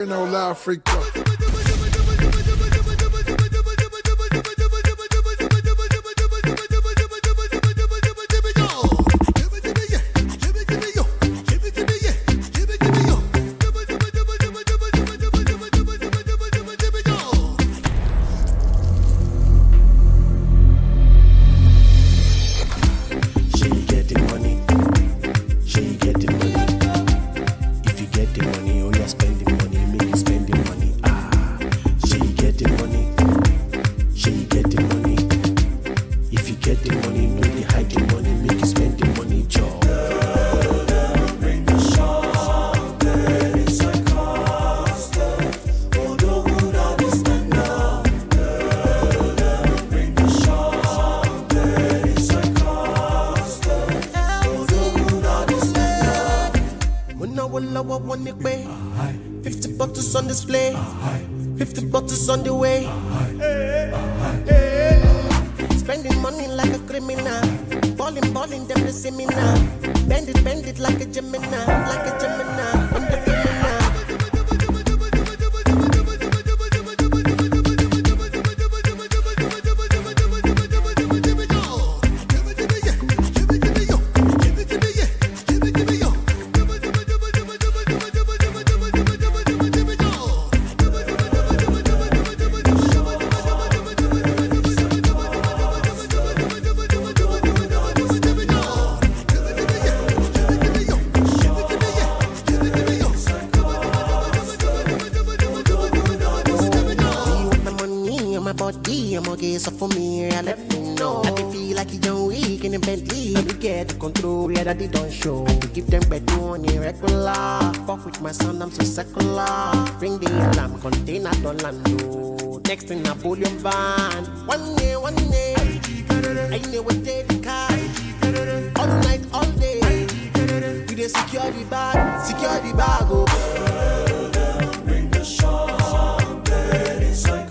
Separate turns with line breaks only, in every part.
No loud freak up.
No.1 50 bottles on display, 50 bottles on the way. Spending money like a criminal, balling, them the seminar. Bend it like a Gemini, I'm the criminal. So for me, I let me know. I feel like you don't weak in the Bentley. We get the control, yeah, that they don't show. We give them better money regular. Fuck with my son, I'm so secular. Bring the alarm, container don't land. Next thing I pull your van. One day, I know what they car. All night, all day. We dey secure the bag, oh.
Bring the champagne, it's like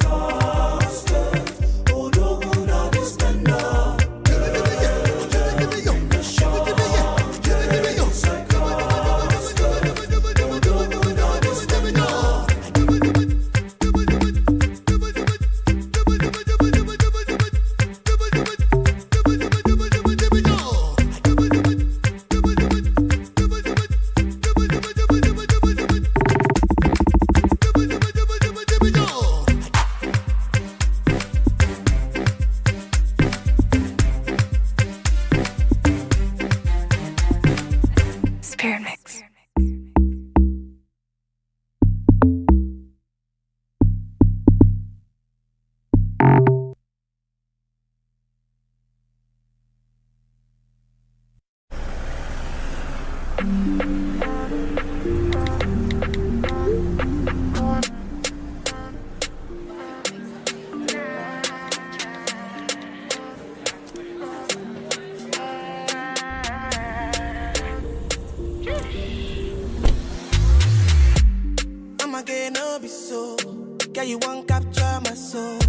yeah, you won't capture my soul.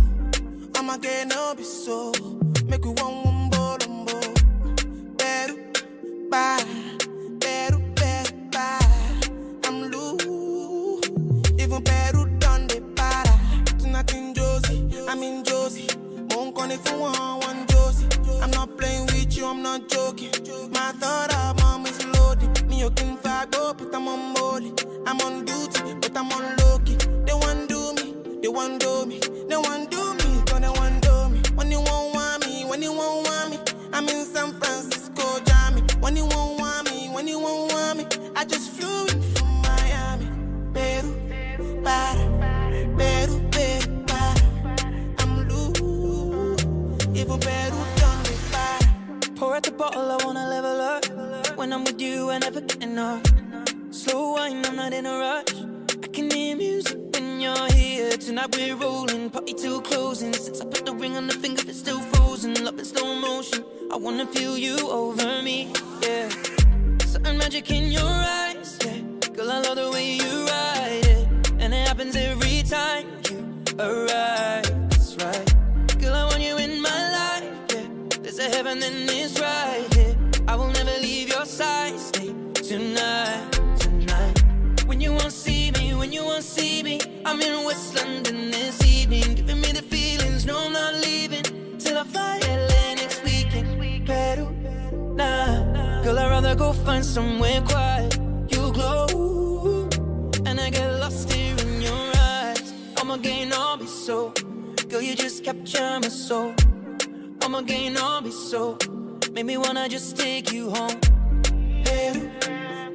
I'ma get no be so. Make you one umbo. Better, bye. I'm loose. Even Peru done the para. Tonight in Josie, I'm in Josie. Won't call if you want one Josie. I'm not playing with you, I'm not joking. My thought of mom is loaded. Me you can fago, but I'm on molly. I'm on duty, but I'm on low-key. They want do me, they want do me. They want do me, cause they want do me. When you won't want me, I'm in San Francisco, Jammy. When you won't want me, I just flew in from Miami. Peru, para. I'm loose. Even Peru done me para.
Pour out the bottle, I wanna level up. When I'm with you, I never get enough. Slow wine, I'm not in a rush. I can hear music when you're here. Tonight we're rolling, party till closing. Since I put the ring on the finger, it's still frozen. Love in slow motion, I wanna feel you over me, yeah. Certain magic in your eyes, yeah. Girl, I love the way you ride it. And it happens every time you arrive, that's right. Girl, I want you in my life, yeah. There's a heaven and it's right here. I will never leave your side, stay tonight. When you won't see me, baby. I'm in West London this evening, giving me the feelings. No, I'm not leaving till I fly LA next weekend. Peru, nah, girl, I'd rather go find somewhere quiet. You glow, and I get lost here in your eyes. I'm again, I'll be so. Girl, you just capture my soul. I'm again, I'll be so. Make me wanna just take you home. Peru,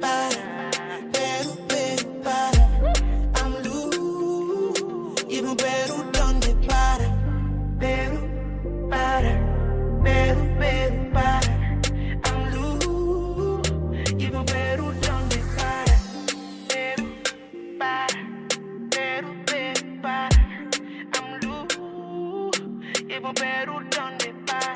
para, Peru, Peru, para. I'm loose, even Peru donde para. Peru, para, Peru, Peru, para. I'm loose, even Peru donde para. Peru, para, Peru, Peru, para. I'm loose, even Peru donde para.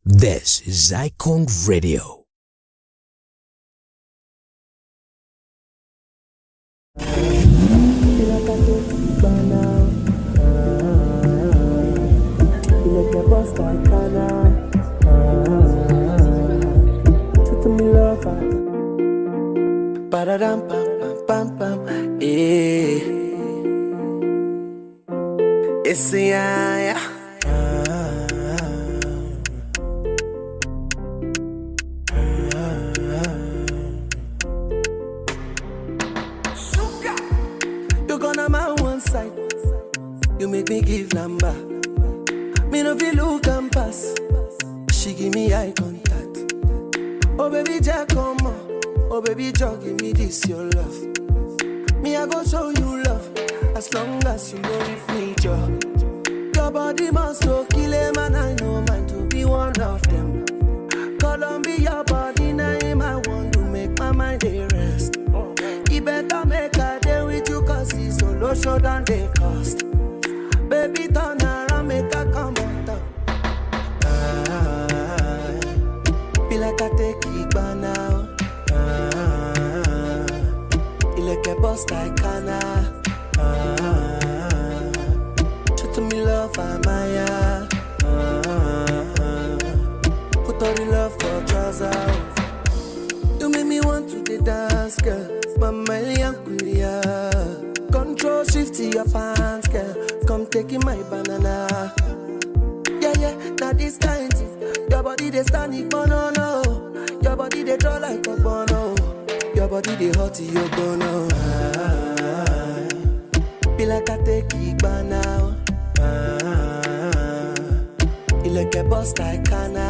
This is Icon Radio.
You gonna my one side, you make me give number. Me no feel look and pass. She give me eye contact. Oh baby, Jack, come on. Oh baby, Jack, give me this your love. Me I go show you love, as long as you know with me, Joe. Your body must go kill him, and I know mine to be one of them. Columbia body name, I want to make my mind a rest. You better make a day with you, cause it's solo show than they cost. Baby, turn around, make a come on top. Feel like I take it by now. You like a boss like Kana. Show to me love, Maya. Put all the love for trousers. You make me want to the dance, girl. But Melly and Kulia. Control shift to your pants, girl. Come taking my banana. Yeah, yeah, now this kind thing. Your body they stand it, no, no. Your body they draw like a bono. Your body they hot, your bono. Feel like I take it by now. You like a boss like Kana.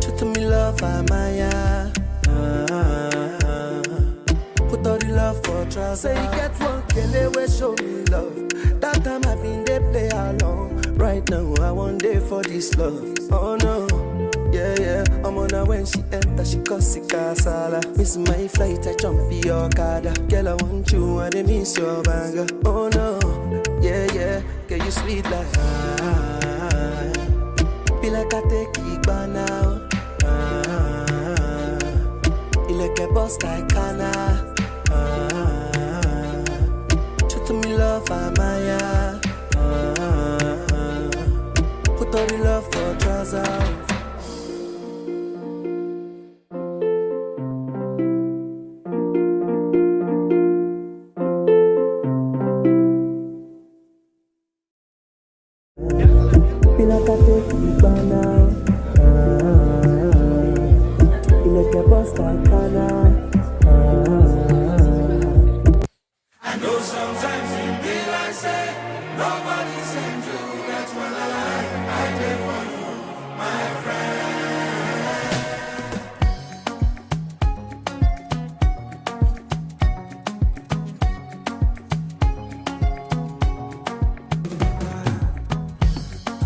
Show to me love, Maya. Put all the love for trust. Say you get one kill away, show me love. That time I been they play along. Right now I want day for this love. Oh no, yeah, yeah. I'm on her when she enter, she cause it casala. Miss my flight, I jump in your car. Girl, I want you and I miss your banger. Oh no, yeah, yeah. Girl, you sweet like feel like I take it by now. You like a boss like Kana. Show to me love, Maya. Put all the love for trousers. Feel like I take it by now. You like a boss like Kana.
I know sometimes you be like say nobody send you. That's when I did for you, my friend.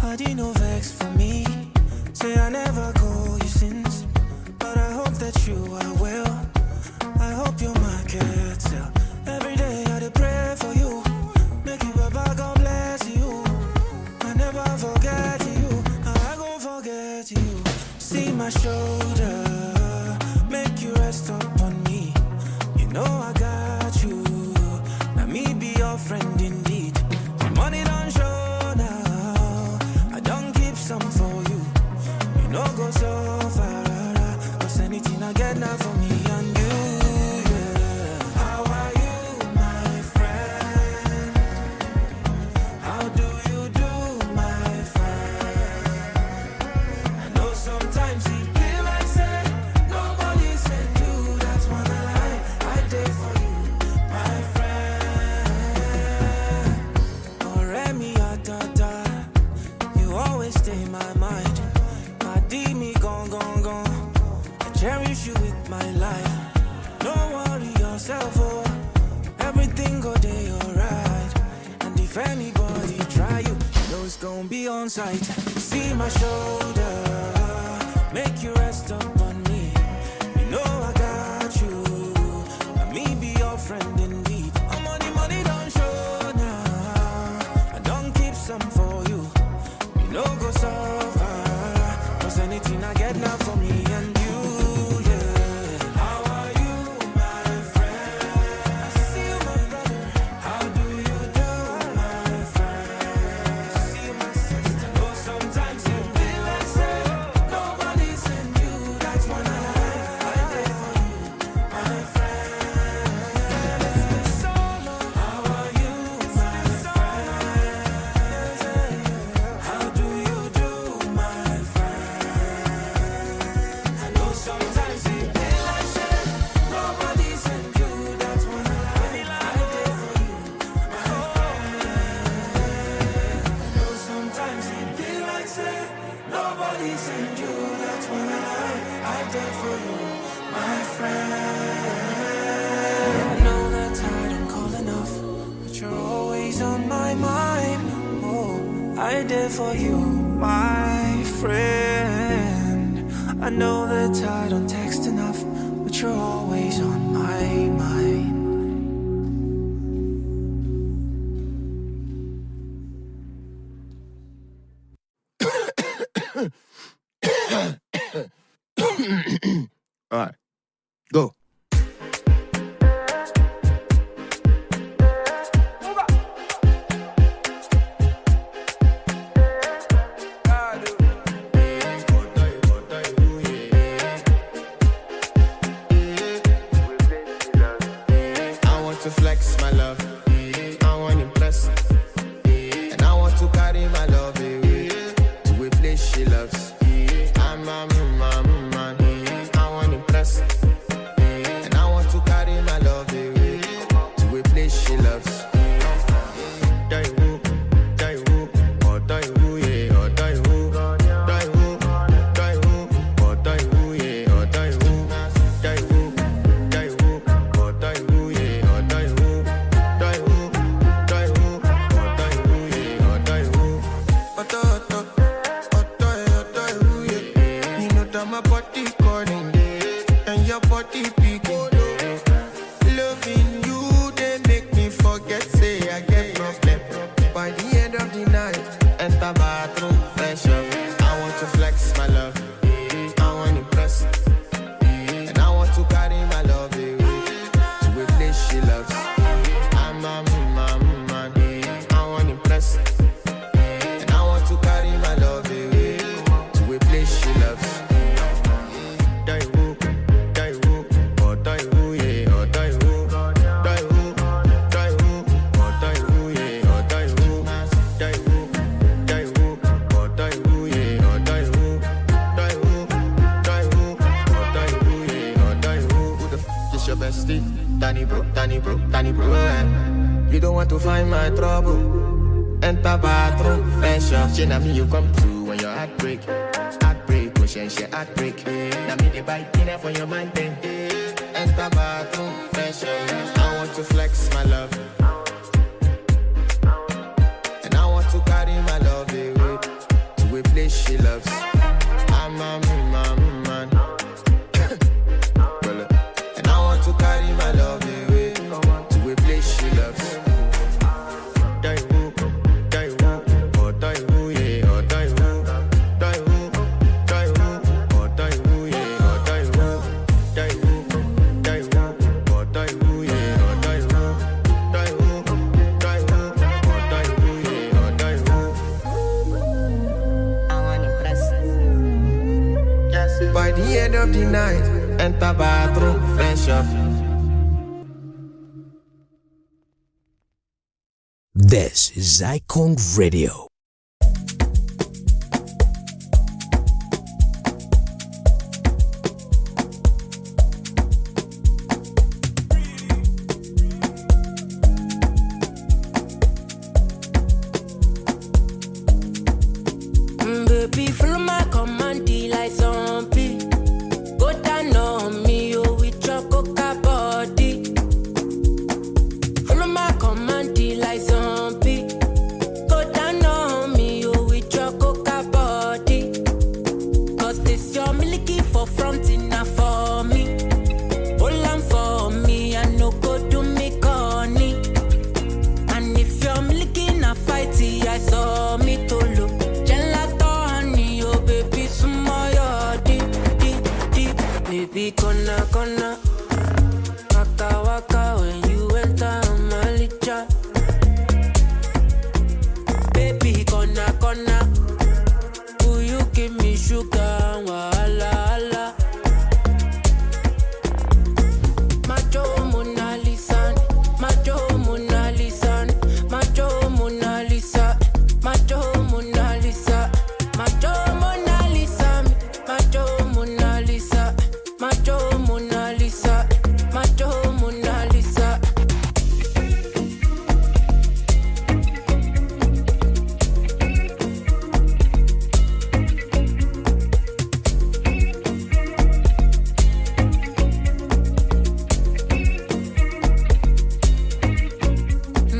I did no vex for me. Say I never call you since, but I hope that you are well. I hope you're my cat. Every day I dey pray for you. Make you a bag of my shoulder, make you rest upon me. You know I got you. Now me be your friend indeed. The money don't show now. I don't keep some for you. You know go so far. Cause anything I get now for me and you. Yeah. How are you, my friend? How do you do, my friend? I know sometimes it feel like say nobody said you. That's one lie I did for you, my friend. Oremi atata, you always stay in my mind. Padi me gone, gone, gone. I cherish you with my life. Don't worry yourself, oh. Everything go day alright. And if anybody try you, you know it's gonna be on sight. See my shoulder, make you rest upon me. You know I got you. Let me be your friend indeed. I'm on the money don't show now. I don't keep some for you. You know go so far. Cause anything I get now for me and you. Yeah. How are you, my friend? I see you, my brother. How do you do, my friend? I see you, my sister. Oh, sometimes you feel like say nobody sent you. That's one I did for you, my friend. It's been so long. How are you, my friend? How do you do, my friend? I know sometimes it feel like say nobody sent you. That's one I did for you, my friend. I know sometimes it feel like say nobody sent you. That's one I did for you, my friend. I know that I don't call enough, but you're always on my mind. Oh, I did for you, my friend. I know that I don't text enough, but you're always on my mind.
All right, go.
I want to flex my love. I want to impress. And I want to carry my love away to a place she loves. I'm a man. I want to impress. And I want to carry my love away to a place she loves. My body calling and your body picking. Loving you, they make me forget. Say I get problem. By the end of the night, enter bathroom, fresh up. I want to flex my love. I want to impress. And I want to carry my love away to a place she loves. I'm a man. I want to impress. And I want to carry my love away to a place she loves. Danny bro, you don't want to find my trouble. Enter bathroom, fresh up. She na me you come to when your heartbreak, pushing she heartbreak. Now me the bite dinner for your mind then. Enter bathroom, fresh up. I want to flex my love, and I want to carry my love away to a place she loves. I'm a man. And I want to carry my love away to a place she loves. end of the night, enter bathroom, fresh up.
This is Icon Radio.
Baby, follow my command, like zombie. Go down on me, oh, with your coca body. Follow my command, like zombie. Go down on me, oh, with your coca body. Cause this your milky for front enough for me. Hold on for me, I no go do me corny. And if you're milky na fighty, I saw me to look. Baby, kona, waka when you enter Malicha. Baby, kona, will you give me sugar, wala. Macho Mona Lisa, macho Mona Lisa, macho Mona Lisa, macho Mona Lisa, macho Mona Lisa, macho Mona Lisa. Macho Mona Lisa, macho Mona Lisa.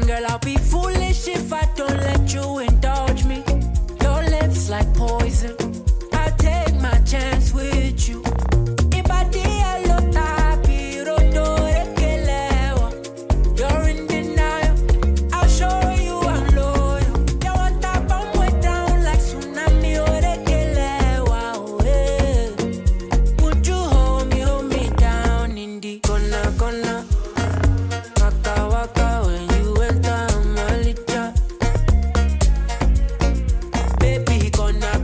Girl, I'll be foolish if I don't let you indulge me. Your lips like poison. I'll take my chance with you. You're in denial, I'll show you I'm loyal. You want that bomb way down like tsunami or the kelewa. Would you hold me down in the corner? Waka when you enter Malicha. Baby, corner,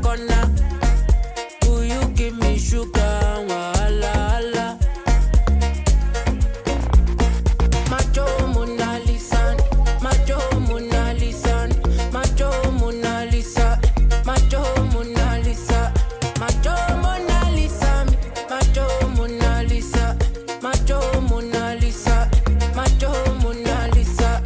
will you give me sugar? Macho Mona Lisa, macho Mona Lisa, macho Mona Lisa, macho Mona Lisa, macho Mona Lisa, macho Mona Lisa, macho Mona Lisa, macho Mona Lisa.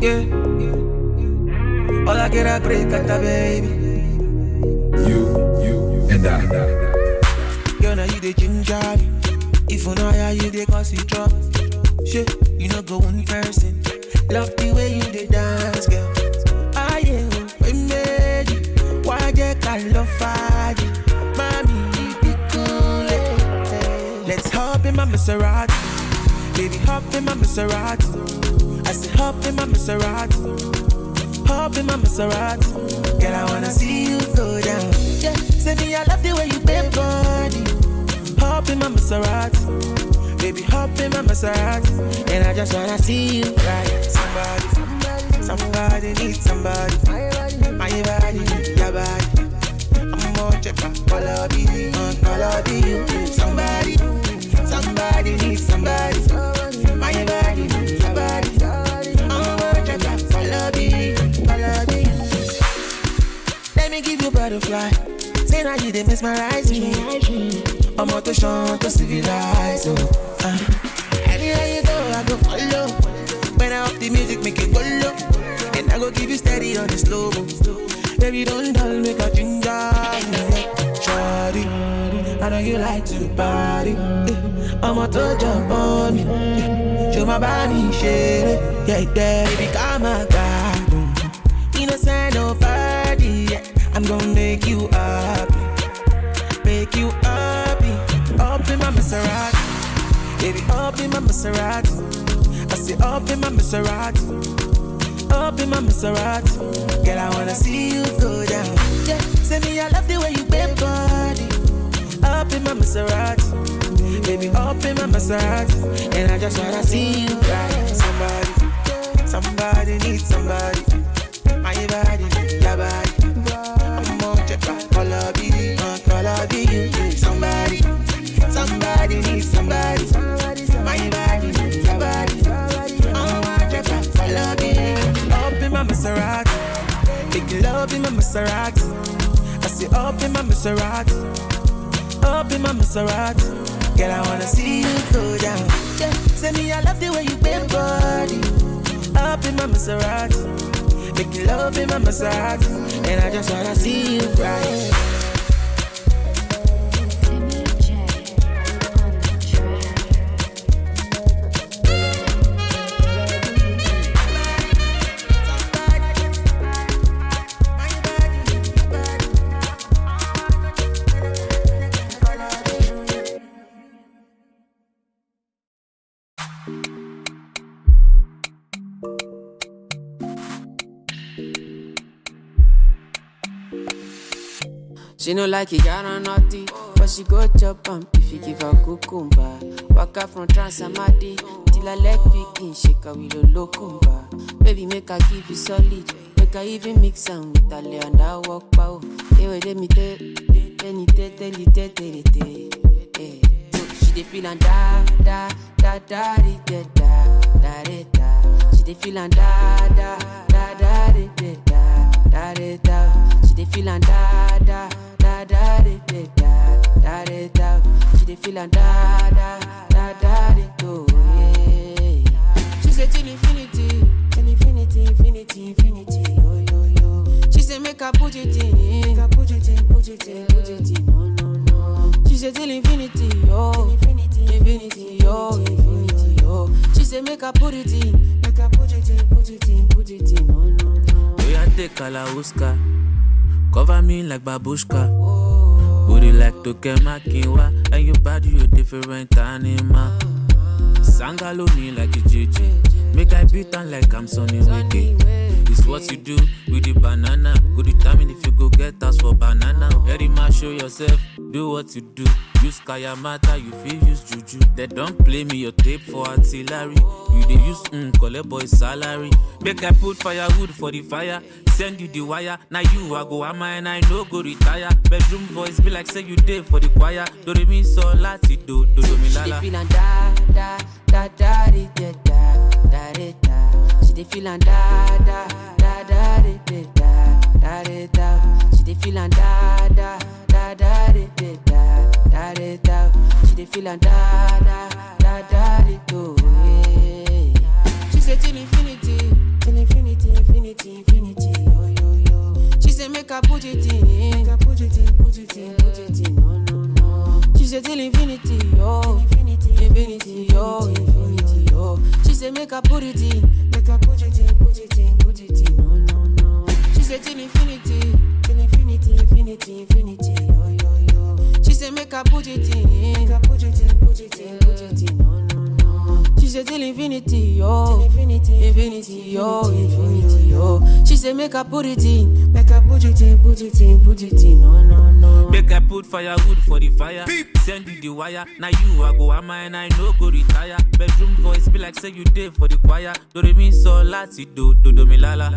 Yeah. All I get a break at the baby.
You, and I.
Girl, now you the ginger. If you know how you the cause it drop. Shit, you know go one person. Love the way you the dance, girl. I am we made you. Why you call love fire? Mommy, you be cool. Let's hop in my Maserati. Baby, hop in my Maserati. I said hop in my Maserati. Hop in my Maserati. Girl, I wanna see you go down. Yeah, say me I love the way you bend body. Hop in my Maserati. Baby, hop in my Maserati. And I just wanna see you right. Somebody needs somebody. My body needs your body. I'm gonna check out all of you. Somebody needs somebody. My body needs your body. I'm gonna check out all of you. Let me give you butterfly. say now you they mesmerize me. I'm out to shine to civilize. Anywhere you go, I go follow. When I up the music, make it go low. And I go give you steady on the slow. Baby, don't dull, make a ginger. Shawty, I know you like to party. I'm out to jump on me. Show my body, shit. Yeah, baby, come on, God. Innocent, nobody. I'm gonna make you happy. Make you happy. Up in my Maserati. Baby, up in my Maserati. I say up in my Maserati. Up in my Maserati. Girl, I wanna see you go down. Yeah, say me I love the way you bend body. Up in my Maserati. Baby, up in my Maserati. And I just wanna see you ride. Somebody needs somebody. My body, your body. I'm on check back. Call up you. Somebody needs somebody. My body, your body. I'm on check back. Call up you. Up in my Maserati. Big love in my Maserati. I say up in my Maserati. Up in my Maserati. Girl, I wanna see you go down. Yeah, say me I love the way you bend body. Up in my Maserati. Make love in my Maserati. And I just wanna see you right.
She no like it, got on naughty, but she go chop if you give her cucumber. Waka from Transamadi till I leg picking, shake her with a locumba. Baby, make her give you solid, make her even mix am with a lay and I walk pow. Hey, wait, let me tell She dey feel and da da da da da da da da da. She dey feel and da da da da da da da da. She dey feel and da da. Da da da da da da da. She dey feel and da da da da da do. She say till infinity, infinity. Yo yo yo. She say make her put it in, put it in. No. She say till infinity, yo, infinity, yo. She say make her put it in, put it in. No.
We a take Kalauska. Cover me like babushka. Booty like to get my kinwa. And your body you different animal. Sangaloni like a JJ. Make I beat on like I'm Sonny Wiki. It's what you do with the banana. Go determine if you go get us for banana. Very much show yourself, do what you do. Use Kayamata, you feel use Juju. They don't play me your tape for artillery. You they use collect boy salary. Make I put firewood for the fire. Send you the wire. Now you I go am and I no go retire. Bedroom voice be like say you did for the choir. Do re mi so lati do mi lala.
She dey feel and da da da da da da da. She dey feel and da da da da da da da. She dey feel and da da da da da da. She dey feel and da da da da do. She say till infinity. Yo. She say make her put it in, put it in. No. She say till infinity, yo, infinity, yo. She say make her put it in, put it in. No. She say till infinity, yo. She say make her put it in, put it in. No. She say till infinity, yo, infinity, yo. She say make her put it in, put it in. No.
Make I put firewood for the fire. Send you the wire. Now you I go am and I no go retire. Bedroom voice be like say you did for the choir. Do re mi so lati do mi lala.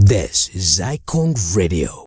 This is Icon Radio.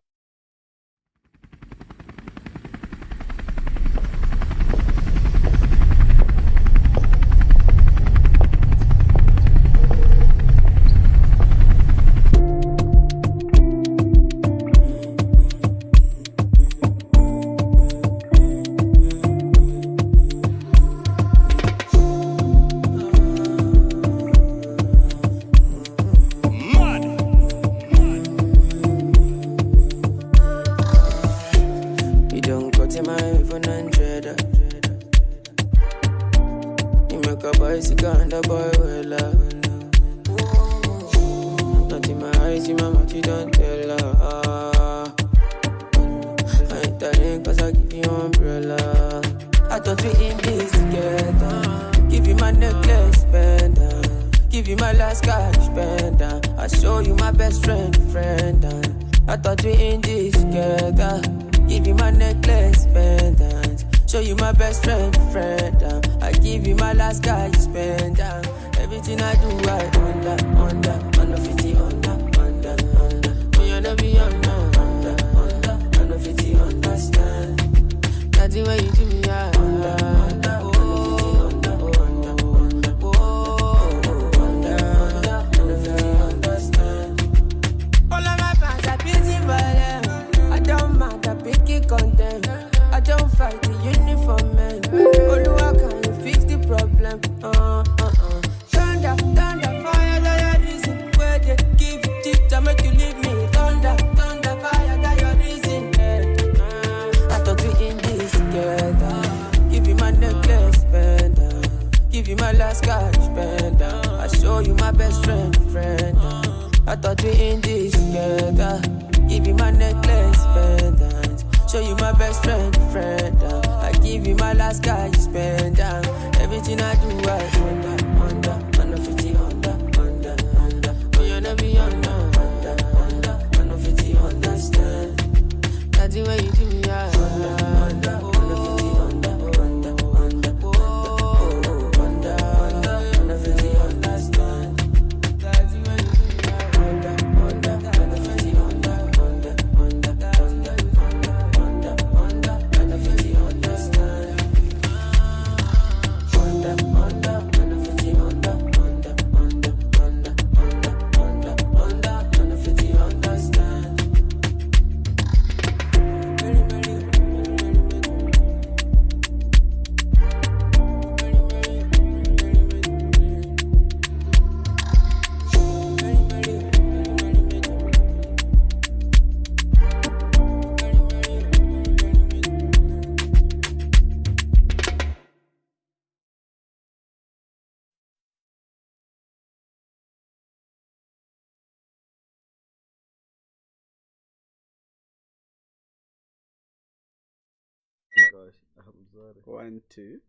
gosh, I'm sorry.
1, 2.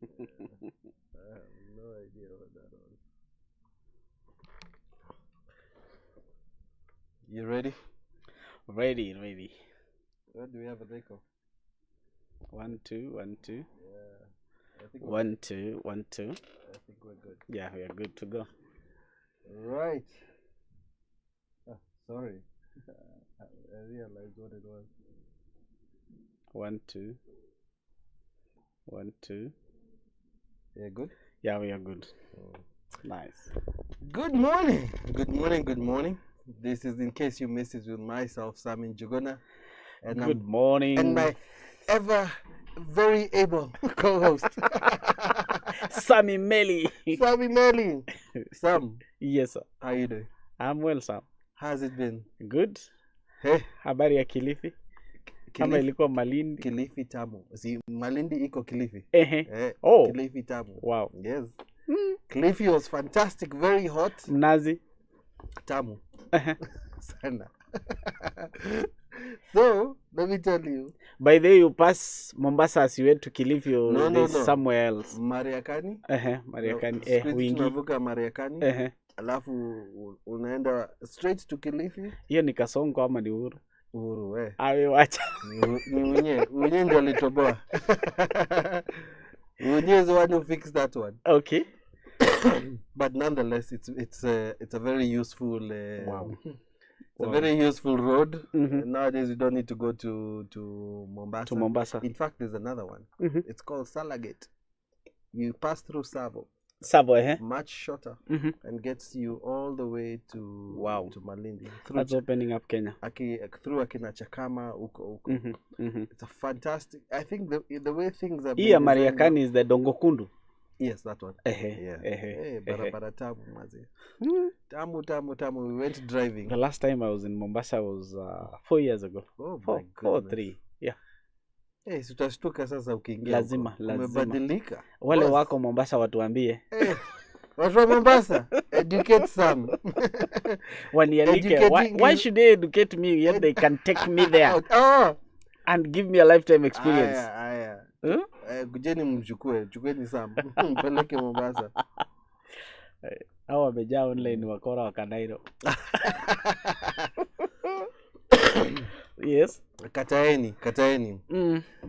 I have no idea what that was. You ready?
Ready.
What do we have a take of?
1, 2, 1, 2.
Yeah. I think
1, 2, 1, 2.
I think we're good.
Yeah, we are good to go.
Right. Sorry. I realized what it was.
1, 2. 1, 2.
Yeah, good?
Yeah, we are good. Nice.
Good morning. Good morning. This is In Case You Missed It with myself, Sammy Jugona. And
Good morning.
And my ever very able co-host,
Sammy Melly.
Sammy Melly. Sam.
Yes, sir.
How you doing?
I'm well, Sam.
How's it been?
Good.
Hey.
Habari ya Kilifi? Kama ilikuwa Malindi.
Kilifi tamu. Si Malindi iko Kilifi.
Oh.
Kilifi tamu.
Wow.
Yes. Kilifi was fantastic, very hot.
Mnazi.
Tamu. Sana. So, let me tell you.
By the way, you pass Mombasa as you went to Kilifi or
no.
somewhere else?
Mariakani.
Mariakani.
Wingi. Tunavuka Mariakani. Alafu unaenda straight to Kilifi.
Hiyo ni Kasongo ama ni Uhuru?
Uhuru, we.
Awe wacha.
Ni unye ndio alitoboa. Unye is the one who fixed that one.
Okay.
But nonetheless, it's a very useful.
Wow.
It's a very useful road. Nowadays, you don't need to go to Mombasa.
To Mombasa.
In fact, there's another one. It's called Salagate. You pass through Savo. Much shorter and gets you all the way to to Malindi.
That's opening up Kenya.
Through Akina Chakama, uko. It's a fantastic. I think the way things are.
Iya Mariakani is the Dongo Kundu.
Yes, that one. Barabara tamu mazi. Tamu. We went driving.
The last time I was in Mombasa was 4 years ago.
Oh my goodness.
3. Yeah.
Hey, utashtuka sasa ukiingia.
Lazima.
Umebadilika.
Wale wako Mombasa watuambie.
Watu wa Mombasa, educate some.
Why should they educate me yet they can take me there and give me a lifetime experience?
Aya. Kujeni chukueni Sam. Mpeleke Mombasa.
Hao wamejaa online wakora wa Kanairo. Yes. Kataeni.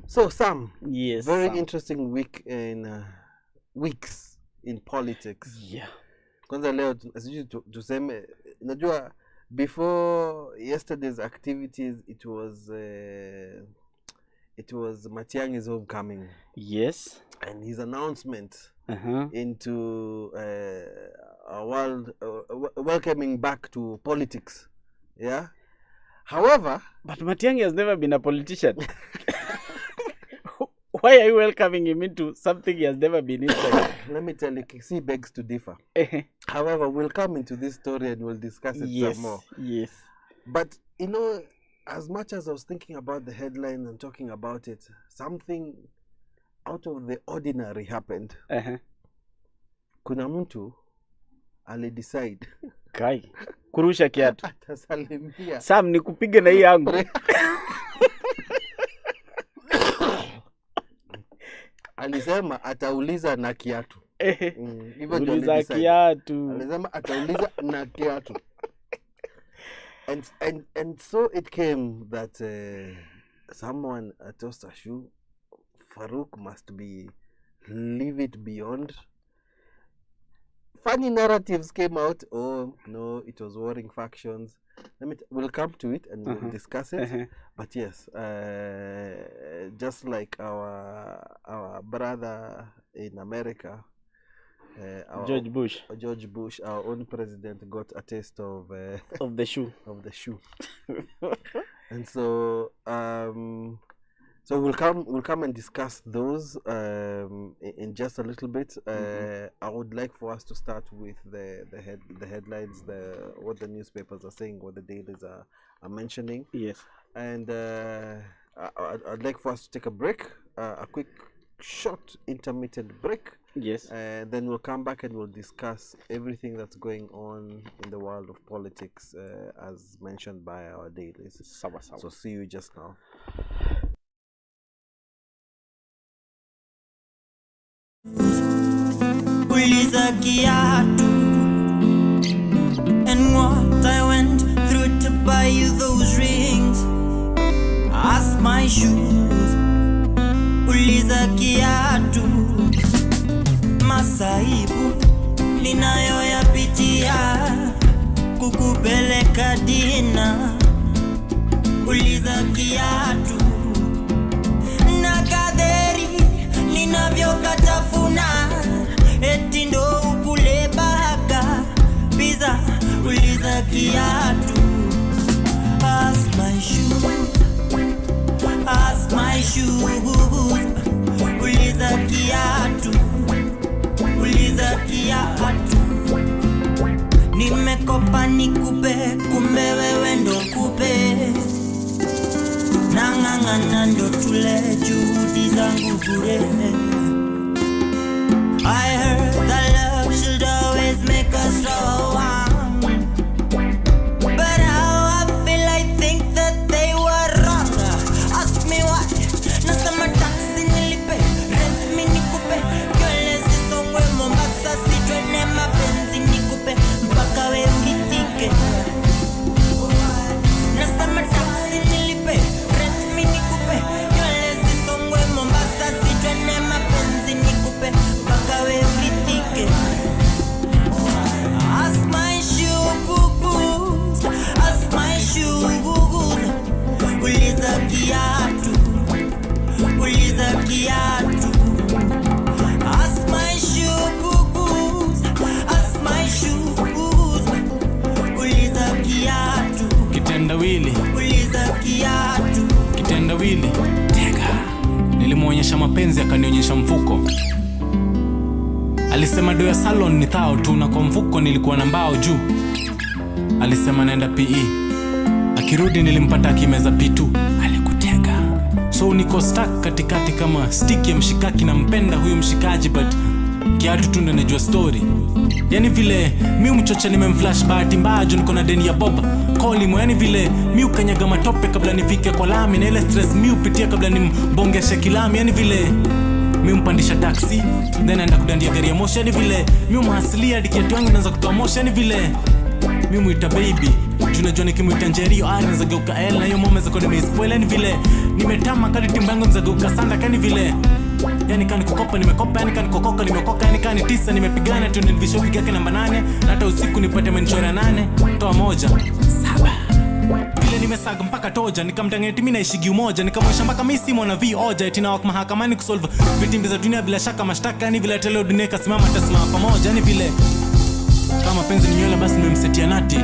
So Sam,
yes,
very interesting week in weeks in politics.
Yeah.
Kwanza leo tuseme, najua before yesterday's activities it was Matiang's homecoming.
Yes.
And his announcement into a world welcoming back to politics. Yeah. However,
but Matiang'i has never been a politician. Why are you welcoming him into something he has never been inside?
Let me tell you, Kisi begs to differ. However, we'll come into this story and we'll discuss it some more.
Yes.
But, you know, as much as I was thinking about the headline and talking about it, something out of the ordinary happened. Kuna mtu alidecide.
Kai. Kurusha kiatu.
Atasalimia.
Sam, nikupige na hii yangu.
Alisema atauliza na kiatu.
Hivyo ndio kiatu.
Alisema atauliza na kiatu. And so it came that someone at Ostashu, Farouk must leave it beyond. Funny narratives came out. Oh no, it was warring factions. We'll come to it and we'll discuss it. But yes, just like our brother in America,
George
Bush, our own president, got a taste of
the shoe.
And so so we'll come and discuss those in just a little bit. I would like for us to start with the headlines, what the newspapers are saying, what the dailies are mentioning.
Yes.
And I'd like for us to take a break, a quick, short, intermittent break.
Yes.
And then we'll come back and we'll discuss everything that's going on in the world of politics, as mentioned by our dailies.
Sawa.
So see you just now.
kiatu. And what I went through to buy you those rings. Ask my shoes, uliza kiatu. Masaibu ninayoyapitia kukupeleka dina. Uliza kiatu. Na kaderi ninavyokatafuna eti ndo ukule baka pizza. Uliza kiatu. Ask my shoes, ask my shoes. Uliza kiatu, uliza kiatu. Nimekopa nikupe, kumbe wewe ndo kupe. Nang'ang'ana ndo tule juhudi zangu bure. I heard that love should always make us strong, but how I feel, I think that they were wrong. Ask me why. Nasema taxi nilipe, rent mi nikupe. Nywele zisongwe Mombasa, sitwene mapenzi nikupe mpaka we ulitike. Nasema taxi nilipe, rent mi nikupe. Nywele zisongwe Mombasa, sitwene mapenzi nikupe mpaka we ulitike. Ask my shoe boo-boos, ask my shoe boo-boos. Uliza kiatu, uliza kiatu. Ask my shoe boo-boos, ask my shoe boo-boos. Uliza kiatu,
kitendawili,
uliza kiatu.
kitendawili. Tega. Nilimuonyesha mapenzi akanionyesha mfuko. Alisema do ya salon ni thao tu, na kwa mfuko nilikuwa na mbao juu. Alisema naenda PE. Akirudi nilimpata akimeza P2. Alikutega. So niko stuck katikati kama stick ya mshikaki. Nampenda huyu mshikaji but kiatu tu ndo najua story. Yani vile mi mchocha nimemflash bahati mbaya juu niko na deni ya boba Kolimo. Yani vile mi ukanyaga matope kabla nifike kwa lami, na ile stress mi upitia kabla nimbongeshe kilami. Yani vile mi mpandisha taxi then naenda kudandia gari ya moshi. Yani vile mi umhasilia hadi kiatu yangu naanza kutoa moshi. Yani vile mi muita baby juu najua nikimuita Njeri naanza geuka L, na hiyo mama zako nimeispoil. Yani vile nimetama kadi timba yangu naanza geuka sanda. Yani vile yani kani kukopa nimekopa, yani kani kokoka nimekoka, yani kani 9 nimepigana tu nilivisho piga yake namba 8, na hata usiku nipate menchora 8 toa 1 7. Vile nimesaga mpaka toja nikamdangeti mimi naishigi umoja, nikamwesha mpaka mimi si mwana vioja eti na wako mahakamani kusolve vitimbi za dunia bila shaka mashtaka. Yani vile tele dunia kasimama tasimama pamoja. Yani vile kama penzi ni nywele basi nimemsetia nati.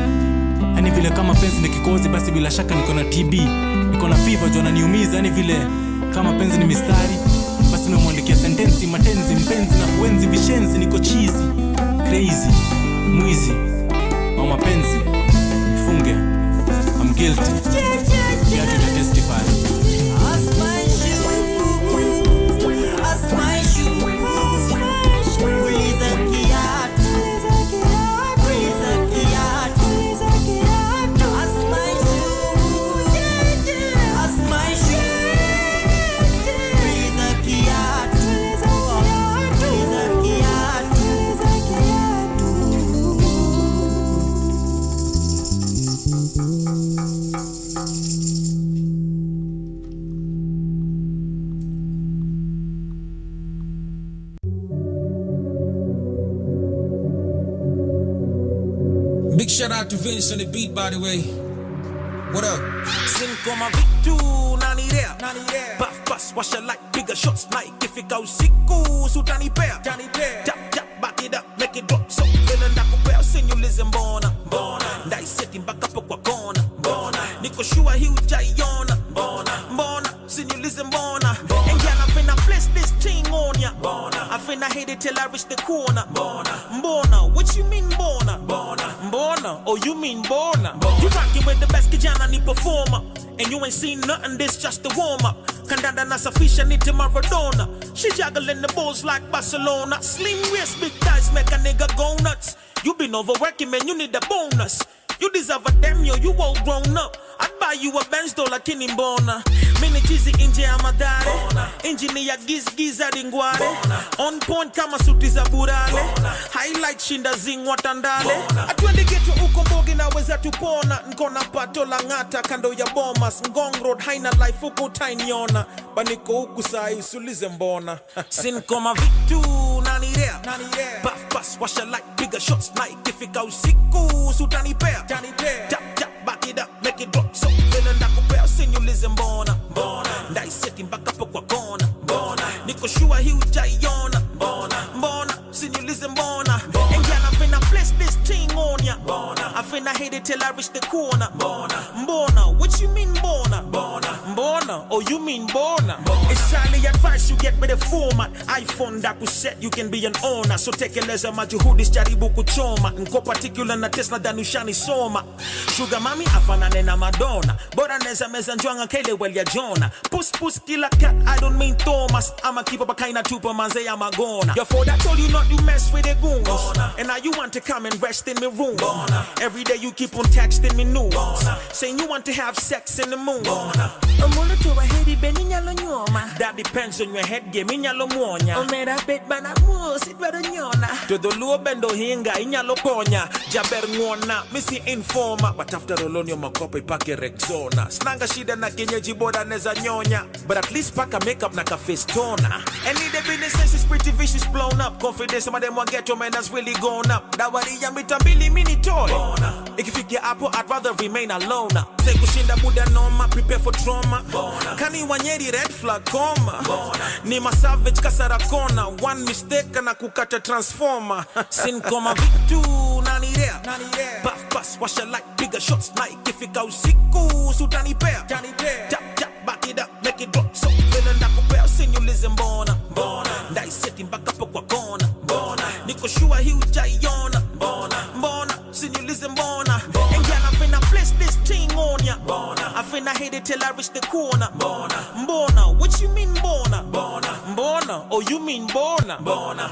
Yani vile kama penzi ni kikozi basi bila shaka niko na TB, niko na fever jona niumiza. Yani vile kama penzi ni mistari basi nimemwandikia sentensi matenzi mpenzi na kuenzi vishenzi. Niko cheesy crazy mwizi au mapenzi funge. I'm guilty. You have to testify.
Ask my shoe, ask my shoe. Uliza kiatu, uliza kiatu. Ask my shoe, ask my shoe. Uliza kiatu, uliza kiatu.
Big shout out to Vince on the beat, by the way. What up?
Cinco ma vitu, nani there? Buff bus, wash your light, bigger shots like if it goes siku, so Danny Bear. Tap, tap, back it up, make it drop. So, feeling like a bear, sing you listen, bona. Dai setting back up kwa kona. Niko shua hiu jayona. Bona, sing you listen, bona. And y'all, I finna bless this thing on ya. I finna hit it till I reach the corner. Bona, what you mean, bona? Bona, oh you mean bona? You rockin' with the best kijana ni performer, and you ain't seen nothing, this just a warm up. Kandanda na safisha ni to Maradona. She juggling the balls like Barcelona. Slim waist, big thighs make a nigga go nuts. You been overworking, man, you need a bonus. You deserve a damn yo, you all grown up. I'd buy you a Benz though lakini mbona mini chizi inje ya madare injini ya giza dingware on point kama suti za burale highlight shinda zingwa tandale atwende geto uko mbogi na weza tupona nkona pato la ngata kando ya bomas ngong road haina life uko tainiona baniko huku sai usulize mbona sin koma vitu nanirea puff pass washa like bigger shots night ifika usiku sutanipea tap back it up make it drop so vile ndakupea sinyulize mbona ndaiseti mpaka po kwa kona niko sure hii utaiona mbona sinyulize mbona and girl I finna place this thing on ya I finna hit it till I reach the corner mbona what you mean mbona oh you mean mbona it's highly advised you get with the format iPhone that will set you can be an owner so tekeleza majuhudi jaribu kuchoma nko particular na test na danushani soma sugar mami afanane na Madonna bora neza meza njwanga kele well ya Jonah puss killer cat I don't mean Thomas I'ma keep up a kind of tupa manze ya magona your father told you not to mess with the goons and now you want to come and rest in my room every day you keep on texting me news saying you want to have sex in the moon that depends on your head game inyalo muonya omera bet bana muosi dwaro nyona to the low bendo hinga inyalo ponya jaber ngona misi informa but after all on makopa ipake Rexona snanga shida na kenyeji boda neza nyonya but at least paka makeup na ka face toner and the business sense is pretty vicious blown up confidence some of them want get your man has really gone up dawari ya mitambili mini toy ikifikia hapo I'd rather remain alone say kushinda muda noma prepare for trauma kani wanyeri red flag koma ni masavage kasara kona one mistake na kukata transformer sin koma vitu nanirea puff pass washa like bigger shots night ifika usiku sutanipea tap back it up make it drop so vile ndakupea sinyulize mbona ndaiseti mpaka po kwa kona niko sure hii utaiona mbona sinyulize mbona and girl I finna place this thing on ya I finna hit it till I reach the corner mbona what you mean mbona oh you mean mbona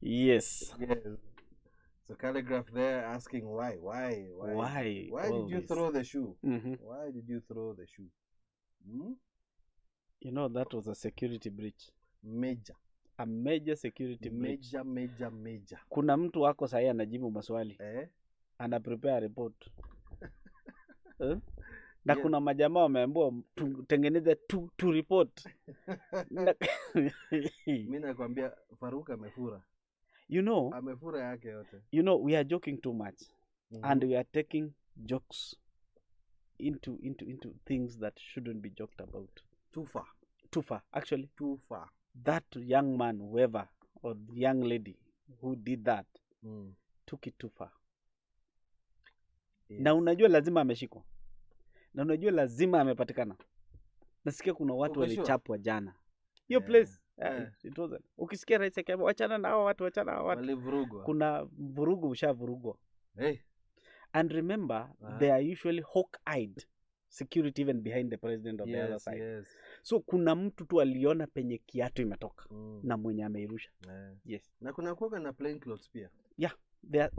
Yes.
So calligraph there asking why did you throw the shoe? Why did you throw the shoe?
You know that was a security breach. A major security breach.
Major.
Kuna mtu wako sahi anajibu maswali. Ana prepare report. Na kuna majamaa wameambiwa tengeneza tu report.
Mimi nakwambia Faruk amefura.
You know,
amefura yake yote.
You know, we are joking too much. And we are taking jokes into things that shouldn't be joked about.
Too far. Actually. Too far.
That young man, whoever, or young lady who did that, took it too far. Yes. Na unajua lazima ameshikwa. Na unajua lazima amepatikana. Nasikia kuna watu walichapwa jana. Hiyo place. It wasn't. Ukisikia rais akisema wachana na hao watu.
Walivurugwa.
Kuna vurugu ushavurugwa.
Hey.
And remember, they are usually hawk-eyed security even behind the president of the other side. Yes. So kuna mtu tu aliona penye kiatu imetoka na mwenye ameirusha. Yes.
Na kuna kuoga na plain clothes pia.
Yeah. There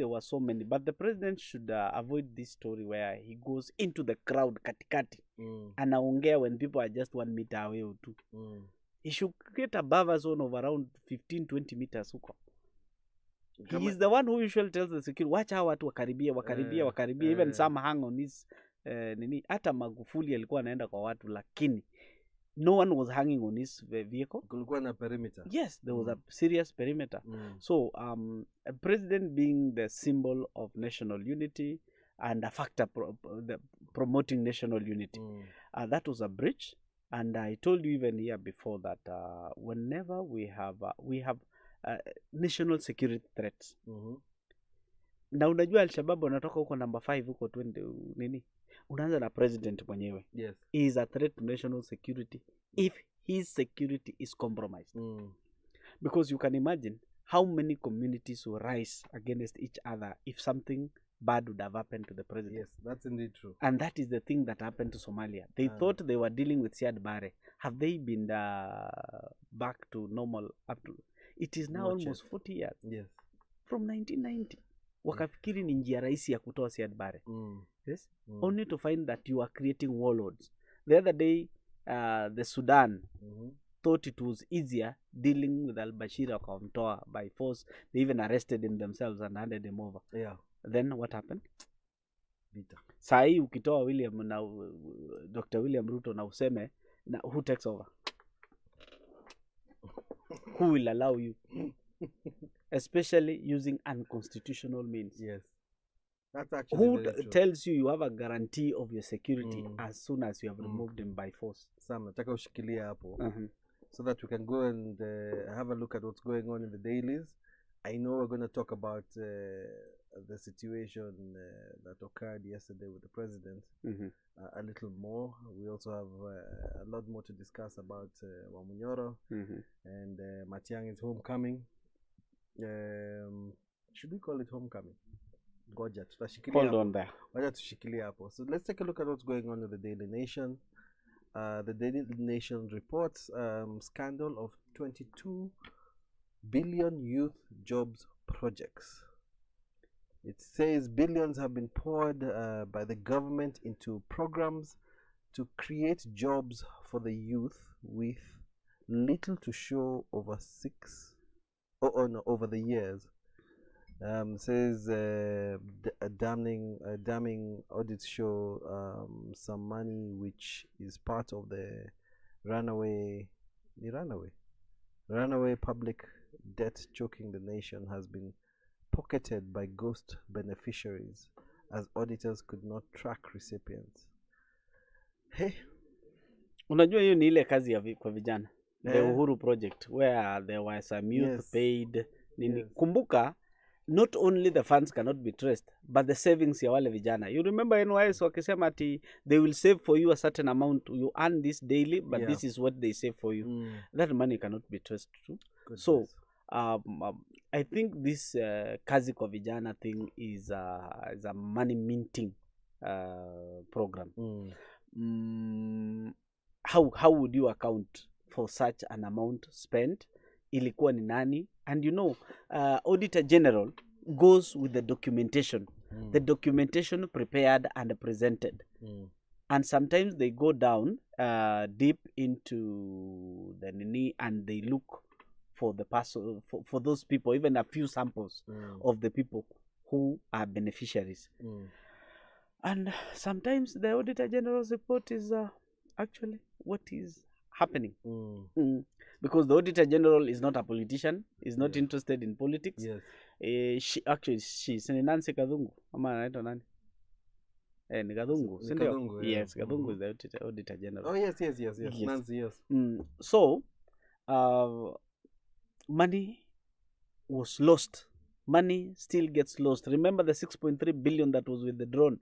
were so many, but the president should avoid this story where he goes into the crowd katikati. Anaongea when people are just 1 meter away or 2. He should create a buffer zone of around 15-20 meters huko. He is the one who usually tells the security, wacha watu wakaribia. Even some hang on his hata Magufuli alikuwa anaenda kwa watu lakini no one was hanging on his vehicle.
Kulikuwa na perimeter.
Yes, there was a serious perimeter. So a president being the symbol of national unity and a factor promoting national unity, that was a breach. And I told you even here before that whenever we have national security threats. Na unajua Al-Shabaab wanatoka huko number 5 huko 20 unaanza na president mwenyewe.
Yes.
He is a threat to national security if his security is compromised. Because you can imagine how many communities will rise against each other if something bad would have happened to the president.
Yes, that's indeed true.
And that is the thing that happened to Somalia. They thought they were dealing with Siad Barre. Have they been back to normal? It is now
Not
almost
yet.
40 years.
Yes.
From 1990. Wakafikiri ni njia rahisi ya kutoa Siad Barre. Yes? Only to find that you are creating warlords. The other day, the Sudan thought it was easier dealing with al-Bashir wakamtoa by force. They even arrested him themselves and handed him over.
Yeah.
Then what happened?
Vita.
Saa hii ukitoa William na Dr. William Ruto na useme na who takes over? Who will allow you? Especially using unconstitutional means.
Yes. That's actually
who
very true.
tells you have a guarantee of your security as soon as you have removed him by force?
Sam, nataka ushikilie hapo. So that we can go and have a look at what's going on in the dailies. I know we're going to talk about the situation that occurred yesterday with the president a little more. We also have a lot more to discuss about Wamunyoro and Matiang's homecoming. Should we call it homecoming? Goja,
hold on there.
So let's take a look at what's going on with the Daily Nation. The Daily Nation reports scandal of 22 billion youth jobs projects. It says billions have been poured by the government into programs to create jobs for the youth with little to show over over the years. Says damning audits show some money which is part of the runaway public debt choking the nation has been pocketed by ghost beneficiaries as auditors could not track recipients. Hey,
unajua hiyo ni ile kazi ya kwa vijana, the Uhuru project where there were some youth paid nini. Kumbuka, not only the funds cannot be traced, but the savings ya wale vijana. You remember NYS wakisema ati they will save for you a certain amount, you earn this daily, but this is what they save for you. That money cannot be traced too. So I think this kazi kwa vijana thing is a money minting program. How would you account for such an amount spent? Ilikuwa ni nani? And you know, Auditor General goes with the documentation. The documentation prepared and presented. And sometimes they go down deep into the nini and they look for the person, for those people, even a few samples of the people who are beneficiaries. And sometimes the Auditor General's report is actually what is happening. Because the Auditor General is not a politician, is not interested in politics. She's Nancy Kadhungu. Ama anaitwa nani? Ni Kadhungu, si ndio? Yes, Kadhungu is the Auditor General.
Oh, yes. Nancy, yes.
So, money was lost. Money still gets lost. Remember the 6.3 billion that was with the drone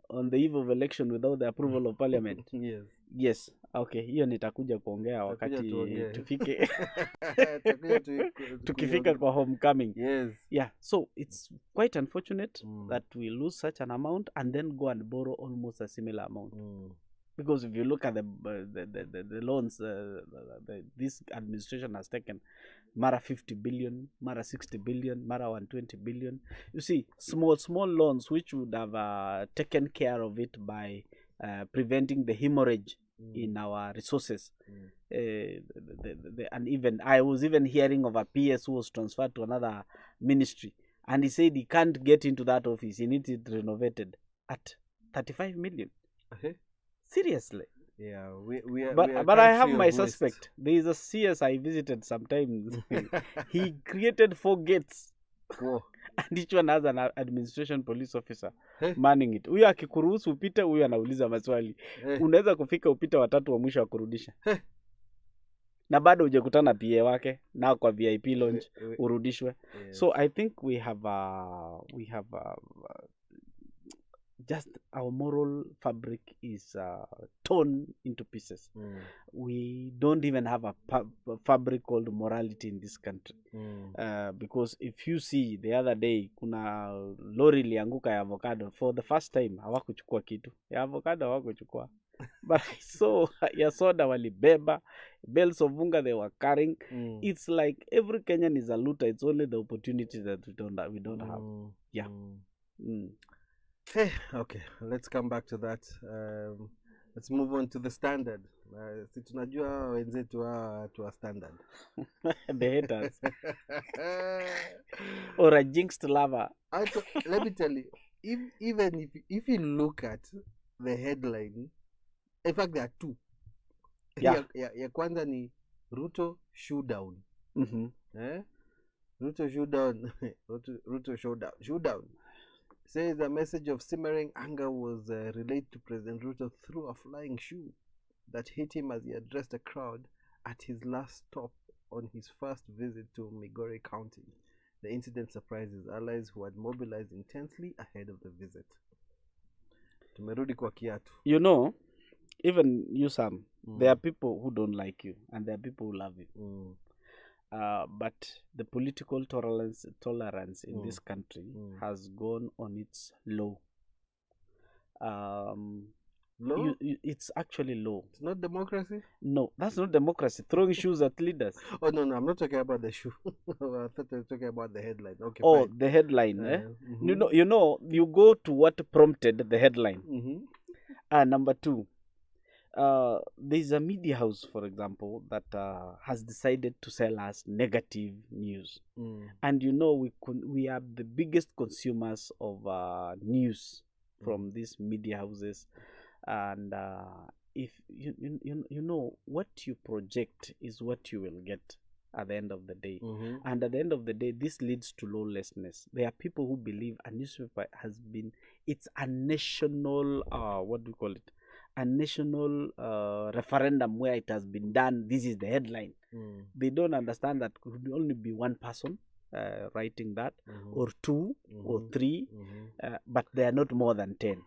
on the eve of election without the approval of parliament? Yes. Okay, hiyo nitakuja kuongea wakati tufike tukifika kwa homecoming. Yeah, so it's quite unfortunate that we lose such an amount and then go and borrow almost a similar amount. Because if you look at the loans this administration has taken, mara 50 billion, mara 60 billion, mara 120 billion. You see, small loans which would have taken care of it by preventing the hemorrhage in our resources. And even I was even hearing of a PS who was transferred to another ministry, and he said he can't get into that office. He needs it renovated at 35 million. Seriously.
Yeah,
but I have my suspect. There is a CS I visited sometimes. He created 4 gates. And each one has an administration police officer manning it. Huyo akikuruhusu upite, huyo anauliza maswali. Unaweza kufika upite watatu wa mwisho wa kurudisha. Na bado hujakutana PA wake na kwa VIP lounge urudishwe. So I think we have just our moral fabric is torn into pieces. We don't even have a fabric called morality in this country. Because if you see the other day, kuna lori lianguka ya avocado for the first time, hawakuchukua kitu ya avocado, hawakuchukua but I saw ya soda walibeba, bales of unga they were carrying. It's like every Kenyan is a looter. It's only the opportunity that we don't have. Yeah.
Hey, okay, let's come back to that. Let's move on to the standard. Si tunajua wenzetu wa standard.
The haters. Or a jinxed lover.
Let me tell you, even if you look at the headline, in fact there are two.
Yeah.
Ya kwanza ni Ruto showdown. Ruto showdown. Ruto showdown. Says a message of simmering anger was relayed to President Ruto through a flying shoe that hit him as he addressed a crowd at his last stop on his first visit to Migori County. The incident surprised his allies who had mobilized intensely ahead of the visit. Tumerudi kwa kiatu.
You know, even you, Sam, there are people who don't like you and there are people who love you. But the political tolerance in this country has gone on its low.
Low?
It's actually low.
It's not democracy?
No, that's not democracy. Throwing shoes at leaders.
Oh, no, I'm not talking about the shoe. I thought I was talking about the headline. Okay,
oh,
fine.
The headline. You go to what prompted the headline. Number two, there's a media house, for example, that has decided to sell us negative news. And we are the biggest consumers of news from these media houses. And if you know what you project is what you will get at the end of the day. And at the end of the day, this leads to lawlessness. There are people who believe a newspaper it's a national, what do you call it? A national referendum where it has been done. This is the headline. They don't understand that could only be one person writing that, or two, or three, but they are not more than 10.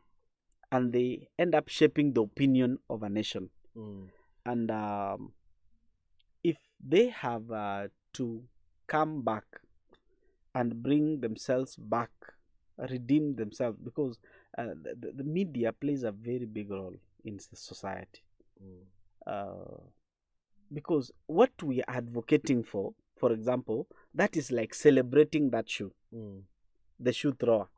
And they end up shaping the opinion of a nation. And if they have to come back and bring themselves back, redeem themselves, because the media plays a very big role in the society. Because what we are advocating for example, that is like celebrating that shoe, the shoe thrower.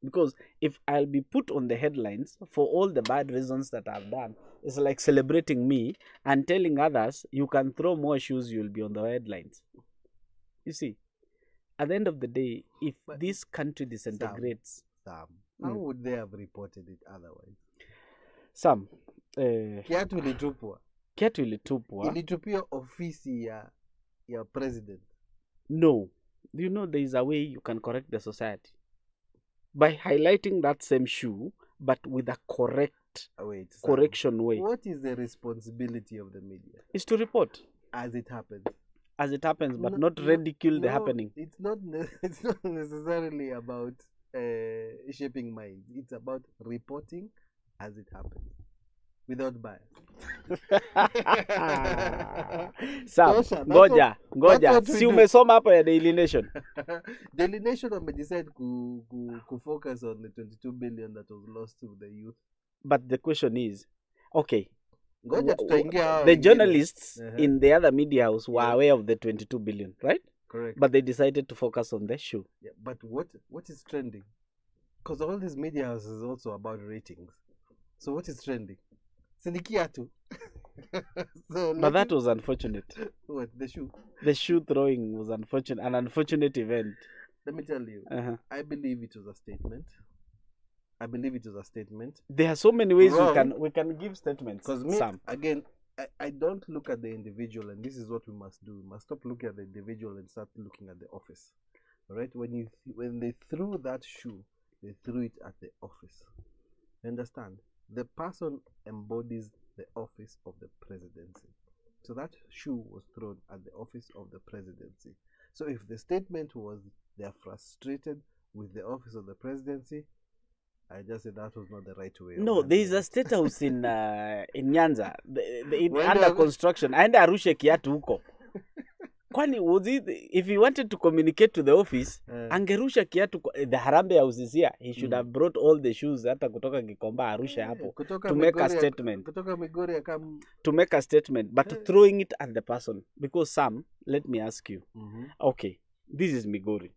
Because if I'll be put on the headlines for all the bad reasons that I've done, it's like celebrating me and telling others, you can throw more shoes, you'll be on the headlines. You see, at the end of the day, if this country disintegrates...
Sam, how would they have reported it otherwise?
Sam,
kiatu ilitupwa.
Kiatu ilitupwa.
Ilitupia ofisi ya president.
No. Do you know there is a way you can correct the society? By highlighting that same shoe, but with a correction way.
What is the responsibility of the media?
It's to report.
As it happens.
As it happens, but not ridicule the happening.
It's not necessarily about shaping minds. It's about reporting as it happens. Without bias.
Sam, ngoja. Si umesoma hapa ya Daily Nation.
Daily Nation wamedecide kufocus on the 22 billion that was lost to the youth.
But the question is, okay,
the
journalists in the other media house were aware of the 22 billion, right?
Correct.
But they decided to focus on the shoe.
Yeah, but what is trending? Because all these media houses is also about ratings. So what is trending? Sinikiatu.
But that was unfortunate.
What, the shoe?
The shoe throwing was an unfortunate event.
Let me tell you, I believe it was a statement.
There are so many ways we can give statements.
Because again, I don't look at the individual, and this is what we must do. We must stop looking at the individual and start looking at the office. All right? When they threw that shoe, they threw it at the office. Understand? The person embodies the office of the presidency. So that shoe was thrown at the office of the presidency. So if the statement was they are frustrated with the office of the presidency, I just said that was not the right way.
No, there is a state house in Nyanza
When
under
they-
construction. Aenda arushe kiatu huko. Kwani was it, if he wanted to communicate to the office, angerusha kiatu the Harambe house is here. He should have brought all the shoes hata kutoka Gikomba arushe hapo
Kutoka
to make a
Migori
statement.
Kutoka Migori akam.
To make a statement, but throwing it at the person. Because Sam, let me ask you. Okay, this is Migori.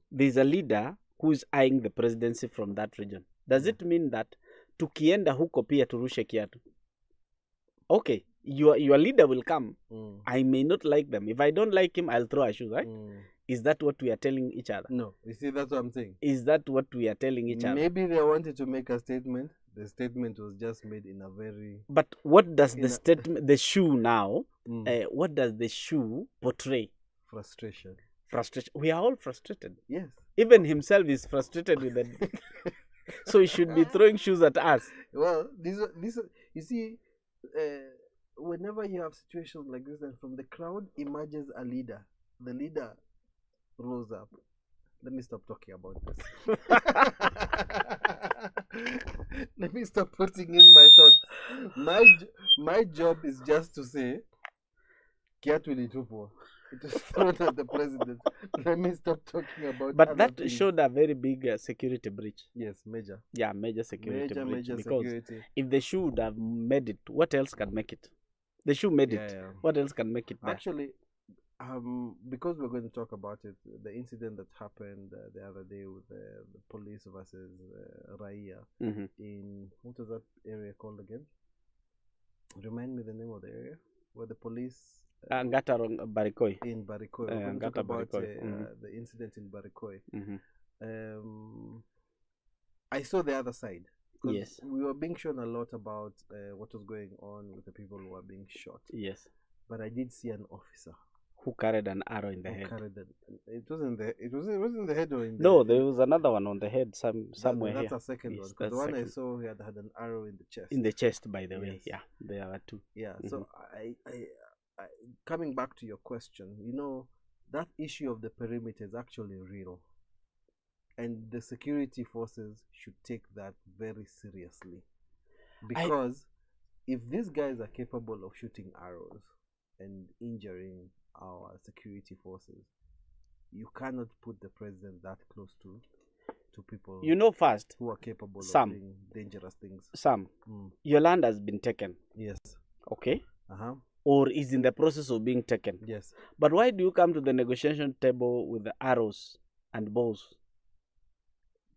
There's a leader who is eyeing the presidency from that region. Does it mean that tukienda huko pia turushe kiatu? Okay, your leader will come. I may not like them. If I don't like him, I'll throw a shoe, right? Is that what we are telling each other?
No, you see, that's what I'm saying.
Is that what we are telling each other?
Maybe they wanted to make a statement. The statement was just made in a very...
But what does the statement, the shoe now, what does the shoe portray?
Frustration.
Frustration. We are all frustrated.
Yes.
Even himself is frustrated with it. So he should be throwing shoes at us.
Well, this you see, whenever you have situations like this, and from the crowd emerges a leader. The leader rose up. Let me stop talking about this. Let me stop putting in my thoughts. My job is just to say, kiatu ilitupwa. It was thrown at the president. Let me stop talking about.
But that showed a very big security breach.
Yes, major.
Yeah, major security breach.
Major
because
security.
if the shoe would have made it, what else can make it? The shoe made it.
Yeah.
What else can make it there?
Actually, because we're going to talk about it, the incident that happened the other day with the police versus Raia in, what was that area called again? Remind me the name of the area where the police...
Ngata Barikoi.
In Barikoi. We're going to talk about the incident in Barikoi. I saw the other side.
Yes.
We were being shown a lot about what was going on with the people who were being shot.
Yes.
But I did see an officer
who carried an arrow in the head.
It wasn't the head or in the
No, there was another one on the head somewhere
that's
here.
That's a second one. Because the one I saw he had an arrow in the chest.
In the chest, by the way. Yeah, there are two.
Yeah. So I coming back to your question, you know, that issue of the perimeter is actually real. And the security forces should take that very seriously. Because if these guys are capable of shooting arrows and injuring our security forces, you cannot put the president that close to people,
you know, first
who are capable of doing dangerous things.
Sam, your land has been taken.
Yes.
Okay. Or is in the process of being taken.
Yes.
But why do you come to the negotiation table with the arrows and bows?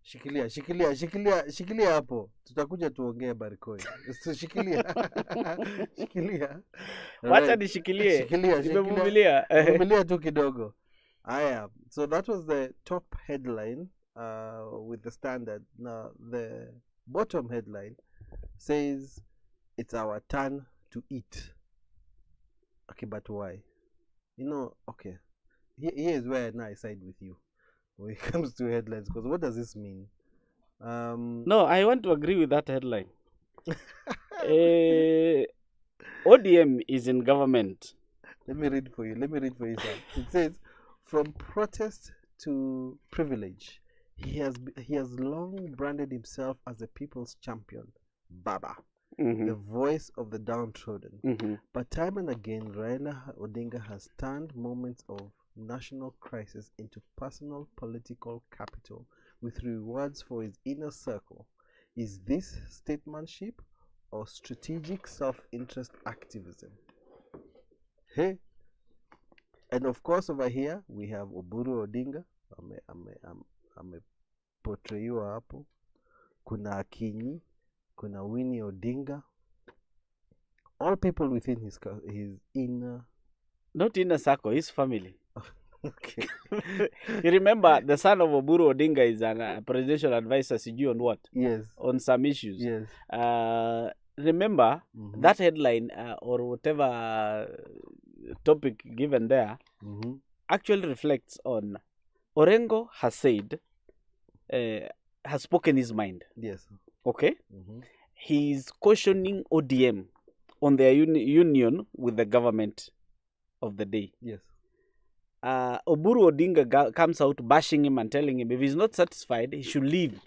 Shikilia hapo. Tutakuja tuongee Barikoi. So shikilia. Shikilia.
Wacha nishikilie.
Shikilia. Vumilia tu kidogo. Aya. So that was the top headline with the Standard. Now the bottom headline says it's our turn to eat. Okay, but why? You know, okay. Here is where I side with you when it comes to headlines, because what does this mean?
No, I want to agree with that headline. ODM is in government.
Let me read for you, sir. It says, from protest to privilege, he has long branded himself as a people's champion, Baba. The voice of the downtrodden. But time and again, Raila Odinga has turned moments of national crisis into personal political capital with rewards for his inner circle. Is this statesmanship or strategic self-interest activism? Hey, and of course over here we have Oburu Odinga. Ameportrayiwa hapo. Kuna Akinyi. Kuna Winnie Odinga, all people within his inner...
Not inner circle, his family.
Okay.
You remember, the son of Oburu Odinga is a presidential advisor, sijui on what?
Yes.
On some issues.
Yes.
Remember, that headline or whatever topic given there actually reflects on Orengo has said, has spoken his mind.
Yes.
Okay? He's cautioning ODM on their union with the government of the day.
Yes.
Oburu Odinga comes out bashing him and telling him if he's not satisfied, he should leave.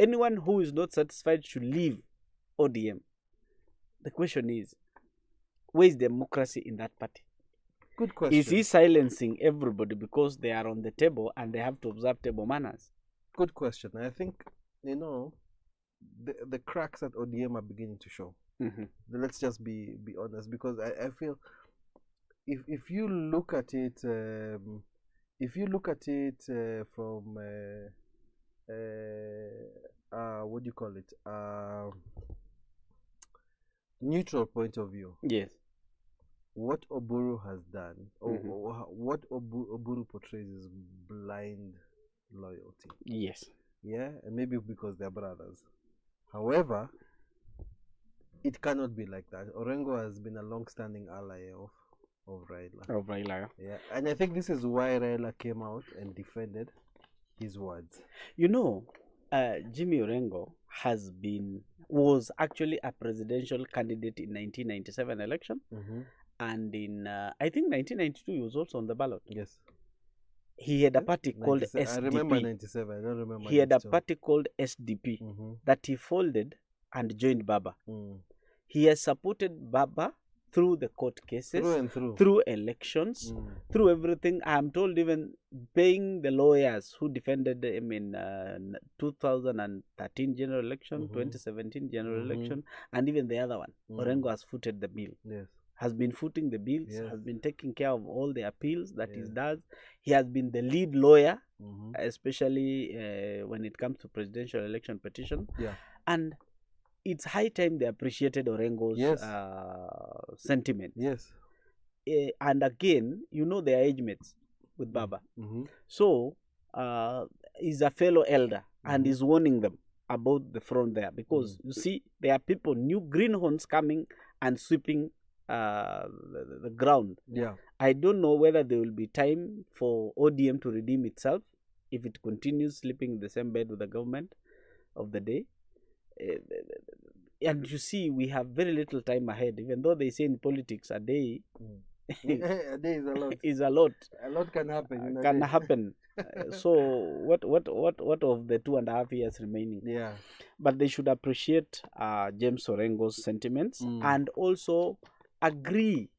anyone who is not satisfied should leave ODM. The question is, where is democracy in that party?
Good question.
Is he silencing everybody because they are on the table and they have to observe table manners?
Good question. I think, the cracks at ODM are beginning to show. Let's just be honest, because I feel if you look at it from what do you call it, neutral point of view,
yes,
what Oburu has done, or what Oburu portrays is blind loyalty.
Yes.
Yeah, and maybe because they're brothers. However, it cannot be like that. Orengo has been a long-standing ally of Raila.
Of Raila.
Yeah, and I think this is why Raila came out and defended his words.
Jimmy Orengo was actually a presidential candidate in 1997 election, and in I think 1992 he was also on the ballot.
Yes.
He had a party called SDP.
I remember 97. I don't remember.
He had a party called SDP that he folded and joined Baba. He has supported Baba through the court cases, through elections, through everything. I'm told even paying the lawyers who defended him in 2013 general election, 2017 general election, and even the other one. Orengo has footed the bill.
Yes.
Has been footing the bills, has been taking care of all the appeals that he does. He has been the lead lawyer, especially when it comes to presidential election petition.
Yeah.
And it's high time they appreciated Orengo's sentiment.
Yes.
And again, they are age mates with Baba. So he's a fellow elder and he's warning them about the front there, because you see, there are people, new greenhorns coming and sweeping the ground.
Yeah.
I don't know whether there will be time for ODM to redeem itself if it continues sleeping in the same bed with the government of the day. And you see, we have very little time ahead, even though they say in politics a day
a day is a lot.
Is a lot.
A lot can happen.
Can happen. So what of the 2.5 years remaining?
Yeah.
But they should appreciate James Orengo's sentiments and also agree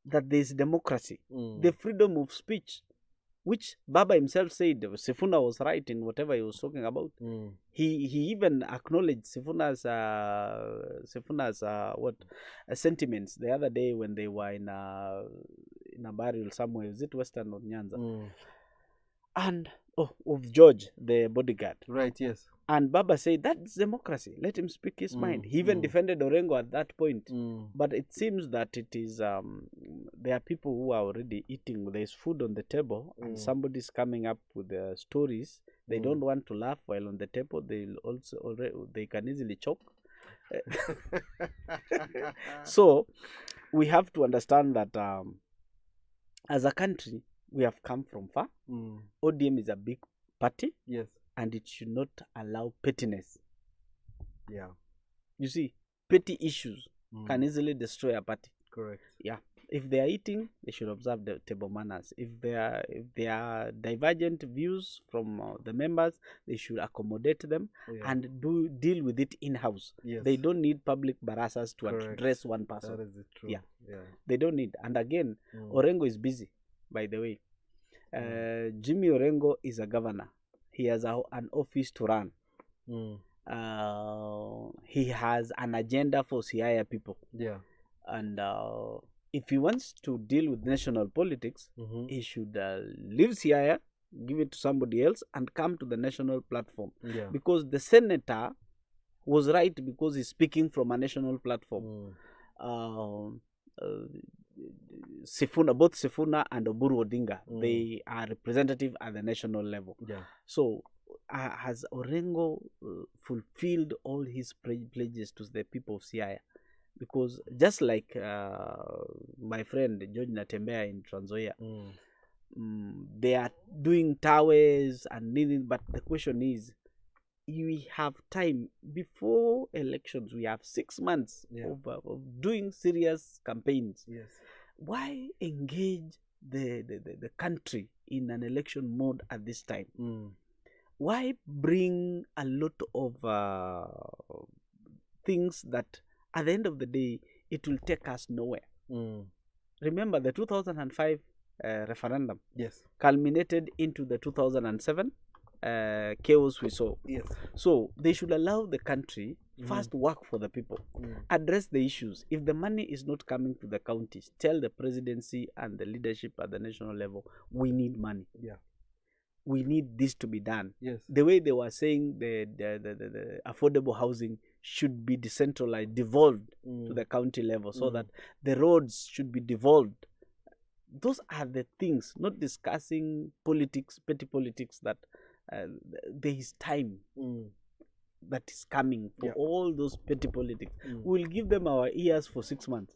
that there is democracy, the freedom of speech, which Baba himself said Sifuna was right in whatever he was talking about. He even acknowledged Sifuna's sentiments the other day when they were in a burial somewhere. Is it Western or Nyanza? And of George, the bodyguard.
Right. Yes.
And Baba said that's democracy. Let him speak his mind. He even defended Orengo at that point. But it seems that it is there are people who are already eating. There's food on the table, and somebody's coming up with stories. They don't want to laugh while on the table. They can easily choke. So we have to understand that as a country, we have come from far. ODM is a big party.
Yes.
And it should not allow pettiness.
Yeah. You
see, petty issues can easily destroy a party.
Correct.
Yeah. If they are eating, they should observe the table manners. If there are divergent views from the members, they should accommodate them and deal with it in-house.
Yes.
They don't need public barrassers to address one person.
That is true.
Yeah. They don't need. And again, Orengo is busy, by the way. Jimmy Orengo is a governor. He has an office to run. He has an agenda for Siaya people.
Yeah.
And if he wants to deal with national politics, he should leave Siaya, give it to somebody else, and come to the national platform.
Yeah.
Because the senator was right, because he's speaking from a national platform. Both Sifuna and Oburu Odinga, they are representative at the national level.
Yeah.
So has Orengo fulfilled all his pledges to the people of Siaya? Because just like my friend George Natembea in Trans Nzoia, they are doing towers and needing, but the question is, we have time before elections. We have 6 months of doing serious campaigns.
Yes.
Why engage the country in an election mode at this time? why bring a lot of things that at the end of the day it will take us nowhere? Remember the 2005 referendum culminated into the 2007 chaos we saw. So they should allow the country first work for the people, address the issues. If the money is not coming to the counties, tell the presidency and the leadership at the national level, we need money. We need this to be done. The way they were saying the affordable housing should be decentralized, devolved to the county level, so that the roads should be devolved. Those are the things, not discussing politics, petty politics, that there is time that is coming for all those petty politics. We will give them our ears for 6 months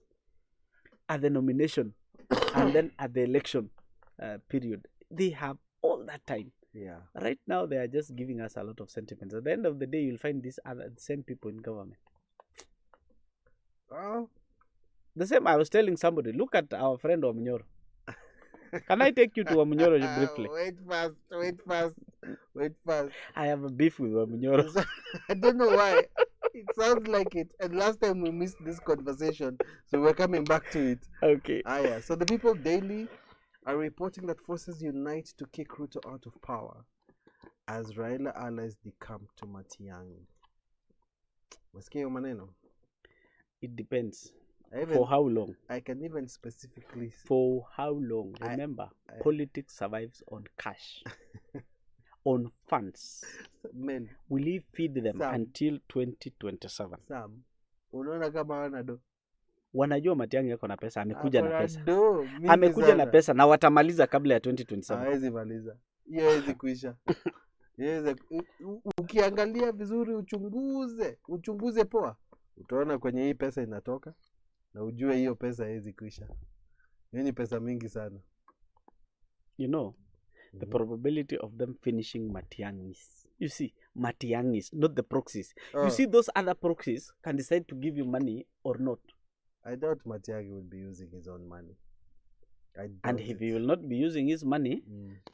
at the nomination and then at the election period. They have all that time. Right now, they are just giving us a lot of sentiments. At the end of the day, you'll find these are the same people in government. The same, I was telling somebody, look at our friend Wamunyoro. Can I take you to Wamunyoro briefly?
Wait fast.
I have a beef with Wamunyoro.
I don't know why. It sounds like it. And last time we missed this conversation, so we're coming back to it.
Okay.
So the People Daily are reporting that forces unite to kick Ruto out of power as Raila allies decamp to Matiang'i. Wasikia maneno?
It depends. For how long?
I can even specifically...
For how long? Remember, politics survives on cash, on funds.
Men,
will you feed them until 2027?
Sam, unaona kama wanado?
Wanajua Matiang'i yako na pesa, amekuja na pesa. Amekuja na pesa na watamaliza kabla ya 2027.
Hawezi maliza. Hiyo haiwezi kuisha. Ukiangalia vizuri, uchunguze poa, utaona kwenye hii pesa inatoka na ujue hiyo pesa haiwezi kuisha. Hiyo ni pesa mingi sana.
You know, the probability of them finishing Matiang'is. You see, Matiang'is, not the proxies. You see, those other proxies can decide to give you money or not.
I doubt Matiang'i will be using his own money.
And if he will not be using his money,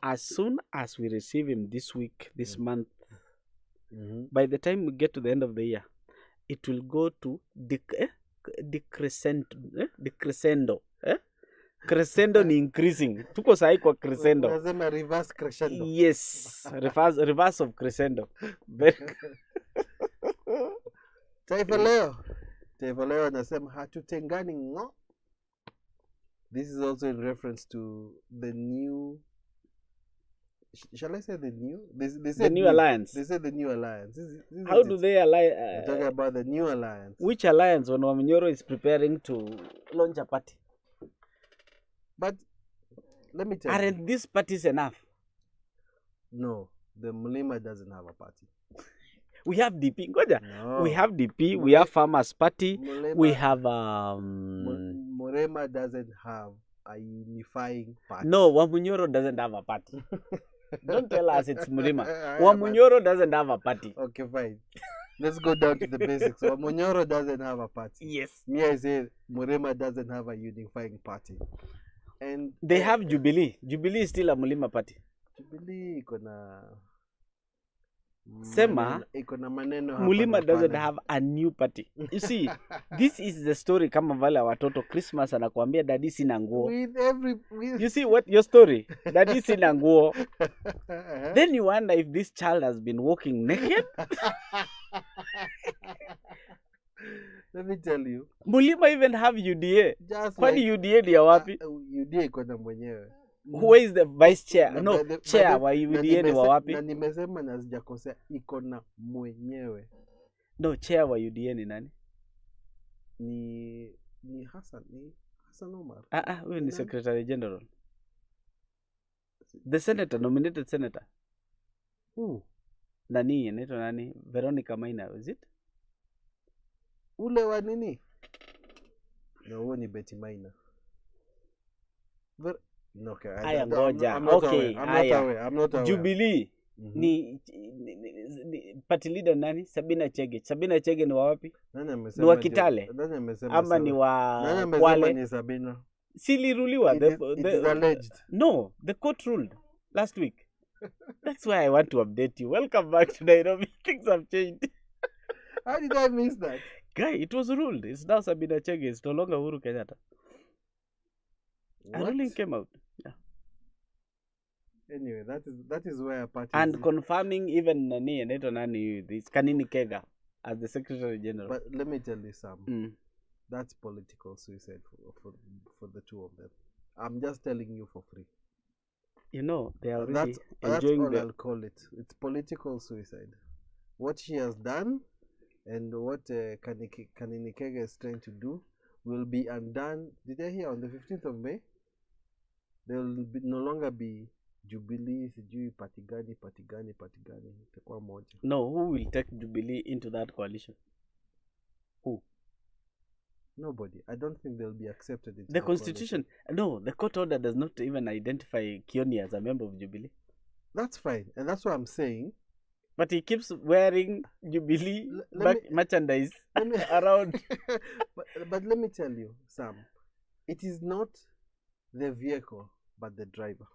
as soon as we receive him this week, this month, by the time we get to the end of the year, it will go to decrescendo. Crescendo ni increasing. Tuko sahi kwa crescendo.
Unasema reverse crescendo.
Yes, reverse of crescendo.
Taifa Leo anasema hatutengani ngo. This is also in reference to the new, shall I say the new? They
the new alliance.
They say the new alliance. This
How do they align?
We're talking about the new alliance.
Which alliance when Wamunyoro is preparing to launch a party?
But let me tell you.
Aren't these parties enough?
No, the Mulima doesn't have a party.
We have DP.
No.
We have DP. We have Farmers Party. We have
Murema doesn't have a unifying party.
No, Wamunyoro doesn't have a party. Don't tell us it's Murema. Wamunyoro doesn't have a party.
Okay, fine. Let's go down to the basics. Wamunyoro doesn't have a party.
Yes.
Me, I say Murema doesn't have a unifying party. And
they have Jubilee. Jubilee is still a Mulima party.
Jubilee ikona
Sema Mulima doesn't have a new party. You see, this is the story kama vale watoto Christmas anakuambia daddy sina nguo. You see what your story? Daddy sina nguo. Then you wonder if this child has been walking naked.
Let me tell you.
Mulima even have UDA. Kwani UDA ni ya wapi?
UDA iko na mwenyewe.
Who is the vice chair? No, chair wa UDA ni wa wapi?
Na nimesema na sijakosea, iko na mwenyewe.
No, chair wa UDA ni nani?
Ni Hassan Omar.
Huyo ni Secretary General. The senator, nominated senator.
Who?
Nani, anaitwa nani? Veronica Maina, is it?
Ule wa nini? No, huo ni Betty Maina. Okay,
I'm not aware. Jubilee ni party leader nani? Sabina Chege. Sabina Chege ni wa wapi? Ni wa Kitale. Ama ni wa Kwale?
Ni Sabina.
Siliruliwa.
It is alleged.
No, the court ruled last week. That's why I want to update you. Welcome back to Nairobi. Things have changed.
How did I miss that?
Guy, it was ruled. It's now Sabina Chege. It's no longer Uhuru Kenyatta. A ruling came out. Yeah.
Anyway, that is where parties...
And confirming even this Kanini Kega as the Secretary General.
But let me tell you, Sam, that's political suicide for the two of them. I'm just telling you for free.
You know, they are already
that's
enjoying
all I'll call it. It's political suicide. What she has done and what Kanini Kega is trying to do will be undone. Did I hear on the 15th of May? There will no longer be Jubilee, sijui patigani. Itakuwa moja.
No, who will take Jubilee into that coalition? Who?
Nobody. I don't think they'll be accepted into
the constitution. No, the court order does not even identify Kioni as a member of Jubilee.
That's fine, and that's what I'm saying.
But he keeps wearing Jubilee merchandise around.
But let me tell you, Sam, it is not the vehicle, but the driver.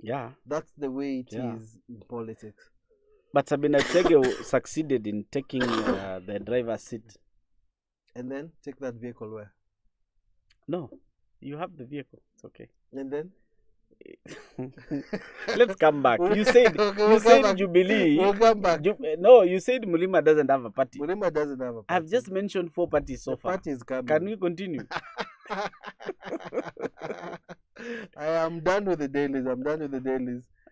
Yeah.
That's the way it is in politics.
But Sabina Chege succeeded in taking the driver's seat.
And then take that vehicle where?
No, you have the vehicle. It's okay.
And then?
Let's come back. You said Jubilee.
We'll come back.
No, you said Mulima doesn't have a party.
Mulima doesn't have a party.
I've just mentioned 4 parties so far.
Party is coming.
Can we continue?
I am done with the dailies.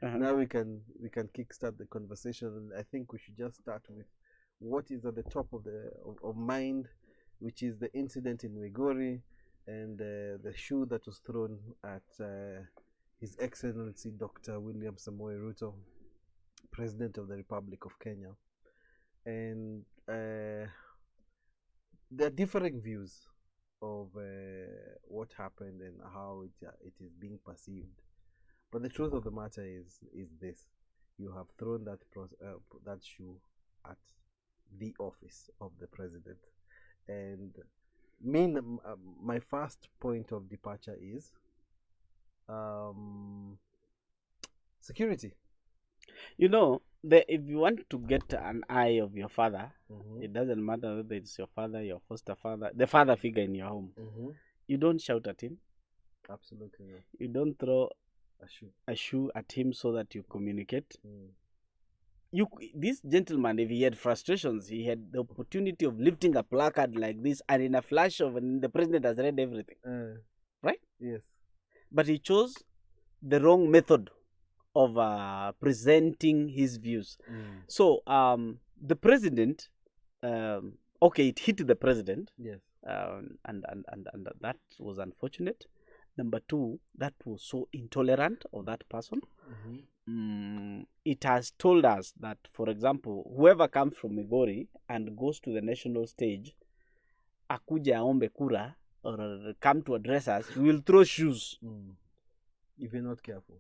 Now we can kickstart the conversation. I think we should just start with what is at the top of mind, which is the incident in Migori and the shoe that was thrown at His Excellency Dr. William Samoei Ruto, President of the Republic of Kenya. And there are differing views of what happened and how it is being perceived. But the truth of the matter is this: you have thrown that shoe at the office of the president. And my first point of departure is security.
You know, if you want to get an eye of your father, it doesn't matter whether it's your father, your foster father, the father figure in your home. You don't shout at him.
Absolutely not.
You don't throw a shoe at him so that you communicate. This gentleman, if he had frustrations, he had the opportunity of lifting a placard like this, and in a flash of the president has read everything. Right?
Yes.
But he chose the wrong method of presenting his views. So the president, okay, it hit the president.
Yes.
And that was unfortunate. Number 2, that was so intolerant of that person. It has told us that, for example, whoever comes from Migori and goes to the national stage, akuja aombe kura or come to address us, we will throw shoes.
If you're not careful.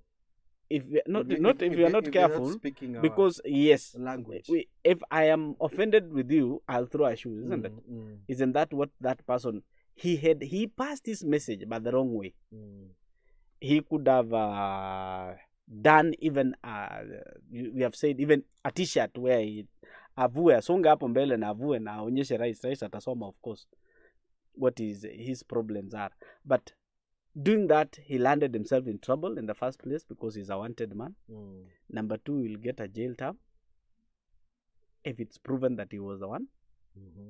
If you're not careful, because yes,
language.
If I am offended with you, I'll throw a shoe, isn't it? Isn't that what that person he passed his message but the wrong way? He could have done even we have said even a t-shirt where avue asonga hapo mbele na avue na aonyeshe rais atasoma, of course, what his problems are. But doing that, he landed himself in trouble in the first place because he's a wanted man. Number 2, he'll get a jail term if it's proven that he was the one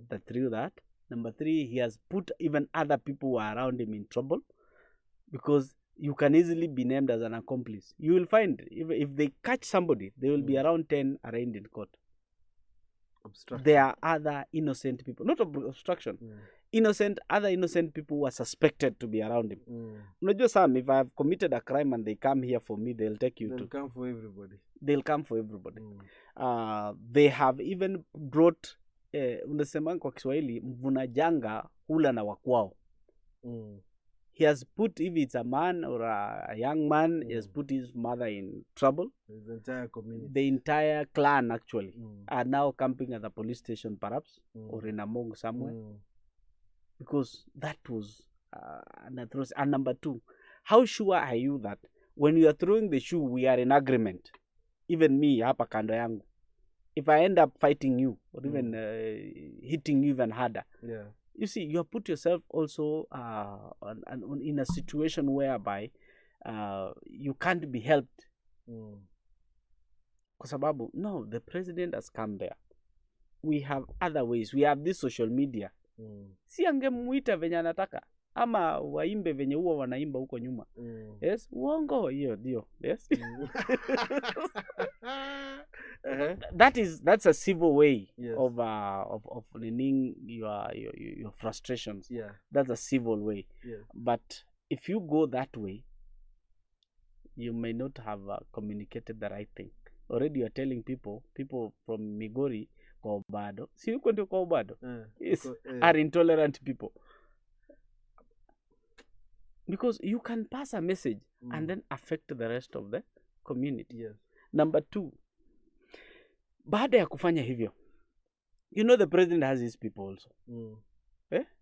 that threw that. Number 3, he has put even other people who are around him in trouble, because you can easily be named as an accomplice. You will find if they catch somebody, there will be around 10 arraigned in court.
Obstruction.
There are other innocent people, not obstruction. Other innocent people who are suspected to be around him. Unajua, Sam, if I have committed a crime and they come here for me, they'll take you.
They'll come for everybody.
They'll come for everybody. They have even brought unasema kwa Kiswahili, mvuna janga hula na wakwao. He has put, if it's a man or a young man, he has put his mother in trouble.
The entire community.
The entire clan actually are now camping at the police station, perhaps, or in a mong somewhere. Because that was an atrocity. And number 2, how sure are you that when you are throwing the shoe, we are in agreement? even me hapa kando yangu, if I end up fighting you or even hitting you even harder, you see, you have put yourself also in a situation whereby you can't be helped. Kwa sababu, no, the president has come there. We have other ways. We have this social media. Si angemuita venye anataka ama waimbe venye huwa wanaimba huko nyuma. Yes, uongo hiyo ndio. Yes. That's a civil way of learning your frustrations. That's a civil way. But if you go that way, you may not have communicated the right thing. Already you're telling people from Migori kwa bado. Si uko ndio kwa bado. Yes, are intolerant people. Because you can pass a message and then affect the rest of the community. Number 2, baada ya kufanya hivyo, you know the president has his people also.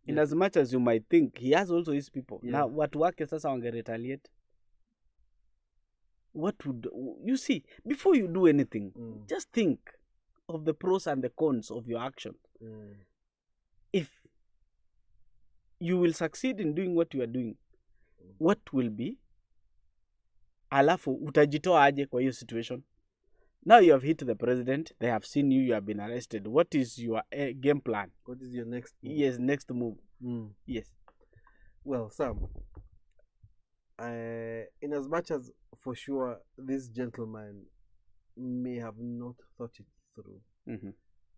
In as much as you might think, he has also his people. Na watu wake sasa wange retaliate. What would you see before you do anything? Just think of the pros and the cons of your action. If you will succeed in doing what you are doing, what will be? Alafu utajitoa aje kwa hiyo situation? Now you have hit the president, they have seen you, you have been arrested. What is your game plan?
What is your next move?
Yes, next move. Yes.
Well, Sam, in as much as for sure this gentleman may have not thought it through,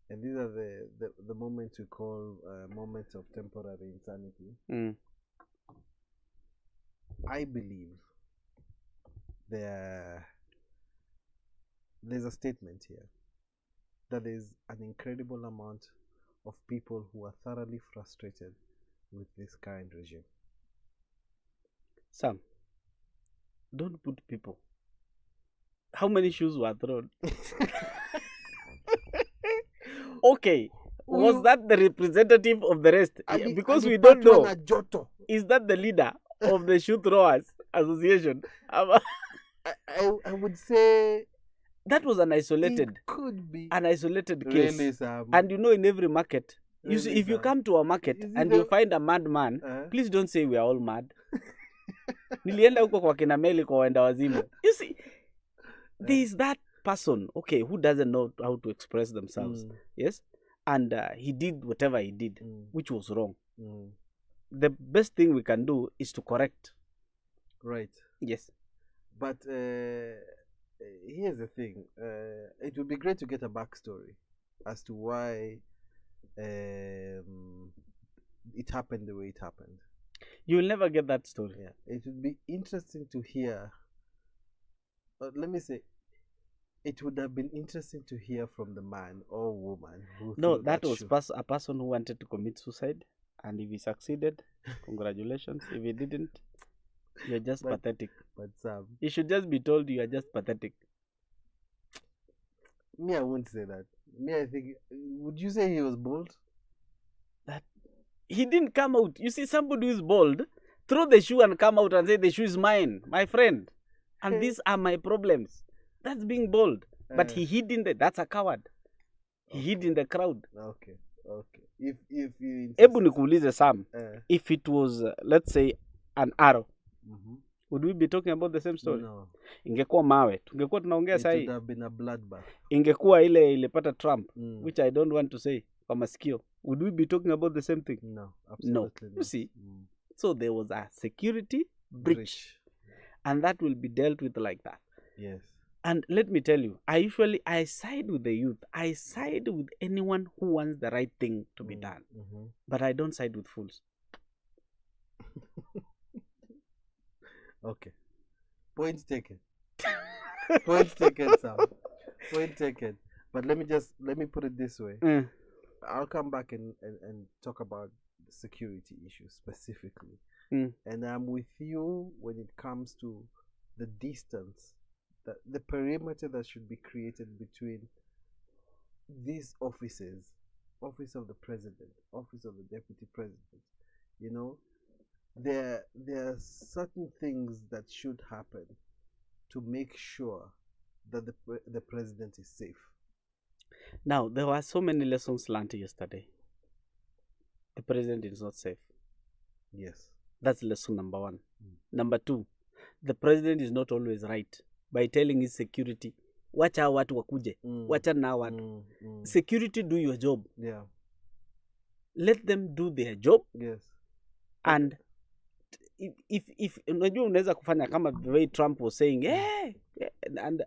and these are the moments we call moments of temporary insanity, I believe there's a statement here that there's an incredible amount of people who are thoroughly frustrated with this current regime.
Sam, don't put people. How many shoes were thrown? Okay, was that the representative of the rest? Because we don't know. Is that the leader of the shoe throwers association?
I would say
that was an isolated.
It could be
an isolated case.
Really, Sam.
And you know, in every market, you see, if you come to a market and you find a madman, please don't say we are all mad. Nilienda huko kwa kina Melly kwa wenda wazimu. You see, there is that person, okay, who doesn't know how to express themselves. Yes? And he did whatever he did, which was wrong. The best thing we can do is to correct.
Right.
Yes.
But here's the thing. It would be great to get a backstory as to why it happened the way it happened.
You will never get that story.
Yeah. It would be interesting to hear. Let me say, it would have been interesting to hear from the man or woman who.
No, that was a person who wanted to commit suicide, and if he succeeded, congratulations. If he didn't, you're just pathetic.
But Sam,
you should just be told you are just pathetic.
Me, I wouldn't say that. Me, I think. Would you say he was bold?
That he didn't come out. You see, somebody who is bold, throw the shoe and come out and say the shoe is mine, my friend, and these are my problems. That's being bold. But he hid in that's a coward. He hid in the crowd.
Okay. If you
Ebu nikuulize Sam, if it was let's say an arrow, would we be talking about the same story?
No.
Ingekuwa mawe, tungekuwa tunaongea sahi.
It would have been a bloodbath.
Ingekuwa ile ilipata Trump, which I don't want to say kwa masikio. Would we be talking about the same thing?
No, absolutely not.
You see, so there was a security breach, and that will be dealt with like that.
Yes.
And let me tell you, I side with the youth. I side with anyone who wants the right thing to be done. But I don't side with fools.
Okay. Point taken. Point taken, Sam. Point taken. But let me put it this way. I'll come back and talk about the security issues specifically. And I'm with you when it comes to the distance, the perimeter that should be created between these offices, office of the president, office of the deputy president. You know, there are certain things that should happen to make sure that the president is safe?
Now, there were so many lessons learned yesterday. The president is not safe.
Yes.
That's lesson number 1. Number 2, the president is not always right by telling his security, wacha watu wakuje, wacha na watu. Security, do your job.
Yeah.
Let them do their job.
Yes.
And if unajua unaweza kufanya kama the way Trump was saying, and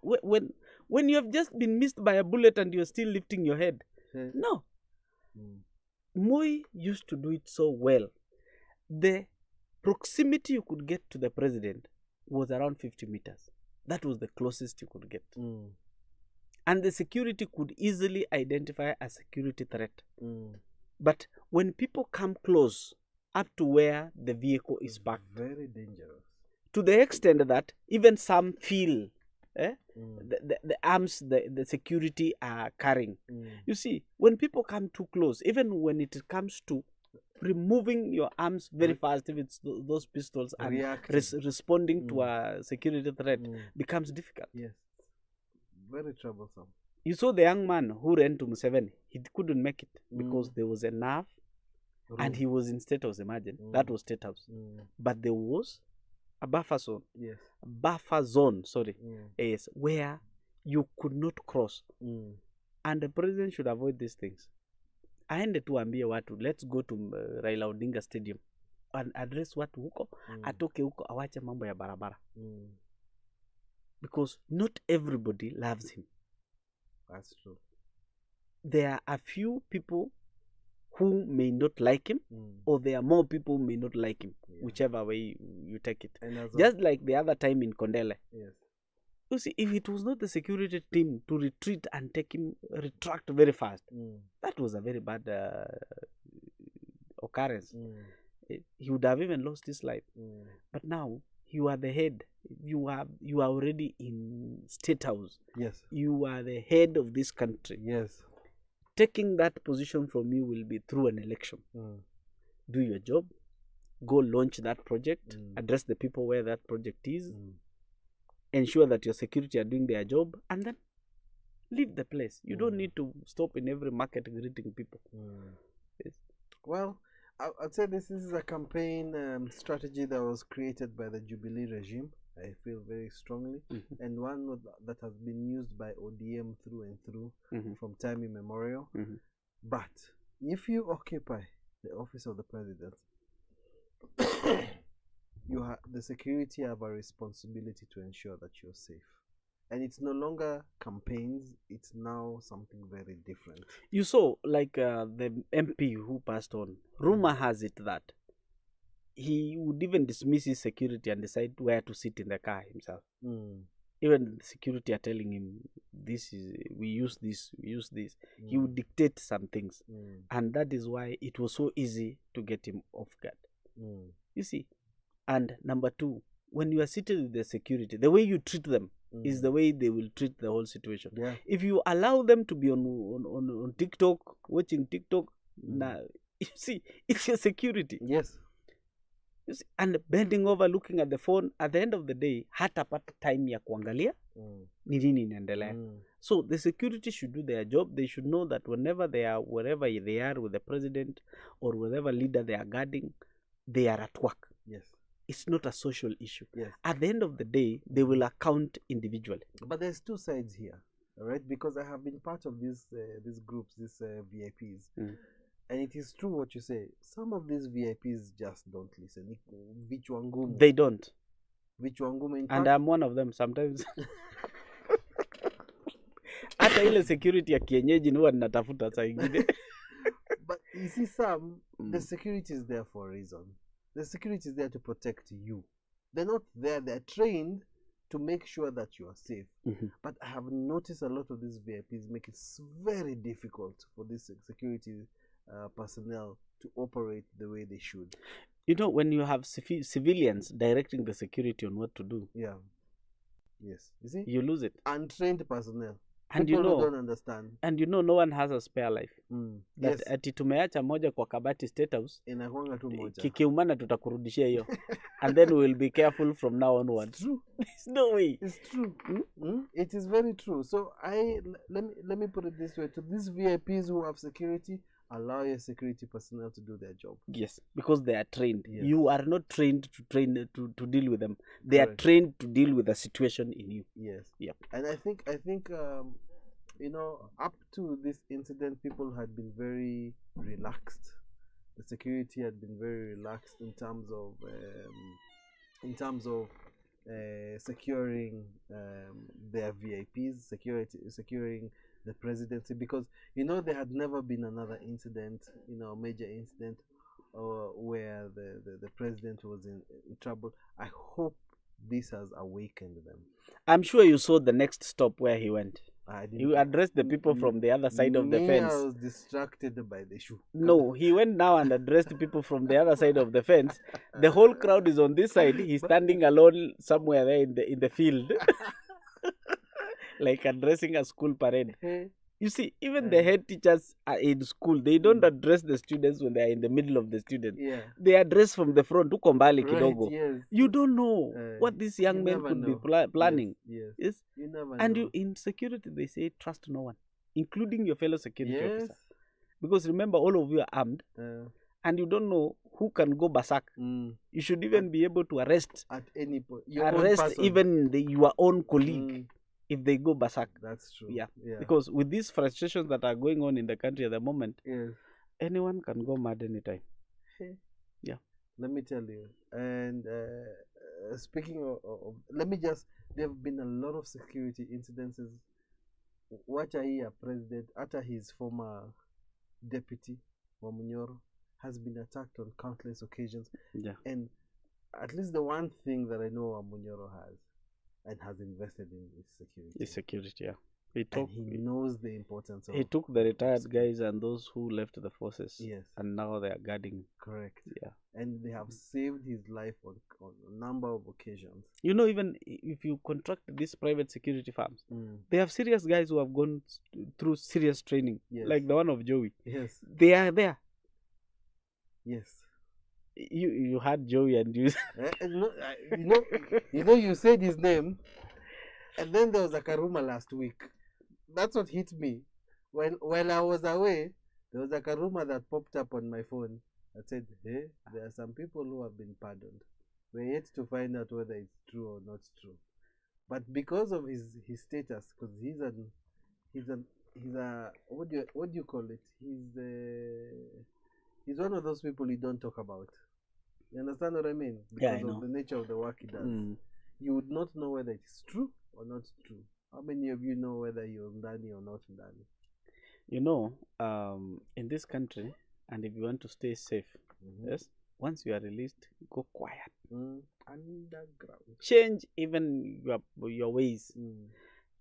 when you have just been missed by a bullet and you're still lifting your head. No. Moi used to do it so well. The proximity you could get to the president was around 50 meters. That was the closest you could get. And the security could easily identify a security threat. But when people come close up to where the vehicle is parked,
very dangerous.
To the extent that even some feel the arms the security are carrying. You see, when people come too close, even when it comes to removing your arms very fast, if it's those pistols, and responding to a security threat becomes difficult.
Yes, very troublesome.
You saw the young man who ran to Museveni. He couldn't make it because there was a nerve and he was in State House, imagine. That was State House. But there was a buffer zone.
Yes.
A buffer zone, sorry. Yes, where you could not cross. And the president should avoid these things. Aende tu ambie watu, let's go to Raila Odinga Stadium and address watu huko, atoke huko, awache mambo ya barabara. Because not everybody loves him.
That's true.
There are a few people who may not like him, or there are more people who may not like him, whichever way you take it. Just like the other time in Kondele.
Yes.
You see, if it was not the security team to retreat and take him, retract very fast, that was a very bad occurrence. He would have even lost his life. But now, you are the head. You are already in State House.
Yes.
You are the head of this country.
Yes.
Taking that position from you will be through an election. Do your job. Go launch that project. Address the people where that project is. Ensure that your security are doing their job, and then leave the place. You don't need to stop in every market greeting people. Yes.
Well, I'd say this is a campaign strategy that was created by the Jubilee regime. I feel very strongly, and one that has been used by ODM through and through from time immemorial. But if you occupy the office of the president, the security have a responsibility to ensure that you're safe. And it's no longer campaigns, it's now something very different.
You saw, like the MP who passed on, rumor has it that he would even dismiss his security and decide where to sit in the car himself. Even the security are telling him, we use this. He would dictate some things. And that is why it was so easy to get him off guard. You see? And number 2, when you are seated with the security, the way you treat them is the way they will treat the whole situation.
Yeah.
If you allow them to be on TikTok, watching TikTok, now, you see, it's your security.
Yes.
You see, and bending over, looking at the phone, at the end of the day, hatapata time ya kuangalia ni nini inaendelea. So the security should do their job. They should know that wherever they are with the president or whatever leader they are guarding, they are at work.
Yes.
It's not a social issue.
Yes.
At the end of the day, they will account individually.
But there's two sides here, right? Because I have been part of these groups, these VIPs. And it is true what you say. Some of these VIPs just don't listen.
They don't.
And
I'm one of them sometimes. Hata ile security ya kienyeji huwa ninatafuta saa ingine.
But you see, the security is there for a reason. The security is there to protect you. They're not there. They're trained to make sure that you are safe. But I have noticed a lot of these VIPs make it very difficult for these security personnel to operate the way they should.
You know, when you have civilians directing the security on what to do.
Yeah. Yes. You see?
You lose it.
Untrained personnel.
And
People
you know,
who don't understand.
And you know, no one has a spare life. That
Yes.
ati tumeacha moja kwa kabati State House,
Inakuanga tu moja.
kikiumana tutakurudishia hiyo. And then we'll be careful from now onwards.
It's true.
There's no way.
It's true. It is very true. So let me put it this way: to these VIPs who have security, allow your security personnel to do their job.
Yes, because they are trained.
Yes.
You are not trained to deal with them. They
Correct.
are trained to deal with the situation in you.
Yes.
Yep.
And I think you know, up to this incident, people had been very relaxed. The security had been very relaxed in terms of securing their VIPs, securing the presidency, because you know there had never been another incident, you know, major incident, where the president was in trouble. I hope this has awakened them.
I'm sure you saw the next stop where he went.
I didn't.
You addressed the people from the other side of the fence.
I was distracted by the shoe.
No, he went now and addressed people from the other side of the fence. The whole crowd is on this side. He's standing alone somewhere there in the field, like addressing a school parade. You see, even the head teachers are in school. They don't address the students when they are in the middle of the student.
Yeah.
They address from the front. Right, kidogo.
Yes.
You don't know what this young man could be planning.
Yes. You never
And
know.
you, in security, they say trust no one, including your fellow security
Yes.
officer. Because remember, all of you are armed. And you don't know who can go berserk. You should even be able to arrest
at any point.
Arrest even your own colleague if they go berserk.
That's true.
Yeah. Because with these frustrations that are going on in the country at the moment,
Yes.
anyone can go mad anytime. Yeah.
Let me tell you. And speaking of, there have been a lot of security incidences. Wacha president, after his former deputy, Wamunyoro, has been attacked on countless occasions.
Yeah.
And at least the one thing that I know Wamunyoro has and has invested in is security.
Is security, yeah.
He knows the importance of.
He took the retired guys and those who left the forces.
Yes.
And now they are guarding.
Correct.
Yeah.
And they have saved his life on a number of occasions.
You know, even if you contract these private security firms, they have serious guys who have gone through serious training, like the one of Joey.
Yes.
They are there.
Yes.
You had Joey and you.
You said his name, and then there was a Karuma last week. That's what hit me. While I was away, there was a Karuma that popped up on my phone that said, "Hey, there are some people who have been pardoned. We're yet to find out whether it's true or not true." But because of his status, because he's a what do you call it? He's one of those people you don't talk about. You understand what I mean? Because of the nature of the work he does. You would not know whether it's true or not true. How many of you know whether you're Ndani or not Ndani?
You know, in this country, and if you want to stay safe, yes, once you are released, go quiet.
Underground.
Change even your ways.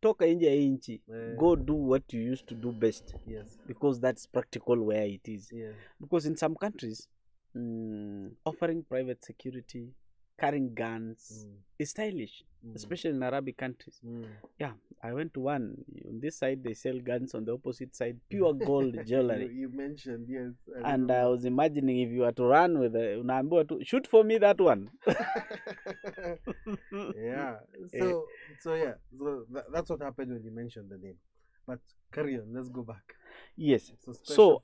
Toka nje ya inchi. Go do what you used to do best.
Yes.
Because that's practical where it is.
Yeah.
Because in some countries, offering private security, carrying guns is stylish, especially in Arabic countries. Yeah, I went to one. On this side, they sell guns. On the opposite side, pure gold jewelry.
You mentioned, yes.
And I was imagining if you were to run with unaambiwa tu shoot for me that one.
Yeah. So that's what happened when you mentioned the name. But carry on. Let's go back.
Yes. So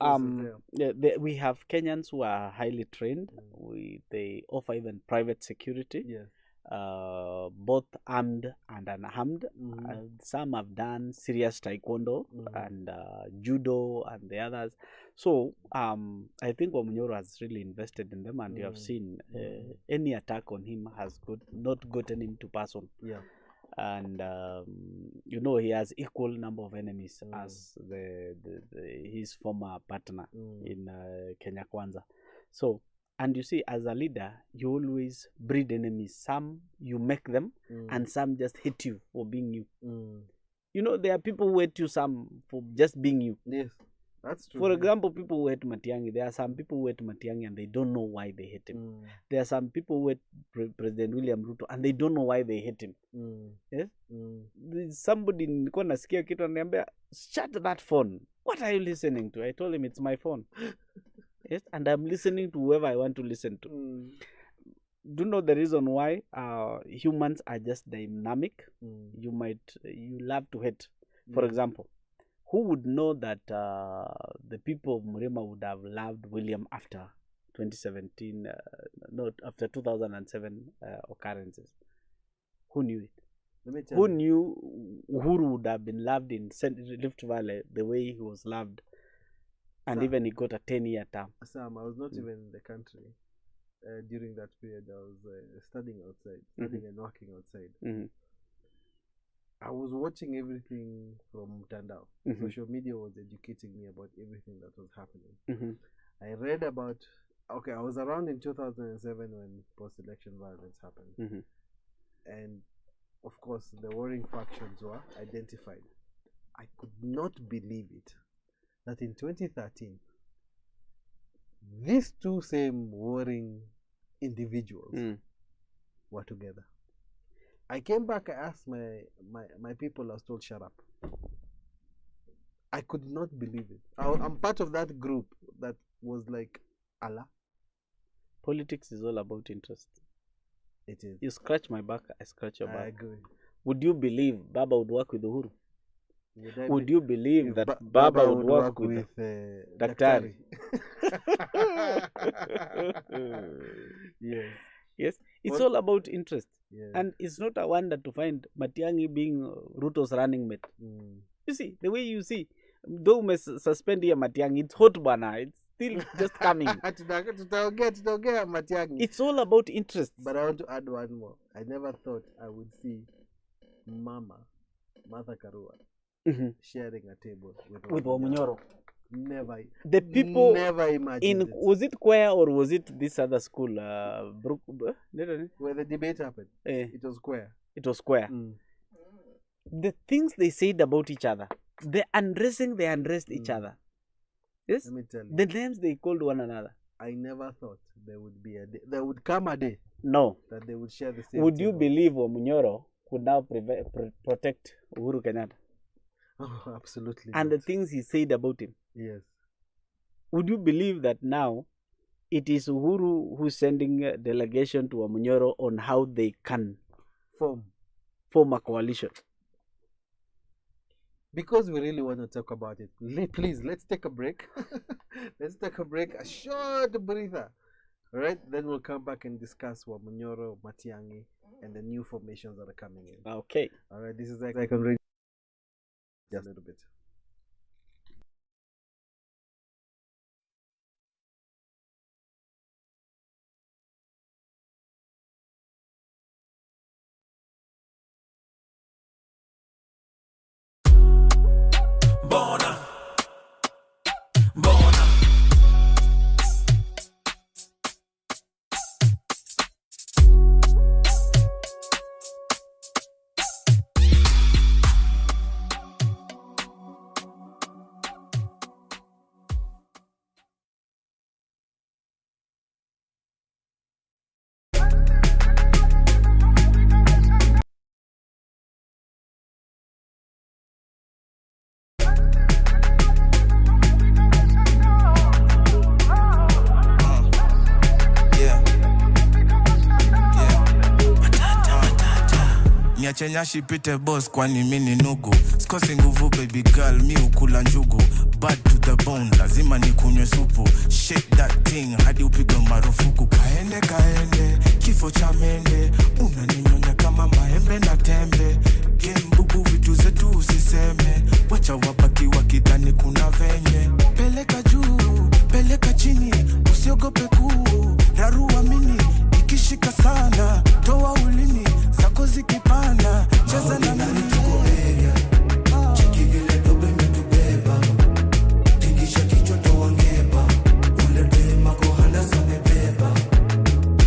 we have Kenyans who are highly trained. They offer even private security.
Yes.
Both armed and unarmed. Some have done serious taekwondo and judo and the others. So I think Wamunyoro has really invested in them, and you have seen any attack on him has not gotten him to pass on.
Yeah.
And you know, he has equal number of enemies as his former partner in Kenya Kwanza. So, and you see, as a leader, you always breed enemies. Some you make them, and some just hate you for being you. You know, there are people who hate you, some for just being you.
Yes. That's true.
For example, people who hate Matiang'i, there are some people who hate Matiang'i and they don't know why they hate him. There are some people who hate President William Ruto and they don't know why they hate him. Yes? There's somebody nilikuwa nasikia kitu ananiambia, shut that phone. What are you listening to? I told him it's my phone. Yes, and I'm listening to whoever I want to listen to. Do you know the reason why humans are just dynamic? You love to hate. For example, who would know that the people of Murima would have loved William after 2017, not after 2007 occurrences? Who knew it? Who knew Uhuru would have been loved in Rift Valley the way he was loved? And even he got a 10-year term.
Sam, I was not even in the country during that period. I was studying outside, studying and working outside. I was watching everything from Mtandao. Social media was educating me about everything that was happening. I read about, I was around in 2007 when post-election violence happened. And of course, the warring factions were identified. I could not believe it, that in 2013, these two same warring individuals were together. I came back, I asked my people, I was told, shut up. I could not believe it. I'm part of that group that was like, Allah.
Politics is all about interest.
It is.
You scratch my back, I scratch your back.
I agree.
Would you believe Baba would work with Uhuru? Would you believe that Baba would work with Daktari?
Yes.
Yes. It's all about interest. Yes. And it's not a wonder to find Matiang'i being Ruto's running mate. You see, the way you see, though we suspend here Matiang'i, it's hot bana. It's still just coming. It's all about interest.
But I want to add one more. I never thought I would see Martha Karua sharing a table with
Wamunyoro.
Never.
The people
never imagined.
Was it Kwea or was it this other school?
Where the debate happened. It was Kwea.
It was Kwea. The things they said about each other, they undressed each other. Yes.
Let me tell you.
The names they called one another.
I never thought there would be a day. There would come a day.
No.
That they would share the same.
Would you believe Wamunyoro could now protect Uhuru Kenyatta?
Oh, absolutely.
And the things he said about him.
Yes.
Would you believe that now it is Uhuru who's sending a delegation to Wamunyoro on how they can form a coalition?
Because we really want to talk about it, please, let's take a break. Let's take a break, a short breather. All right, then we'll come back and discuss Wamunyoro, Matiang'i, and the new formations that are coming in.
Okay.
All right, this is iconradioke. Just a little bit.
Niachenya shipite boss kwani mini nugu. Sikosi nguvu baby girl mi ukula njugu. Bad to the bone lazima nikunywe supu. Shake that thing hadi upigwe marufuku. Kaende kifo cha mende. Unaninyonya kama maembe na tembe. Game bubu vitu zetu usiseme. Wacha wabaki wakidhani kuna venye. Peleka juu, peleka chini. Usiogope kuu, rarua mini. Ikishika sana, toa ulimi. Zako zikipanda, cheza na nani tuko area. Chiki vile dobe metubeba. Tingisha kichwa toa ngeba. Ule dema kohanda samebeba.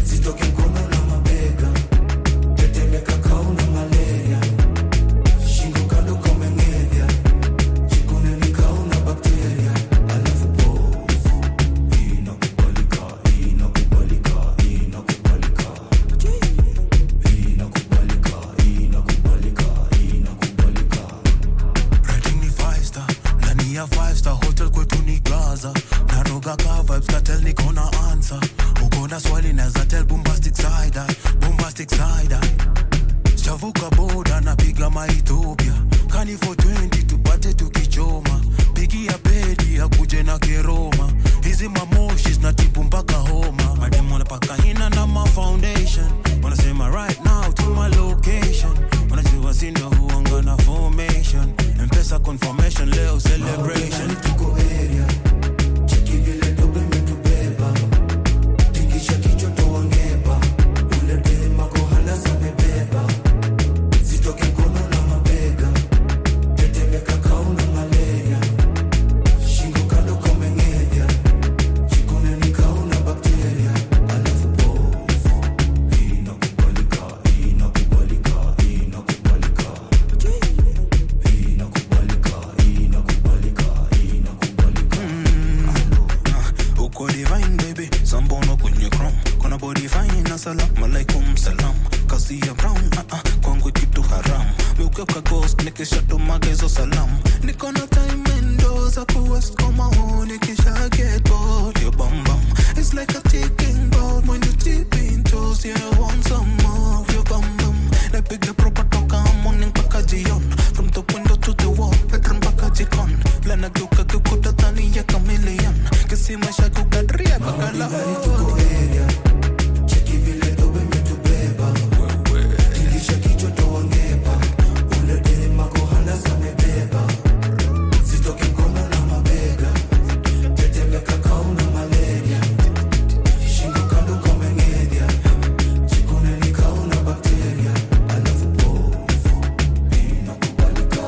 Sitoke mkono na mabega. Tetemeka kauna malea. road anapiga maethiopia kani for 20 tupate tukichoma pigi ya pedi ya kuje na keroma hizi mamoshi zinatibu mpaka homa madem wanapaka hina na ma foundation wanasema right now to my location wanajua sina huanga na formation mpesa confirmation leo celebration tuko area cheki vile dobe metubeba tingisha kichwa toangeba ule dema kohala samebeba zitoke mkono na mabega tetemeka kauna malaria shingo kando komengenya chikone ni kauna bakteria alafu pofu inakubalika uko divine baby sambono kwenye chrome kona body fine na salamu alaikum salam kasi ya brown kwangu kitu haram meuka ghost nikishato magezo salamu niko na time endo za kuwest koma honi kisha get bored your bum bum it's like a ticking board when you deep in toes yeah I want some more your bum bum like big the proper toka morning paka jion from the window to the wall bedroom paka jikon plana kuka kukuta tani ya chameleon kisi maisha kukadria paka la cheki vile dobe metubeba tingisha kichwa toangeba ule dema kohala samebeba zitoke mkono na mabega tetemeka kauna malaria shingo kando komengenya chikone ni kauna bakteria alafu pofu inakubalika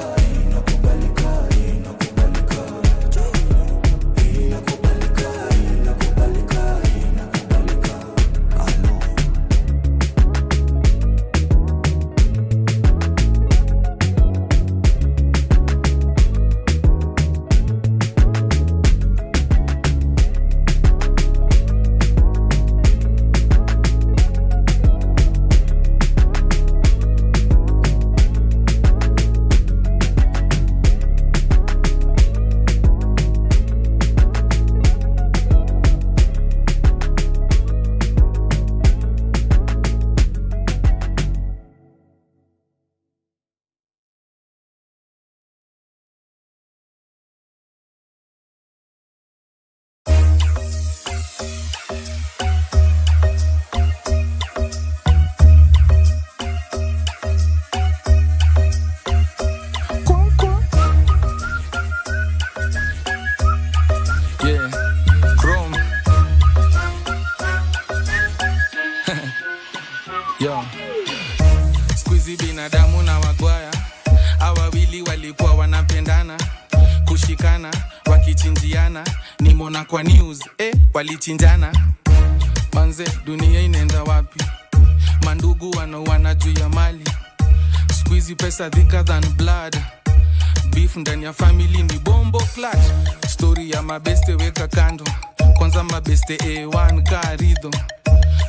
Yeah, Chrome. Yo, squeezy binadamu na wagwaya awawili walikuwa wanapendana kushikana wakichinjiana nimona kwa news walichinjana manze dunia inaenda wapi mandugu wanaoana juu ya mali squeezy pesa thicker than blood beef ndani ya family ni bombo clutch story ya mabeste weka kando kwanza mabeste A1 karido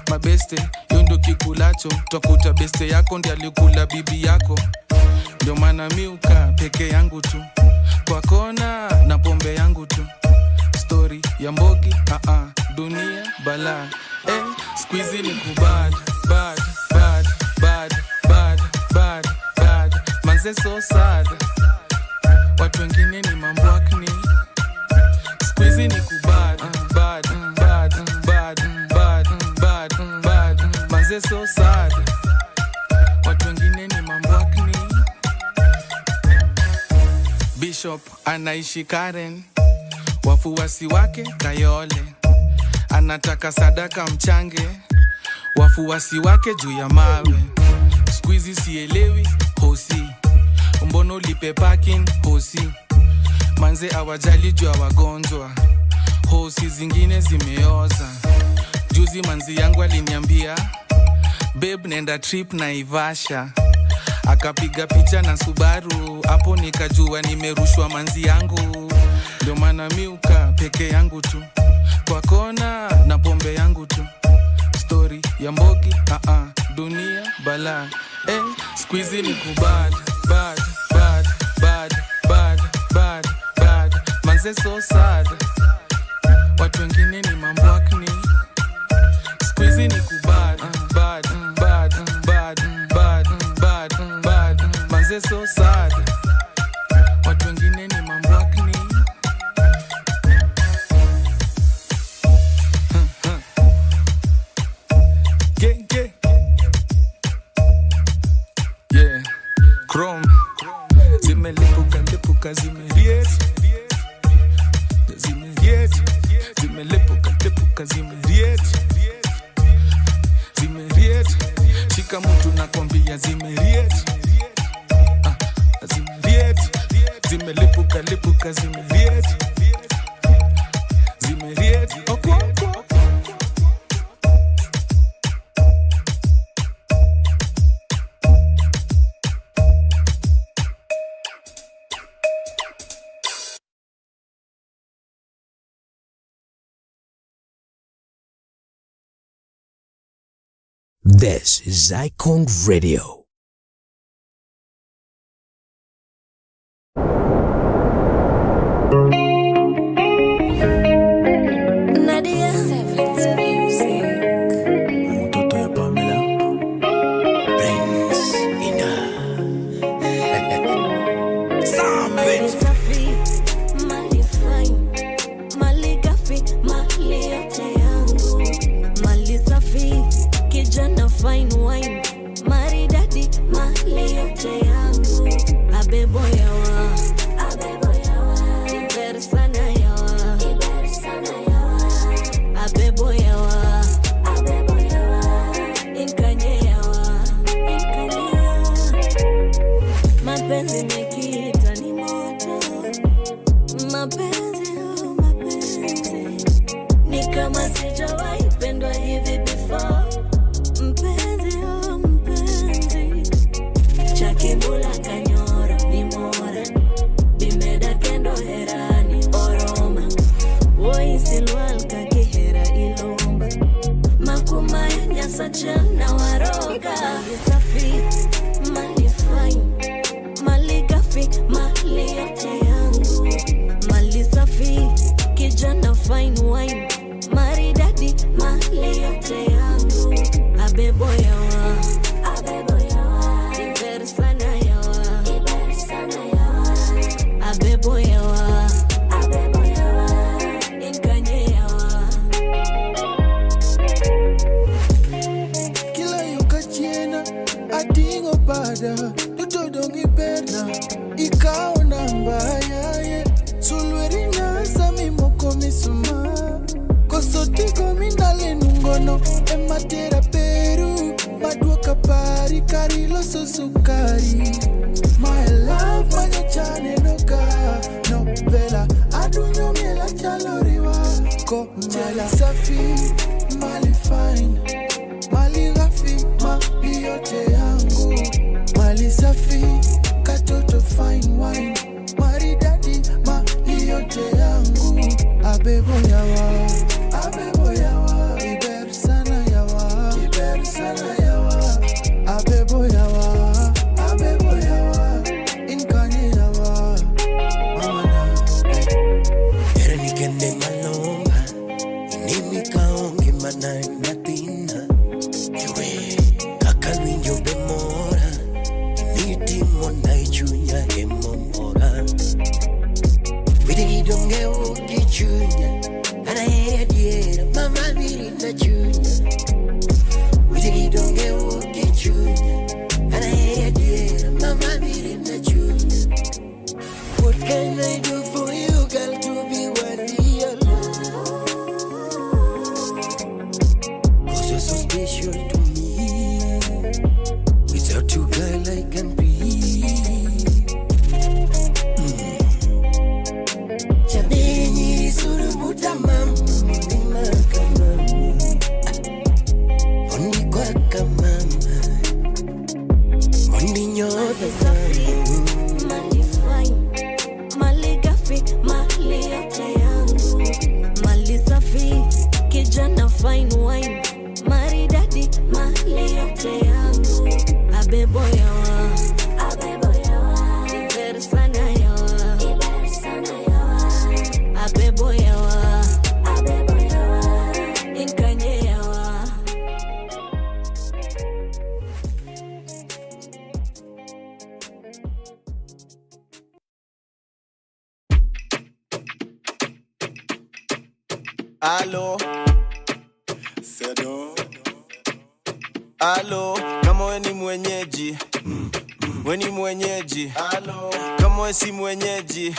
mabeste yondo kikulacho takuta beste yako ndiye alikula bibi yako ndio maana miuka peke yangu tu kwa kona na pombe yangu tu story ya mbogi dunia bala squeezy ni kubad bad bad bad bad bad bad manze so sad watu wengine ni mambwakni squeezy ni kubad bad bad bad bad bad bad manze so sad watu wengine ni mambwakni Bishop anaishi Karen wafuasi wake Kayole anataka sadaka mchange wafuasi wake juu ya mawe squeezy sielewi hosi mbono lipe parking hosi manze awajali juu ya wagonjwa hosi zingine zimeoza juzi manzi yangu aliniambia babe nenda trip na Ivasha akapiga picha na Subaru hapo nikajua nimerushwa manzi yangu ndio maana miuka peke yangu tu kwa kona na pombe yangu tu story ya mbogi dunia bala squeezy ni kubad bad bad bad bad bad bad manze so sad watu wengine ni mambwakni squeezy ni kubad bad bad bad bad bad bad manze so sad. Watu wengine ni mambwakni. Genge. Yeah, Chrome. Zimelipuka zimeriet. Zimeriet. Zimelipuka zimeriet. Zimeriet. Shika mtu nakwambia zimeriet. Zimeriet. Zimelipuka zimeriet. Zimeriet.
This is Icon Radio.
Nadia Sevens Music.
Mtoto ya Pamela. Prince Ina.
Mali safi, mali fine, mali gafi, mali yote yangu. Mali safi, kijana fine wine, maridadi, mali yote yangu. Abebo yawa, iber sana yawa, abebo yawa, inkanye yawa. Mapenzi mekita ni moto, mapenzi oh mapenzi, ni kama sijawahi pendwa hivi before. Mpenzi oh mpenzi, chakibula kanyoro ni mora, bimeda kendo herani oroma, woi silwal kakihera ilomba, makuma ya nyasa chana waroga. Mali safi, mali fine, mali gafi, mali yote yangu. Mali safi, kijana fine wine, maridadi, mali yote yangu. Abebo yawa, iber sana yawa, abebo yawa, inkanye yawa.
Kila yukachiena atingo pada tutodongi perna ikao nambaya ye sulwerina sami moko misuma kosotiko mindale nungono ematera peru maduoka pari karilo sosukari. My love manya chane noka no vela adunyo miela chaloriwa ko mala safi mali fine mali gafi mali yote yangu. Mali safi katoto fine wine maridadi mali yote yangu. Abebo yawa iber sana yawa abebo yawa inkanye yawa mama na
Era ni kende malonga. Inimi kaongi mana inatina. Yue kakalwinyo bemora. Initi mona ichunya emomora. Widi donge uki chunya. Ana hediera mama miri na chunya. Widi donge uki chunya. Ana hediera mama miri na chunya. What can I do for you, girl, to be worthy your love? 'Cause you're so special to me. Without you, girl, I can't breathe. Chabini surubuta mama, mama kama oni kwa kama oni nyoda
Safi, mali fine, mali gafi, mali yote yangu. Mali safi, kijana fine wine, maridadi, mali yote yangu. Abebo yawa, iber sana yawa, abebo yawa, inkanye yawa.
Alo. Alo, kama we ni mwenyeji. We ni mwenyeji. Alo, kama we si mwenyeji.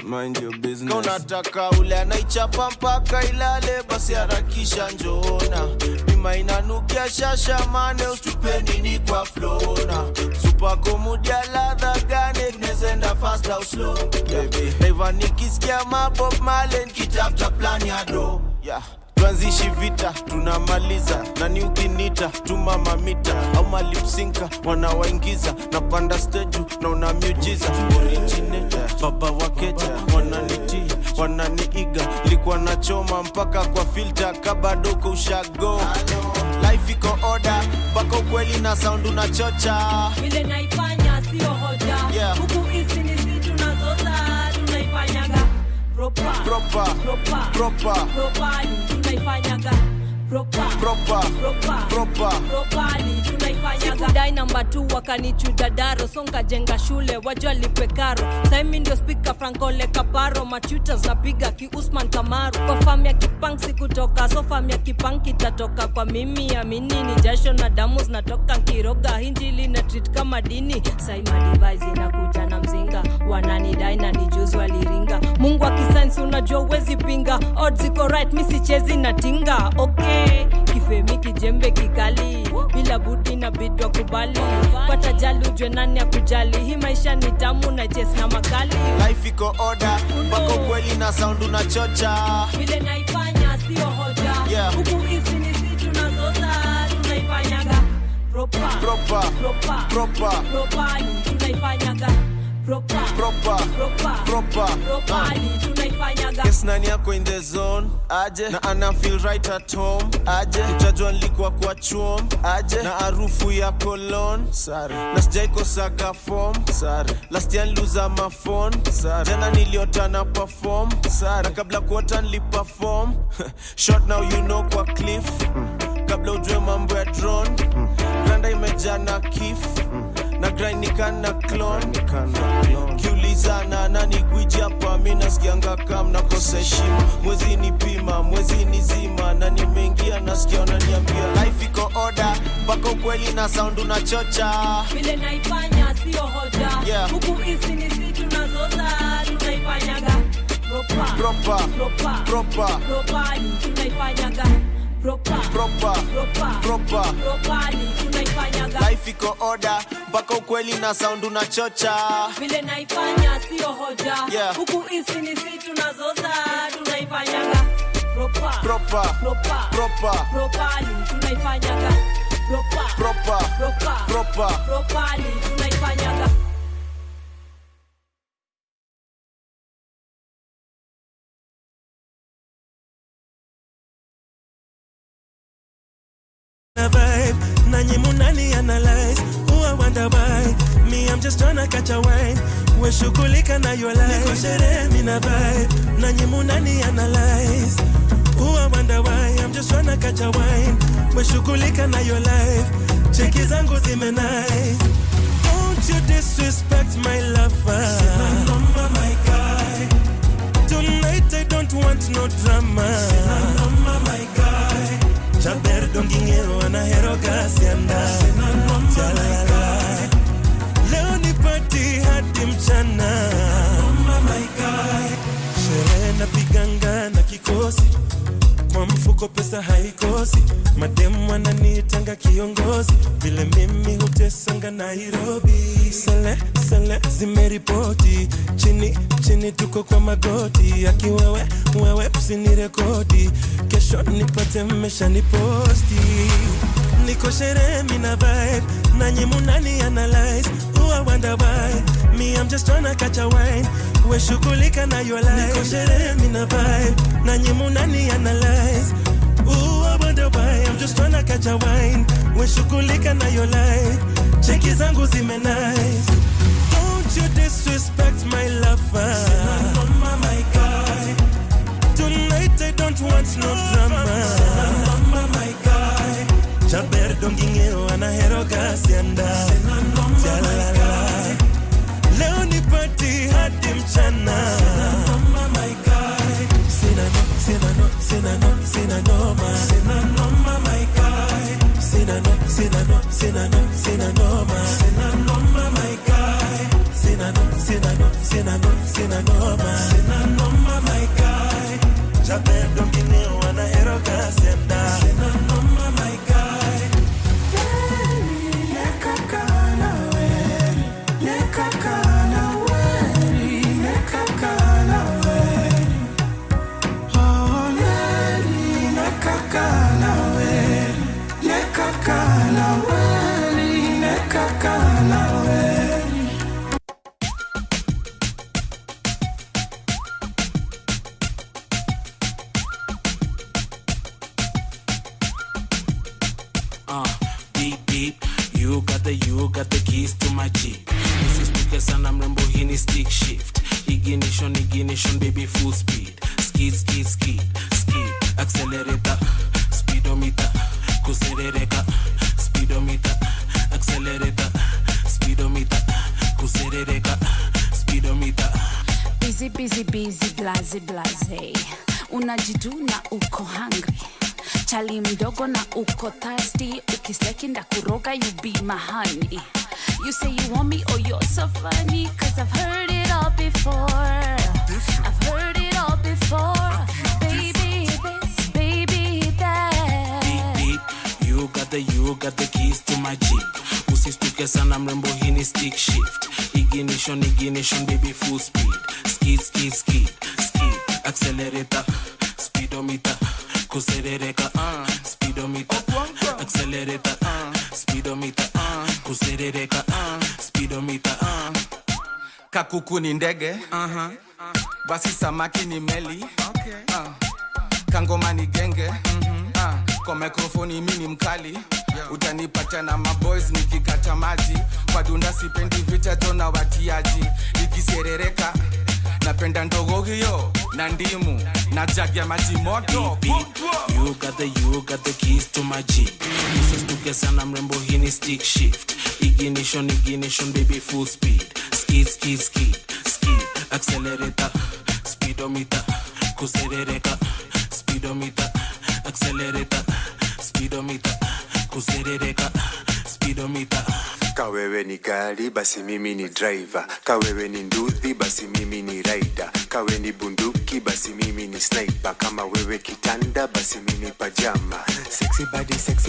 Mind your business. Kau nataka ule anaichapa mpaka ilale, basi harakisha njona. Ni Maina nukia shasha mane, ustupe nini kwa flona. Super komudia ladha gane, nezenda fast au slow. Baby, naiva nikisikia mabob malen, kitafta plan ya do. Yeah. Tuanzishi vita, tunamaliza. Nani ukinita, tuma mamita. Au malipsinka, wanawaingiza. Napanda stage, na una miujiza. Originator, baba wakeja. Wananitia, wananiiga. Likuwa na choma mpaka kwa filter. Kabadoko ushago. Life iko order, baka ukweli na sound unachocha.
Vile naifanya sio hoja.
Yeah.
Huku isi ni si tunazoza. Tunaifanyaga proper. Tunaifanyaga properly tunaifanyaga. Sikudai namba 2 wakanichuja daro, songa jenga shule wajua lipe karo. Sammy ndio speaker Frankole Kaparo, machutas napiga ki Usman Kamaru. Kwa fam ya kipang sikutoka, so fam ya kipang kitatoka kwa mimi. Amini ni jasho na damu zinatoka kiroga, hinjili na treat kama dini. Saima device inakuja na mzinga, wananidai na nijuzi waliringa. Mungu akisense unajua uwezi pinga, odds iko right mi sichezi na tinga. Okay, kifemi kijembe kikali, bila budi na bidwa kubali. Pata jali ujwe nani ya kujali, hii maisha ni tamu na chase na makali.
Life iko order, bako kweli na sound unachocha.
Vile naifanya sio hoja.
Yeah.
Huku isi ni si tunazoza. Tunaifanyaga properly tunaifanyaga properly tunaifanyaga.
Yes, nani yako in the zone aje, na ana feel right at home aje. Utajua nilikuwa kwa chuom aje, na harufu ya cologne sare, na sijaiko saka form sare. Last year niliuza my phone sare, jana niliota na perform sare, na kabla kuota niliperform. Short now you know kwa cliff, kabla ujue mambo ya drone. Granda imejaa na kif, na grind nikana clone. Kiulizana nani gwiji hapa, mi nasikianga kam na kosa heshima. Mwezi ni pima, mwezi ni zima, na nimeingia nasikia wananiambia. Life iko order, baka ukweli na sound unachocha.
Vile naifanya sio hoja.
Yeah.
Huku isi ni si tunazoza. Tunaifanyaga properly tunaifanyaga properly tunaifanyaga.
Life iko order, baka ukweli na sound unachocha.
Vile naifanya sio hoja.
Yeah.
Huku isi ni si tunazoza. Tunaifanyaga properly tunaifanyaga properly tunaifanyaga.
Vibe, nanyi munani analyze. Who I wonder why? Me, I'm just tryna catch a wine. We shughulika na your life. Niko sherehe mina vibe, nanyi munani analyze. Who I wonder why? I'm just tryna catch a wine. We shughulika na your life. Cheki zangu zime nice. Don't you disrespect my lover. Sina noma my guy. Tonight I don't want no drama. Sina noma my guy. Chaber dongingero anahero kasi anda. Leo ni party hadi mchana. Sherehe na piganga na kikosi, kwa mfuko pesa haikosi. Mademu wananiitanga kiongozi, vile mimi hutesanga Nairobi. Sele zimeripoti, chini tuko kwa magoti. Akiwewe wewe usinirekodi, kesho nipate mmesha niposti. Niko sherehe mina vibe, nanyi munani analyze. Who I wonder why? Me, I'm just tryna catch a wine. We shughulika na your life. Niko sherehe mina vibe, nanyi munani analyze. Who I wonder why? I'm just tryna catch a wine. We shughulika na your life. Cheki zangu zime nice. Don't you disrespect my lover. Sina noma my guy. Tonight I don't want no drama. Sina noma my guy. Chaber dongingero anahero kasi anda. Sina noma my guy. Leo ni party hadi mchana. Sina noma my guy. Sina Sinanoma, my guy. J'appelle dominer, wana eroga, Sinanoma, my guy. Nekakana weri, nekakana weri, nekakana weri. Oh, Nelly, nekakana weri, nekakana weri, nekakana weri.
Beep beep, you got the keys to my Jeep. Usistuke sana mrembo, hii ni stick shift. Ignition, baby, full speed. Skid, accelerator, speedometer, kuserereka, speedometer, accelerator, speedometer, kuserereka, speedometer.
Busy, blaze. Unajiduna uko hungry. Chali mdogo na uko thirsty. Ukistaki ndakuroga, you be my honey. You say you want me, oh you're so funny. Cause I've heard it all before. Baby this, baby that.
Beep, you got the keys to my Jeep. Usistuke sana mrembo, hii ni stick shift. Ignition, baby, full speed. Skid, accelerator, speedometer, kuserereka, speedometer, accelerator, speedometer, kuserereka, speedometer.
Kakuku ni ndege, basi samaki ni meli, kangoma ni genge, kwa mikrofoni mimi ni mkali, utanipata na maboys nikikata maji, kwa dunda sipendi vita jona watiaji, nikiserereka napenda ndogo hiyo na ndimu na jagi ya maji moto.
You got the keys to my Jeep. Usistuke sana mrembo, hii ni stick shift. Ignition, baby, full speed. Skid, accelerator, speedometer, kuserereka, speedometer, accelerator, speedometer, kuserereka, speedometer.
Kawewe ni gari basi mimi ni driver, kawewe ni nduthi basi mimi ni rider, kawe ni bunduki basi mimi ni sniper, kama wewe kitanda basi mimi pajama. Sexy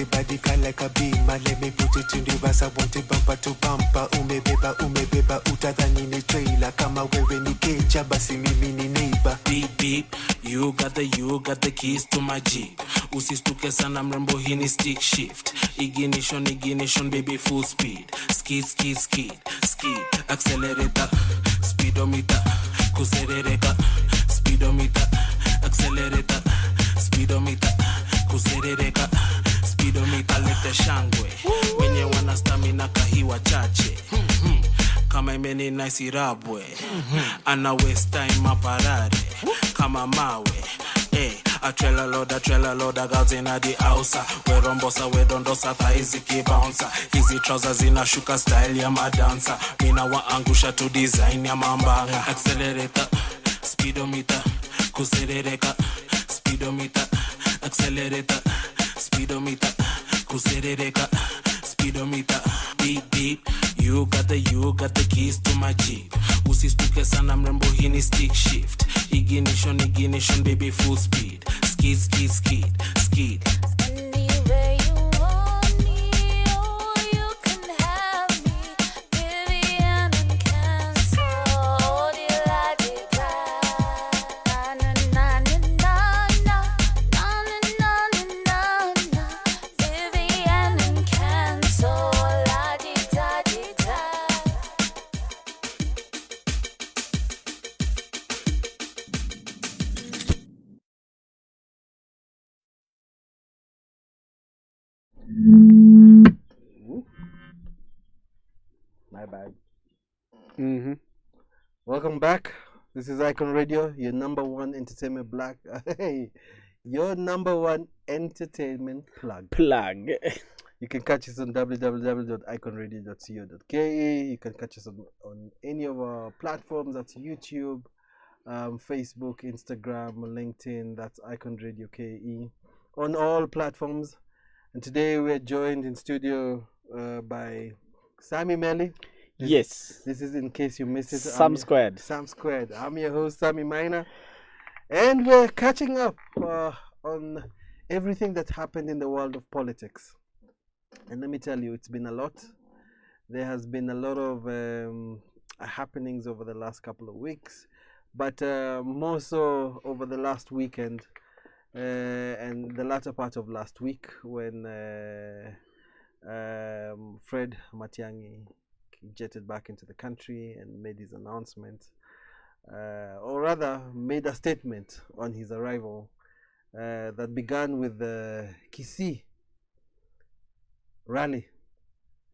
body kind like a beamer, let me put it in reverse, I want it bumper to bumper. Umebeba utadhani ni trailer, kama wewe ni kecha basi mimi ni neighbor.
Beep, you got the keys to my Jeep. Usistuke sana mrembo, hii ni stick shift. Ignition, baby, full speed. Skid, accelerator, speedometer, kuserereka, speedometer, accelerator, speedometer, kuserereka, speedometer. Lete shangwe wenye wana stamina kahiwa chache, kama imeni nice irabwe, ana waste time maparare kama mawe. A trailer loader, girls in the house. We rombosa, we dondosa, thaizi kibouncer. Hizi trousers zinashuka style ya madansa. Mina waangusha to design ya mambanga. Accelerator, speedometer, kuserereka, speedometer, accelerator, speedometer, kuserereka, speedometer. Beep, you got the keys to my Jeep. Usistuke sana mrembo, hii ni stick shift. Ignition, baby, full speed. Skid.
Anywhere you want me, oh you can have me. Vivian and Cancer, oh la di da. Na. Vivian and Cancer, la di da.
My bad. Welcome back. This is Icon Radio, your number one entertainment black. Hey, your number one entertainment plug. You can catch us on www.iconradio.co.ke. You can catch us on any of our platforms. That's YouTube, Facebook, Instagram, LinkedIn. That's Icon Radio KE on all platforms. And today we're joined in studio by Sammy, Melly.
Yes.
This is in case you missed it.
Sam Squared.
Sam Squared. I'm your host, Sammy Maina. And we're catching up on everything that happened in the world of politics. And let me tell you, it's been a lot. There has been a lot of happenings over the last couple of weeks, but more so over the last weekend and the latter part of last week when Fred Matiang'i jetted back into the country and made his announcement, or rather made a statement on his arrival that began with the Kisii rally.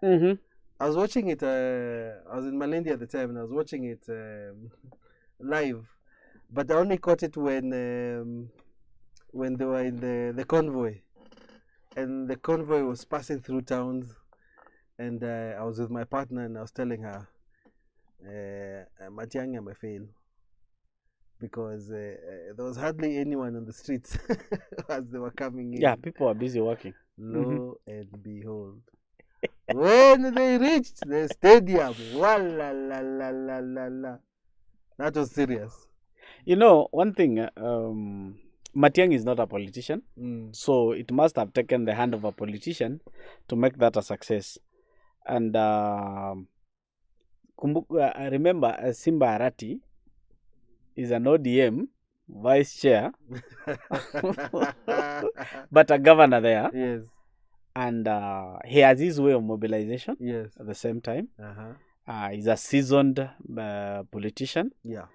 I was watching it, I was in Malindi at the time and I was watching it live, but I only caught it when they were in the convoy, and the convoy was passing through towns, and I was with my partner and I was telling her, Matiang'i may fail, because there was hardly anyone on the streets as they were coming in.
Yeah, people are busy working.
Lo and behold, when they reached the stadium, la la la la la la, that was serious.
You know, one thing, Matiang'i is not a politician, so it must have taken the hand of a politician to make that a success. And I remember Simba Arati is an ODM vice chair, but a governor there.
Yes.
And he has his way of mobilization.
Yes.
At the same time. He's a seasoned politician.
Yeah.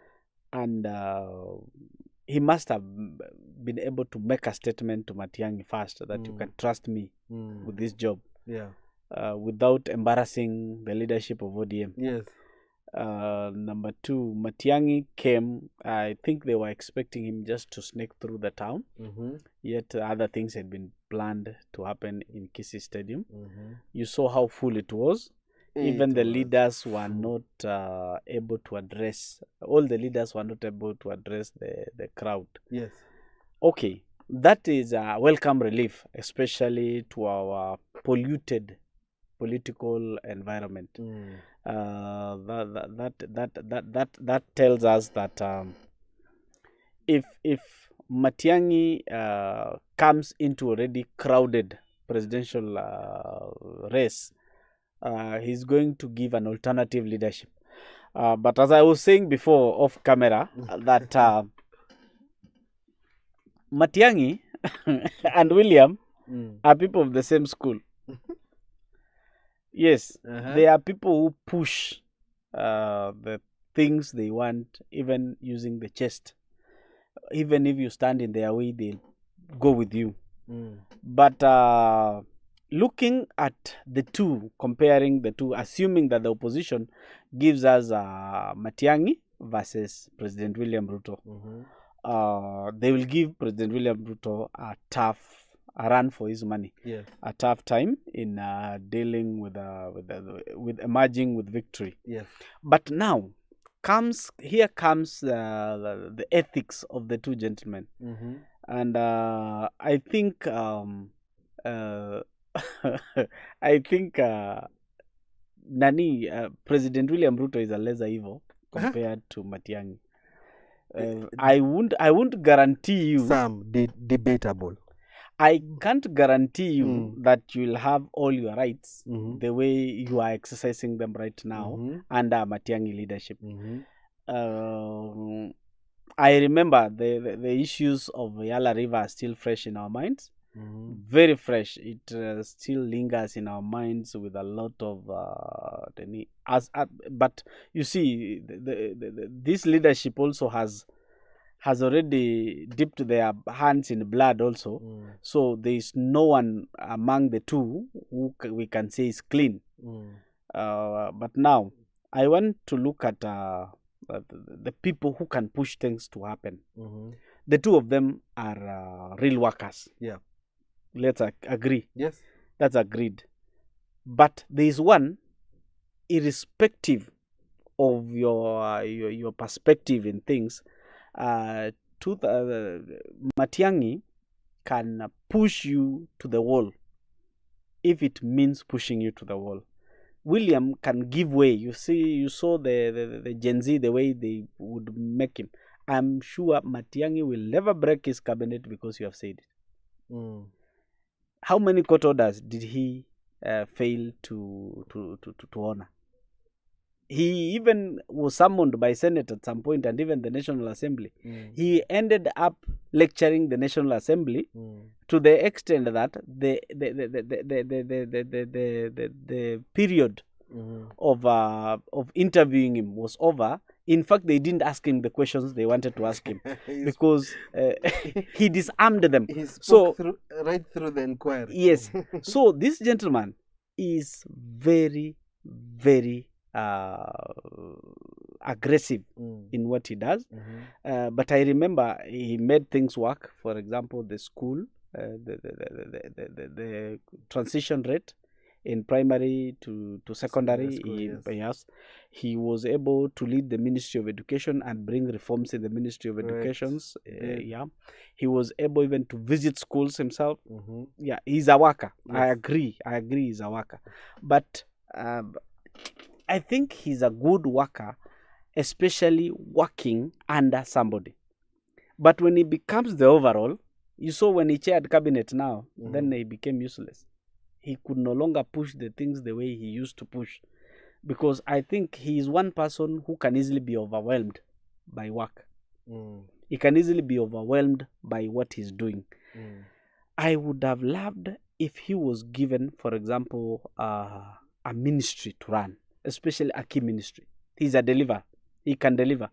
And he must have been able to make a statement to Matiang'i first that you can trust me with this job.
Yeah.
Without embarrassing the leadership of ODM.
Yes.
Number two, Matiang'i came, I think they were expecting him just to sneak through the town. Yet other things had been planned to happen in Kisii Stadium. You saw how full it was. Even the leaders were not able to address, all the leaders were not able to address the crowd.
Yes.
Okay, that is a welcome relief, especially to our polluted political environment. That tells us that if Matiang'i comes into already crowded presidential race, he's going to give an alternative leadership. But as I was saying before off camera, that Matiang'i and William are people of the same school. Yes, they are people who push the things they want, even using the chest. Even if you stand in their way, they'll go with you. But looking at the two, comparing the two, assuming that the opposition gives us Matiang'i versus President William Ruto, they will give President William Ruto a run for his money.
Yes.
A tough time in dealing with emerging with victory.
Yes.
But now here comes the ethics of the two gentlemen, and I think President William Ruto is a lesser evil compared to Matiang'i. I won't guarantee you.
Some debatable.
I can't guarantee you that you'll have all your rights the way you are exercising them right now under Matiang'i leadership. I remember the issues of Yala River are still fresh in our minds. Very fresh. It still lingers in our minds with a lot of but you see, this leadership also has already dipped their hands in blood also. So there is no one among the two who we can say is clean. But now I want to look at the people who can push things to happen. The two of them are real workers.
Yeah.
Let's agree.
Yes.
That's agreed. But there is one, irrespective of your perspective in things, Matiang'i can push you to the wall if it means pushing you to the wall. William can give way. You saw the Gen Z, the way they would make him. I'm sure Matiang'i will never break his cabinet because you have said it. How many court orders did he fail to honor? He even was summoned by Senate at some point, and even the National Assembly. He ended up lecturing the National Assembly to the extent that the period of interviewing him was over. In fact, they didn't ask him the questions they wanted to ask him because he disarmed them.
He spoke right through the inquiry.
Yes. So this gentleman is very, very aggressive in what he does. But I remember he made things work. For example, the school, the transition rate in primary to secondary. Yes, he was able to lead the Ministry of Education and bring reforms in the Ministry of Education. He was able even to visit schools himself. Yeah, he's a worker. Yes. I agree he's a worker. But I think he's a good worker, especially working under somebody. But when he becomes the overall, you saw when he chaired cabinet now, then he became useless. He could no longer push the things the way he used to push. Because I think he is one person who can easily be overwhelmed by work. He can easily be overwhelmed by what he's doing. I would have loved if he was given, for example, a ministry to run, especially a key ministry. He's a deliverer. He can deliver.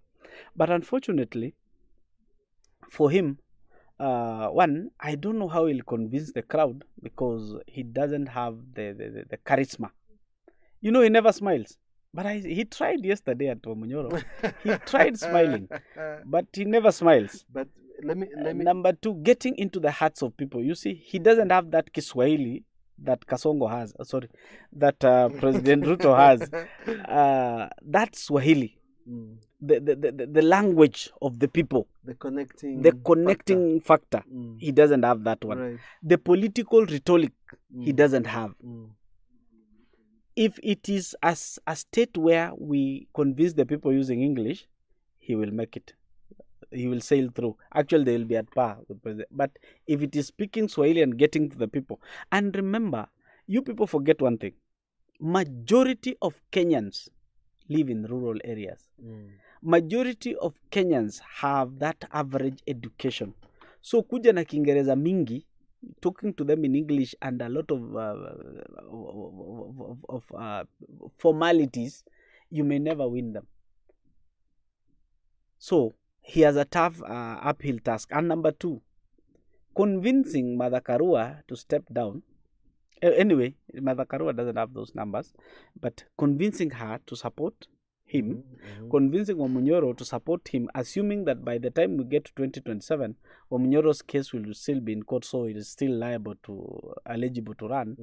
But unfortunately, for him, one, I don't know how he'll convince the crowd because he doesn't have the charisma. You know, he never smiles. But he tried yesterday at Wamunyoro. He tried smiling, but he never smiles.
But let me.
Number two, getting into the hearts of people. You see, he doesn't have that Kiswahili that Kasongo has. That President Ruto has. That's Swahili. The language of the people, the connecting factor. He doesn't have that one. Right. The political rhetoric he doesn't have. If it is a state where we convince the people using English, he will make it. He will sail through. Actually, they will be at par with President. But if it is speaking Swahili and getting to the people, and remember, you people forget one thing: majority of Kenyans live in rural areas. Majority of Kenyans have that average education. So kuja na Kiingereza mingi, talking to them in English and a lot of formalities, you may never win them. So he has a tough uphill task. And number two, convincing Mother Karua to step down. Anyway, Mother Karua doesn't have those numbers, but convincing her to support him, convincing Wamunyoro to support him, assuming that by the time we get to 2027, Wamunyoro's case will still be in court, so it is still eligible to run.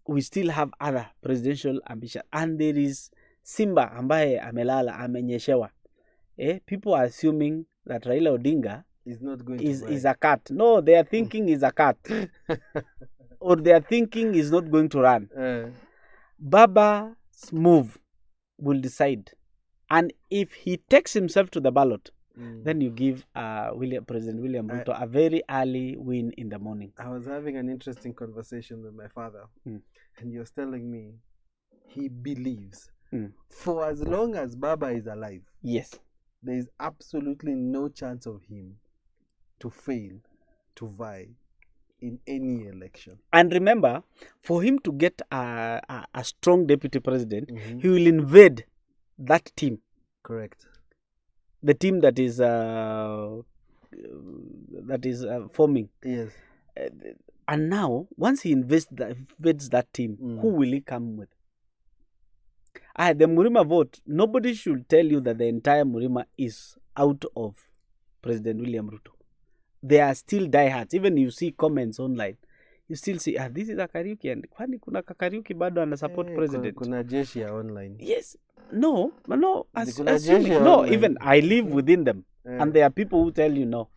We still have other presidential ambition, and there is Simba ambaye amelala amenyeshewa. People are assuming that Raila Odinga is a cat. No, they are thinking he's a cat, or they are thinking he's not going to run. Baba's move will decide, and if he takes himself to the ballot, then you give President William Ruto a very early win in the morning.
I was having an interesting conversation with my father, and he was telling me he believes for as long as Baba is alive,
yes,
there is absolutely no chance of him to fail to vie in any election.
And remember, for him to get a strong deputy president, he will invade that team.
Correct.
The team that is forming.
Yes.
And now, once he invades that team, who will he come with? The Murima vote, nobody should tell you that the entire Murima is out of President William Ruto. They are still diehards. Even you see comments online, you still see, this is a karaoke, and kwani kuna karaoke bado ana support president.
Kuna jeshi ya online.
Yes. No, assuming, no, even I live within them. And there are people who tell you no.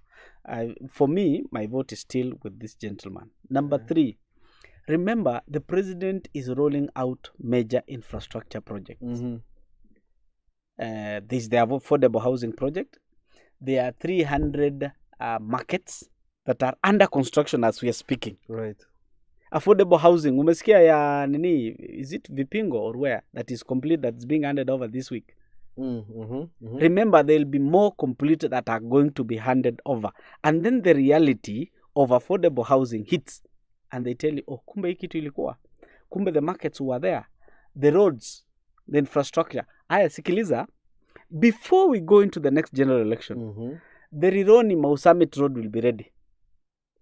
For me, my vote is still with this gentleman. Number three, Remember, the president is rolling out major infrastructure projects. There's the affordable housing project. There are 300 markets that are under construction as we are speaking.
Right.
Affordable housing. Umesikia ya nini? Is it Vipingo or where? That is complete, that's being handed over this week. Remember, there will be more complete that are going to be handed over. And then the reality of affordable housing hits. And they tell you, oh, kumbe hii kitu ilikuwa. Kumbe the markets were there. The roads, the infrastructure. Aya, sikiliza. Before we go into the next general election, the Rironi Mau Summit Road will be ready.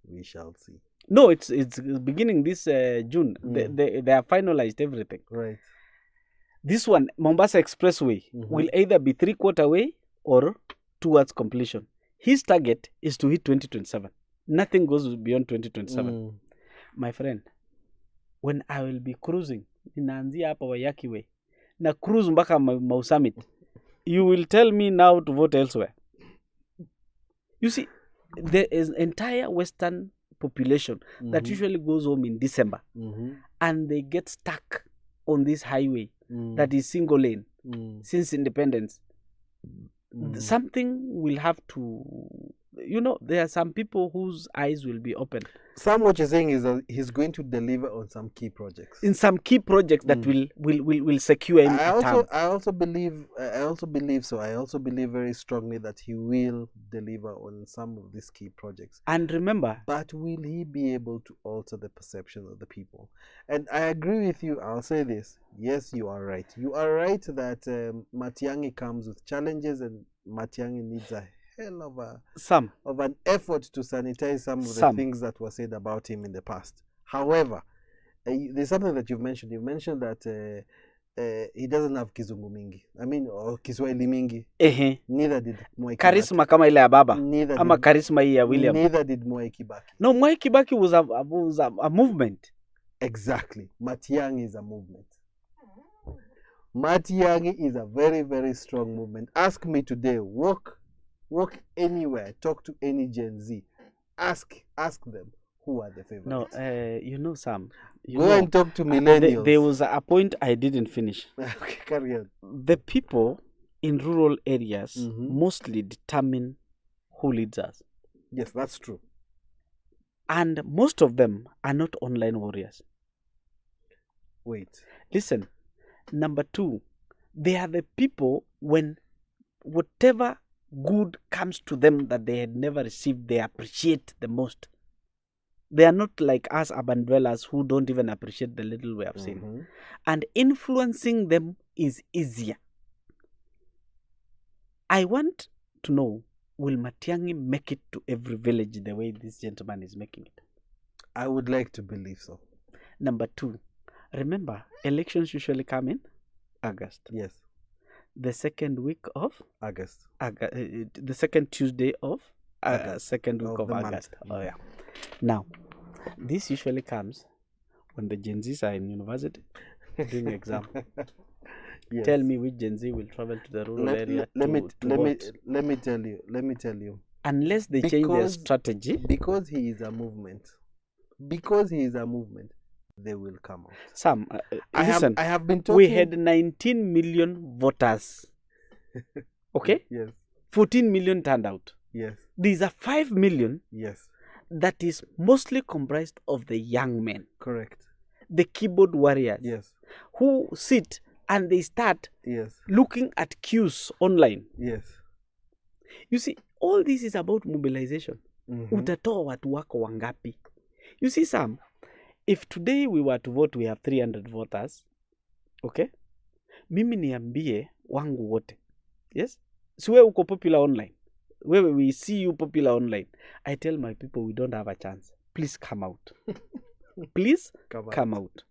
We shall see.
No, it's beginning this June. They have finalized everything.
Right.
This one, Mombasa Expressway, will either be 3/4 way or towards completion. His target is to hit 2027. Nothing goes beyond 2027. My friend, when I will be cruising, ninaanzia hapa Waiyaki Way, na cruise mpaka Mau Summit, you will tell me now to vote elsewhere. You see, there is entire Western population that usually goes home in December, and they get stuck on this highway that is single lane since independence. Something will have to, there are some people whose eyes will be open.
Some what you're saying is that he's going to deliver on some key projects.
In some key projects that will secure him.
I also believe so. I also believe very strongly that he will deliver on some of these key projects.
And remember,
but will he be able to alter the perception of the people? And I agree with you. I'll say this. Yes, you are right. You are right that Matiang'i comes with challenges, and Matiang'i needs a hell of an effort to sanitize some of the things that were said about him in the past. However, there's something that you've mentioned. You mentioned that he doesn't have kizungu mingi. I mean, or Kiswahili mingi. Neither did Mwai Kibaki.
Charisma kama ile ya baba. Ama charisma hii ya William.
Neither did Mwai Kibaki.
No, Mwai Kibaki was a movement.
Exactly. Matiang'i is a movement. Matiang'i is a very, very strong movement. Ask me today, walk anywhere, talk to any Gen Z, ask them who are the favorites.
No, Sam.
Go and talk to millennials.
There was a point I didn't finish.
Okay, carry on.
The people in rural areas mostly determine who leads us.
Yes, that's true.
And most of them are not online warriors.
Wait.
Listen, number 2, they are the people when whatever good comes to them that they had never received, they appreciate the most. They are not like us urban dwellers who don't even appreciate the little we have seen. And influencing them is easier. I want to know, will Matiang'i make it to every village the way this gentleman is making it?
I would like to believe so.
Number 2, remember, elections usually come in August.
Yes.
The second week of
August.
The second Tuesday of second week of August. Oh yeah. Now, this usually comes when the Gen Zs are in university doing exam.
Yes.
Tell me which Gen Z will travel to the rural area.
Let me tell you.
Unless they change their strategy.
Because he is a movement. They will come out.
Sam,
listen, I have been talking.
We had 19 million voters. Okay?
Yes.
14 million turned out.
Yes.
These are 5 million.
Yes.
That is mostly comprised of the young men.
Correct.
The keyboard warriors.
Yes.
Who sit and they start
yes.
looking at cues online.
Yes.
You see, all this is about mobilization. Utatoa watu wako wangapi? You see, Sam, if today we were to vote, we have 300 voters. Okay? Mimi niambie wangu wote. Yes? So wewe uko popular online. We see you popular online. I tell my people we don't have a chance. Please come out. Please come out.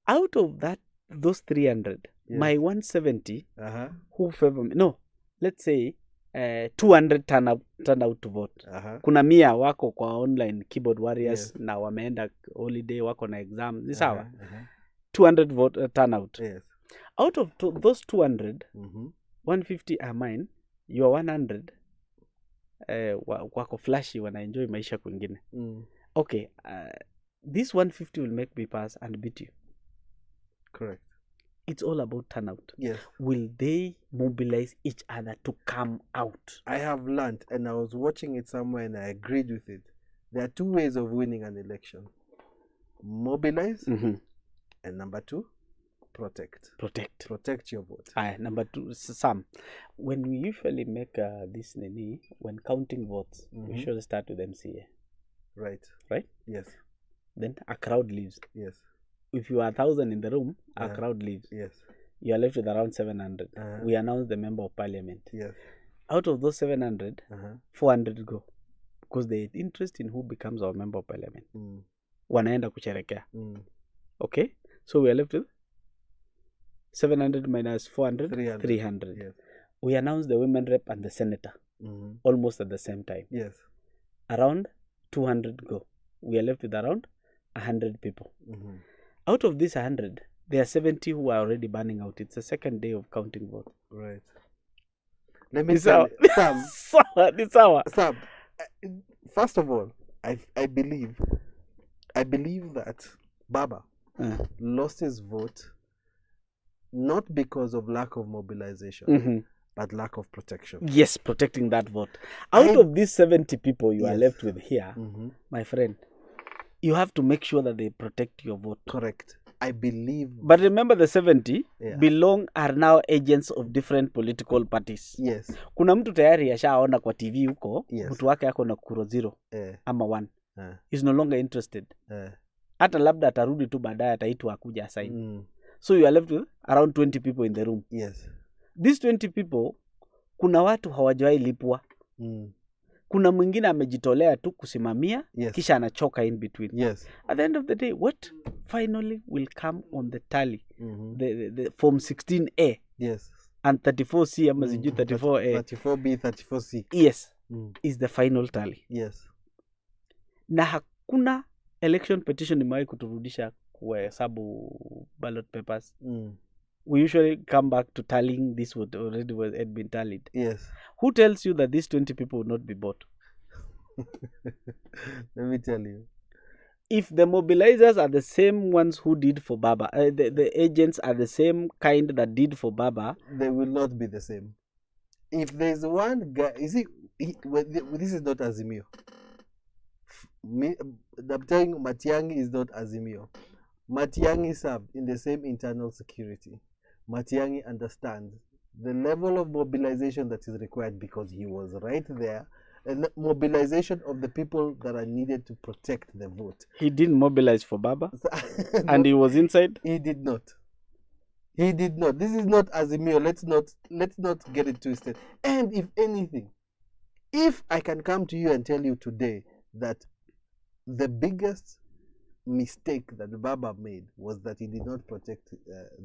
Out of those 300, yes. My 170 who favor me. No, let's say 200 turn out to vote. Kuna 100 wako kwa online keyboard warriors, yes. Na wameenda holiday wako na exam. Ni sawa. 200 vote turnout.
Yes.
Out of those 200, 150 are mine. Your 100 wako flashy, wana enjoy maisha kwingine. Okay, this 150 will make me pass and beat you.
Correct.
It's all about turnout.
Yes.
Will they mobilize each other to come out?
I have learned, and I was watching it somewhere and I agreed with it. There are 2 ways of winning an election. Mobilize, and number 2, protect. Protect your vote.
Number 2, Sam. When we usually make this nini, when counting votes, we usually start with MCA.
Right.
Right?
Yes.
Then a crowd leaves.
Yes.
If you are 1,000 in the room, a crowd leaves.
Yes.
You are left with around 700. We announce the member of parliament.
Yes.
Out of those 700, 400 go. Because they had interest in who becomes our member of parliament. Wanaenda kusherekea. Okay? So we are left with 700 minus 400, 300.
Yes.
We announce the women rep and the senator almost at the same time.
Yes.
Around 200 go. We are left with around 100 people. Out of these 100, there are 70 who are already burning out. It's the second day of counting votes.
Right. Let me tell you, Sam, first of all, I believe that Baba lost his vote not because of lack of mobilization, but lack of protection.
Yes, protecting that vote. Out of these 70 people you are left with here, my friend, you have to make sure that they protect your vote.
Correct. I believe.
But remember, the 70 are now agents of different political parties.
Yes.
Kuna mtu tayari ashaona kwa TV huko, mtu wake ako na kuro 0 ama 1. He's no longer interested. Hata labda atarudi tu baadaye ataitwa akuja assign. So you are left with around 20 people in the room.
Yes.
These 20 people, kuna watu hawajawahi lipwa. Kuna mwingine amejitolea tu kusimamia, kisha anachoka in between.
Yes.
At the end of the day, what finally will come on the tally? The Form 16A.
Yes.
And 34C, ama sijui 34A.
34B, 34C.
Yes. Is the final tally.
Yes.
Na hakuna election petition imewahi kuturudisha kuhesabu ballot papers. We usually come back to tallying this what already had been tallied.
Yes.
Who tells you that these 20 people will not be bought?
Let me tell you.
If the mobilizers are the same ones who did for Baba, the agents are the same kind that did for Baba,
they will not be the same. If there's one guy, this is not Azimio. I'm telling you, Matiang'i is not Azimio. Matiang'i served in the same internal security. Matiang'i understands the level of mobilization that is required because he was right there, and the mobilization of the people that are needed to protect the vote.
He didn't mobilize for Baba, and he was inside.
He did not. He did not. This is not Azimio. Let's not get it twisted. And if anything, if I can come to you and tell you today that the biggest mistake that Baba made was that he did not protect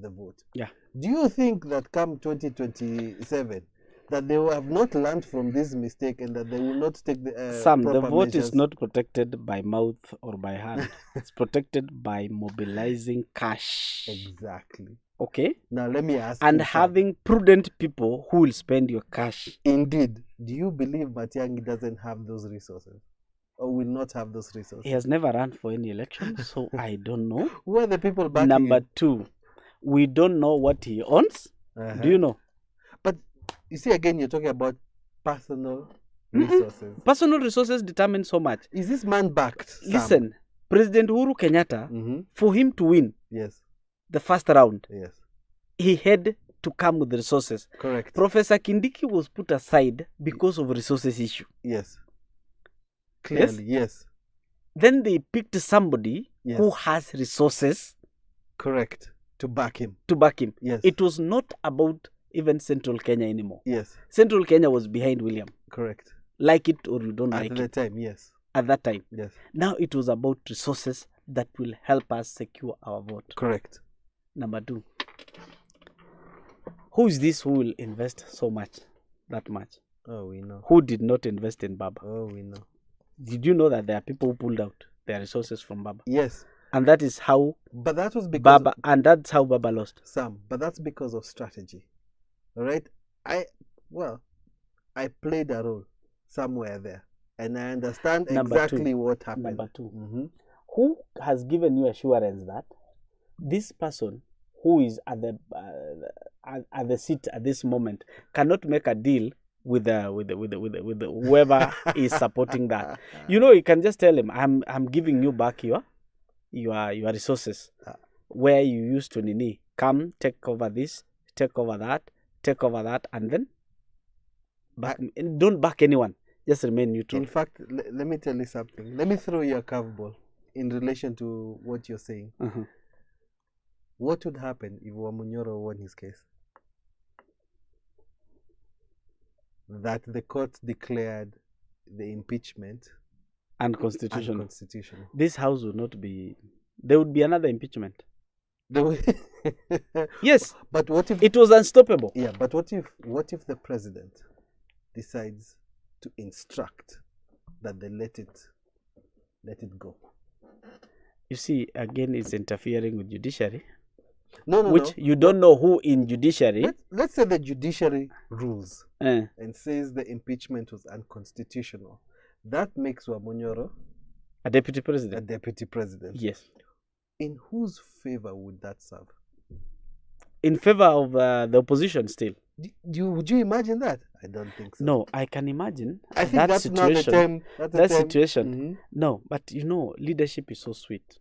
the vote.
Yeah.
Do you think that come 2027 that they have not learned from this mistake and that they will not take the
Sam, the vote
measures?
is not protected by mouth or by hand. It's protected by mobilizing cash.
Exactly.
Okay?
Now let me ask
and
you,
having prudent people who will spend your cash.
Indeed. Do you believe Matiang'i doesn't have those resources? Or will not have those resources?
He has never run for any election, so I don't know.
Who are the people backing
Number
him?
2, we don't know what he owns. Do you know?
But you see, again, you're talking about personal resources.
Personal resources determine so much.
Is this man backed? Sam?
Listen, President Uhuru Kenyatta, for him to win the first round, he had to come with resources.
Correct.
Professor Kindiki was put aside because of resources issue.
Yes. Clearly, yes.
Then they picked somebody who has resources.
Correct. To back him.
Yes. It was not about even Central Kenya anymore.
Yes.
Central Kenya was behind William.
Correct.
Like it or you don't like it.
At that time, yes.
At that time.
Yes.
Now it was about resources that will help us secure our vote.
Correct.
Number 2. Who is this who will invest so much, that much?
Oh, we know.
Who did not invest in Baba?
Oh, we know.
Did you know that there are people who pulled out their resources from Baba?
Yes.
And that is how
but that was because
Baba, and that's how Baba lost.
Sam, but that's because of strategy. All right? I played a role somewhere there. And I understand exactly what happened.
Number 2. Who has given you assurance that this person who is at the seat at this moment cannot make a deal with whoever is supporting that? You can just tell him, I'm giving you back your resources where you used to nini. Come, take over this, take over that, and then don't back anyone. Just remain neutral.
In fact, let me tell you something. Let me throw you a curveball in relation to what you're saying. What would happen if Wamunyoro won his case? That the court declared the impeachment
unconstitutional.
Unconstitutional.
This house would not be. There would be another impeachment. Yes,
but what if
it was unstoppable?
Yeah, but what if the president decides to instruct that they let it go? You
see, again, it's interfering with judiciary.
No.
You don't know who in judiciary.
Let's say the judiciary rules and says the impeachment was unconstitutional. That makes Wamunyoro
a deputy president.
A deputy president.
Yes.
In whose favor would that serve?
In favor of the opposition still.
Would you imagine that? I don't think so.
No, I can imagine
I think that's
situation.
Not the term.
Situation. No, but leadership is so sweet.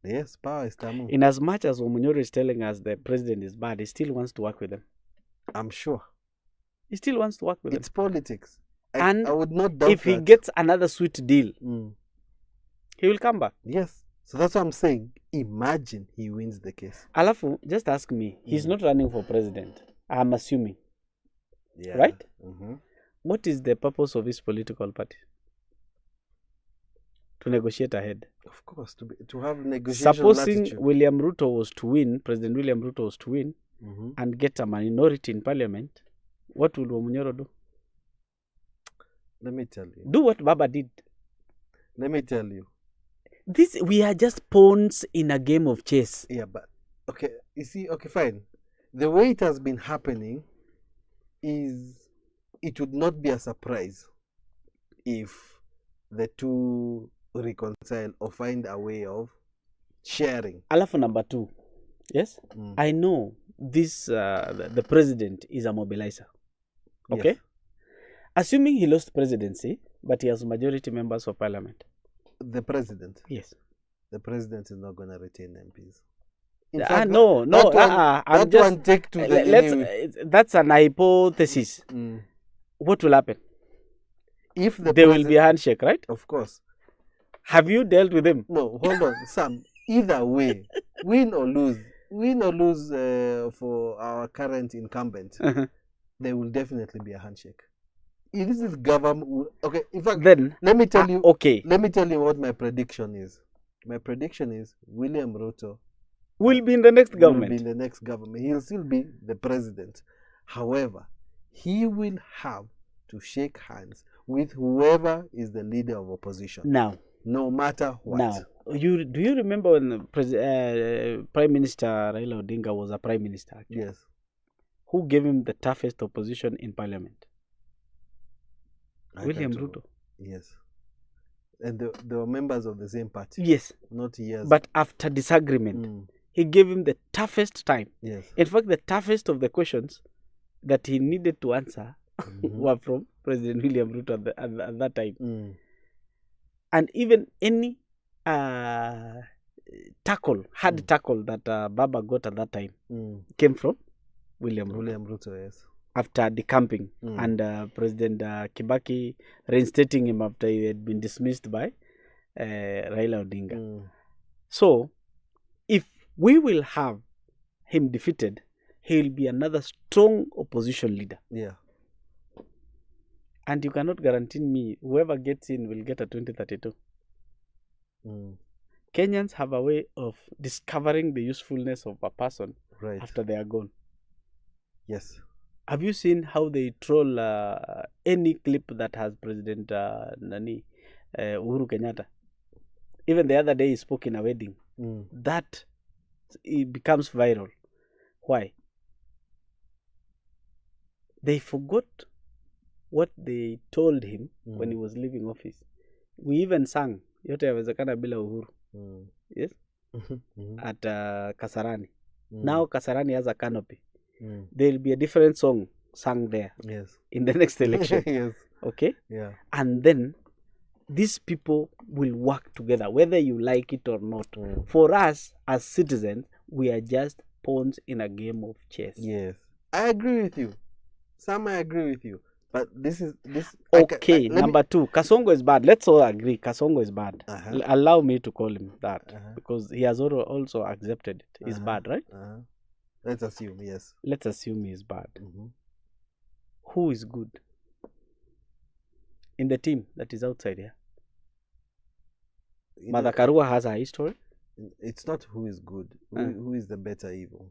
Yes, power is tamu.
In as much as Wamunyoro is telling us the president is bad, he still wants to work with them.
I'm sure.
He still wants to work with them.
It's politics.
I
would not doubt
if he gets another sweet deal, he will come back.
Yes. So that's what I'm saying. Imagine he wins the case.
Alafu, just ask me. He's not running for president. I'm assuming.
Yeah.
Right? What is the purpose of his political party? To negotiate ahead.
Of course, to have negotiation
Supposing
latitude.
William Ruto was to win, President William Ruto was to win, and get a minority in parliament, what will Wamunyoro do?
Let me tell you.
Do what Baba did.
Let me tell you.
We are just pawns in a game of chess.
Yeah, but okay, you see, okay, fine. The way it has been happening is it would not be a surprise if the two reconcile or find a way of sharing.
Alafu number 2. Yes? I know this the president is a mobilizer. Okay? Yes. Assuming he lost presidency, but he has majority members of parliament.
The president?
Yes.
The president is not going to retain MPs.
I'm just
take to
that's an hypothesis. What will happen?
If
there will be a handshake, right?
Of course.
Have you dealt with him?
No, hold on, Sam. Either way, win or lose for our current incumbent, there will definitely be a handshake. If this is government, okay. In fact,
then
let me tell you.
Okay.
Let me tell you what my prediction is. My prediction is William Ruto
will be in the next government.
Will be in the next government. He'll still be the president. However, he will have to shake hands with whoever is the leader of opposition.
Now,
no matter what.
Now, do you remember when Prime Minister Raila Odinga was a prime minister? Actually?
Yes.
Who gave him the toughest opposition in parliament? William Ruto.
Yes. And they were members of the same party.
Yes.
Not years.
But after disagreement, he gave him the toughest time.
Yes.
In fact, the toughest of the questions that he needed to answer were from President William Ruto at that time. And even any hard tackle that Baba got at that time came from William
Ruto, yes.
After decamping and President Kibaki reinstating him after he had been dismissed by Raila Odinga. So, if we will have him defeated, he will be another strong opposition leader.
Yeah.
And you cannot guarantee me whoever gets in will get a 2032. Kenyans have a way of discovering the usefulness of a person after they are gone.
Yes.
Have you seen how they troll any clip that has President Uhuru Kenyatta? Even the other day he spoke in a wedding. That it becomes viral. Why? They forgot what they told him when he was leaving office. We even sang yote yawezekana bila Uhuru. Yes. At Kasarani. Now Kasarani has a canopy. There will be a different song sung there.
Yes.
In the next election.
Yes.
Okay.
Yeah.
And then these people will work together, whether you like it or not. For us as citizens, we are just pawns in a game of chess.
Yes. I agree with you. Sam, I agree with you. But this.
Okay, number 2. Kasongo is bad. Let's all agree Kasongo is bad. Allow me to call him that. Because he has also accepted it. He's bad, right?
Let's assume, yes.
Let's assume he's bad. Who is good? In the team that is outside here. Mother Karua has a history.
It's not who is good. Who is the better evil?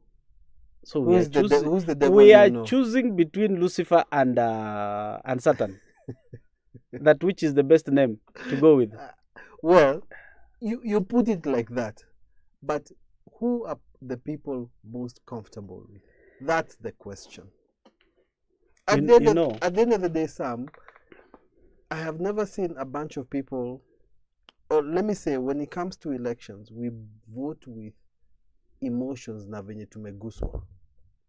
So
who's the devil?
We are choosing between Lucifer and Satan. That which is the best name to go with?
Well, you put it like that. But who are the people most comfortable with? That's the question. At the end of the day, Sam, I have never seen a bunch of people, or let me say, when it comes to elections, we vote with emotions na venye tumeguswa.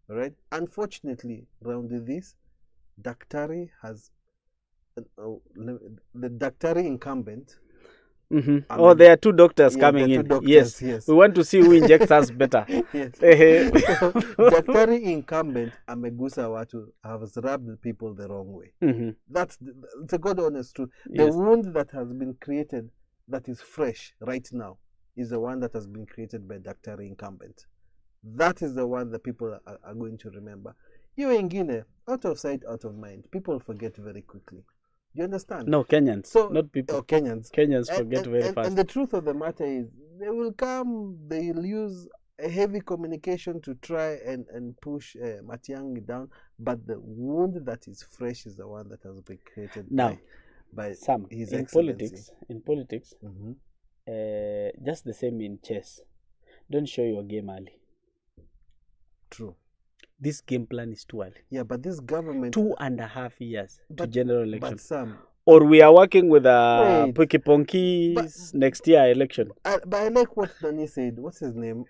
Right? Unfortunately, around this, Daktari has the Daktari incumbent.
Oh, there are 2 doctors coming in. Yes. We want to see who injects us better.
Yes. Daktari incumbent amegusa watu has rubbed people the wrong way. That's the God honest truth. The wound that has been created, that is fresh right now, is the one that has been created by Daktari incumbent. That is the one that people are going to remember. You ingine, out of sight, out of mind. People forget very quickly. You understand?
No, Kenyans, not people.
Oh, Kenyans.
Kenyans forget very fast.
And the truth of the matter is, they will come, they'll use a heavy communication to try and push Matiang'i down, but the wound that is fresh is the one that has been created by
Sam,
His
in
Excellency.
politics, just the same in chess. Don't show your game early.
True.
This game plan is too early.
Yeah, but this government...
2.5 years to general election.
But Sam...
Or we are working with Piki Ponki's next year election.
But I like what Danny said. What's his name?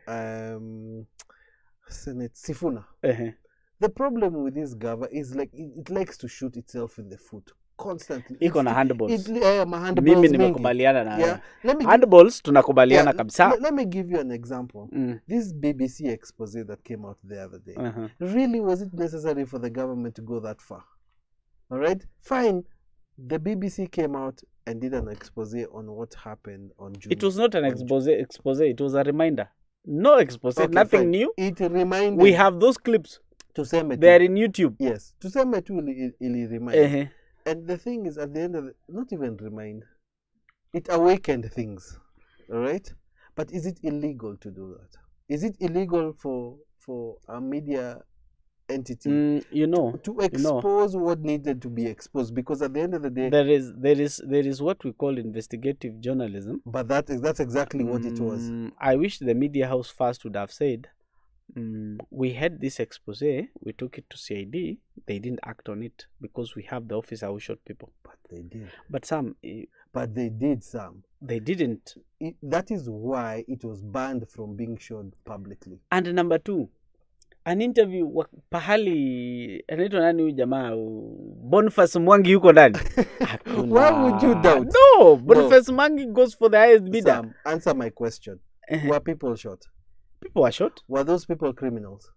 Senate Sifuna. The problem with this government is like it likes to shoot itself in the foot constantly.
Iko na handballs.
Handballs.
Mimi nimekubaliana na handballs tunakubaliana kabisa.
Let me give you an example. This BBC expose that came out the other day. Really, was it necessary for the government to go that far? All right, fine. The BBC came out and did an expose on what happened on June.
It was not an expose. It was a reminder. No expose. Okay, nothing fine. New.
It reminded.
We have those clips.
Tuseme
they are in YouTube.
Yes. Tuseme tu ili remind. And the thing is, at the end of it, not even remind. It awakened things. All right. But is it illegal to do that? Is it illegal for a media entity to expose what needed to be exposed? Because at the end of the day,
there is what we call investigative journalism.
But that's exactly what it was.
I wish the media house first would have said, we had this expose, we took it to CID, they didn't act on it because we have the officer who shot people.
But they did.
But
they did, Sam.
They didn't.
That is why it was banned from being shown publicly.
And number 2, an interview pahali anaitwa nani huyu jamaa Boniface Mwangi yuko ndani.
Why would you doubt?
No, Boniface Mwangi goes for the highest bidder.
Sam, answer my question. Were people shot?
People were shot.
Were those people criminals?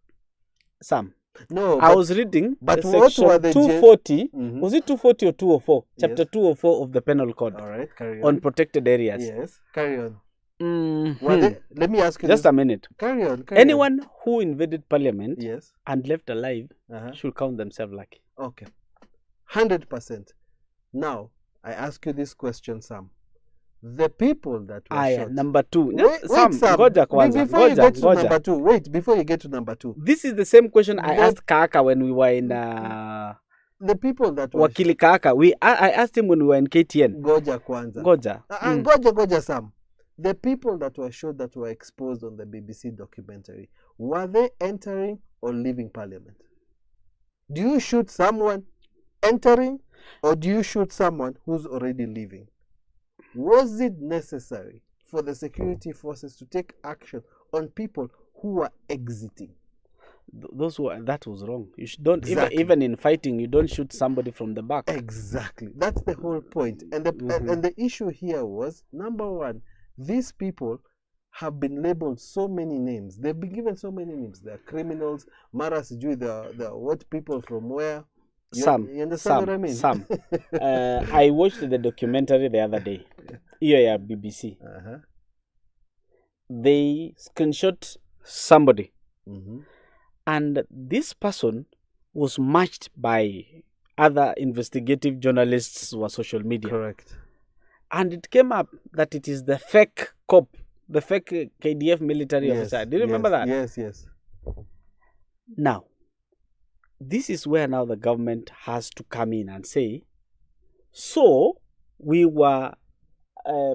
Sam.
No.
I was reading
but what were the
240? Was it 240 or 204? Chapter 204 of the Penal Code.
All right, carry on.
On protected areas.
Yes, carry on. Let me ask you
just
this.
A minute.
Carry on.
Anyone who invaded parliament and left alive should count themselves lucky.
Okay. 100%. Now, I ask you this question, Sam. The people that were shot.
Number 2.
Wait, Sam.
Goja kwanza.
Before you get to number 2. Wait, before you get to number 2.
This is the same question I asked Kaka when we were in...
the people that were...
Wakili Kaka. I asked him when we were in KTN.
Goja kwanza.
Goja.
Goja, Sam. The people that were shot, that were exposed on the BBC documentary, were they entering or leaving parliament? Do you shoot someone entering or do you shoot someone who's already leaving? Was it necessary for the security forces to take action on people who were exiting?
Those who are, that was wrong. You don't even in fighting, you don't shoot somebody from the back.
Exactly. That's the whole point. And the issue here was, number one, these people have been labeled so many names. They've been given so many names. They're criminals. Mara sijui, they're what people from where? You understand what I mean?
Some. I watched the documentary the other day. Yeah, BBC. They screenshot somebody. And this person was matched by other investigative journalists or social media.
Correct.
And it came up that it is the fake cop, the fake KDF military officer. Do you remember that?
Yes.
Now, this is where now the government has to come in and say, so we were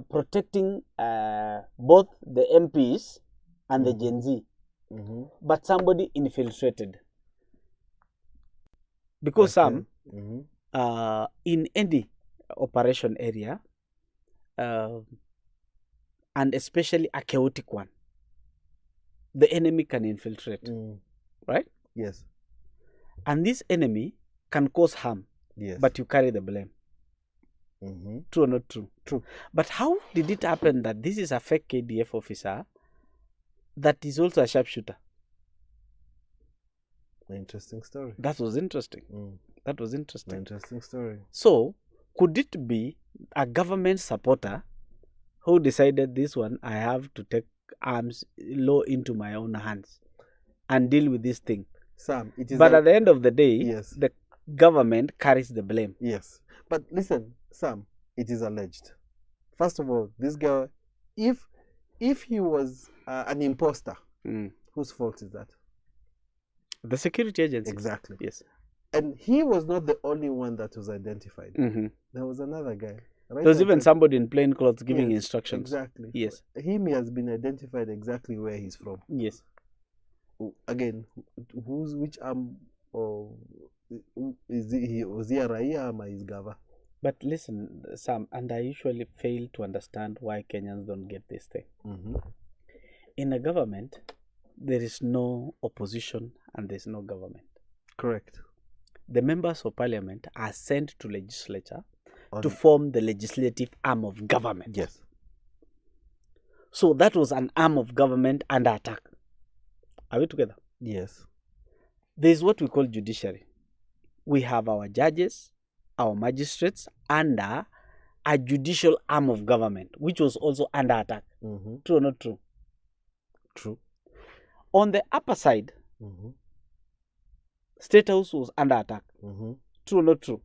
protecting both the MPs and the Gen Z. But somebody infiltrated. Because some, in any operation area, and especially a chaotic one, the enemy can infiltrate. Right?
Yes.
And this enemy can cause harm.
Yes.
But you carry the blame. True or not true?
True.
But how did it happen that this is a fake KDF officer that is also a sharpshooter?
Interesting story.
That was interesting. That was interesting.
Interesting story.
So, could it be a government supporter who decided this one, I have to take arms law into my own hands and deal with this thing?
Sam, it is.
But at the end of the day,
yes,
the government carries the blame.
Yes. But listen, Sam, it is alleged. First of all, this guy, if he was an imposter, whose fault is that?
The security agency.
Exactly.
Yes.
And he was not the only one that was identified. There was another guy.
Right, there was even somebody in plain clothes giving instructions.
Exactly.
Yes.
Him has been identified exactly where he's from.
Yes.
Again, which arm is he? Was he a Raia or is Gava?
But listen, Sam, and I usually fail to understand why Kenyans don't get this thing. In a government, there is no opposition and there's no government.
Correct.
The members of parliament are sent to legislature to form the legislative arm of government.
Yes.
So that was an arm of government under attack. Are we together?
Yes.
There is what we call judiciary. We have our judges, our magistrates under a judicial arm of government, which was also under attack. True or not true?
True.
On the upper side, State House was under attack. True or not true?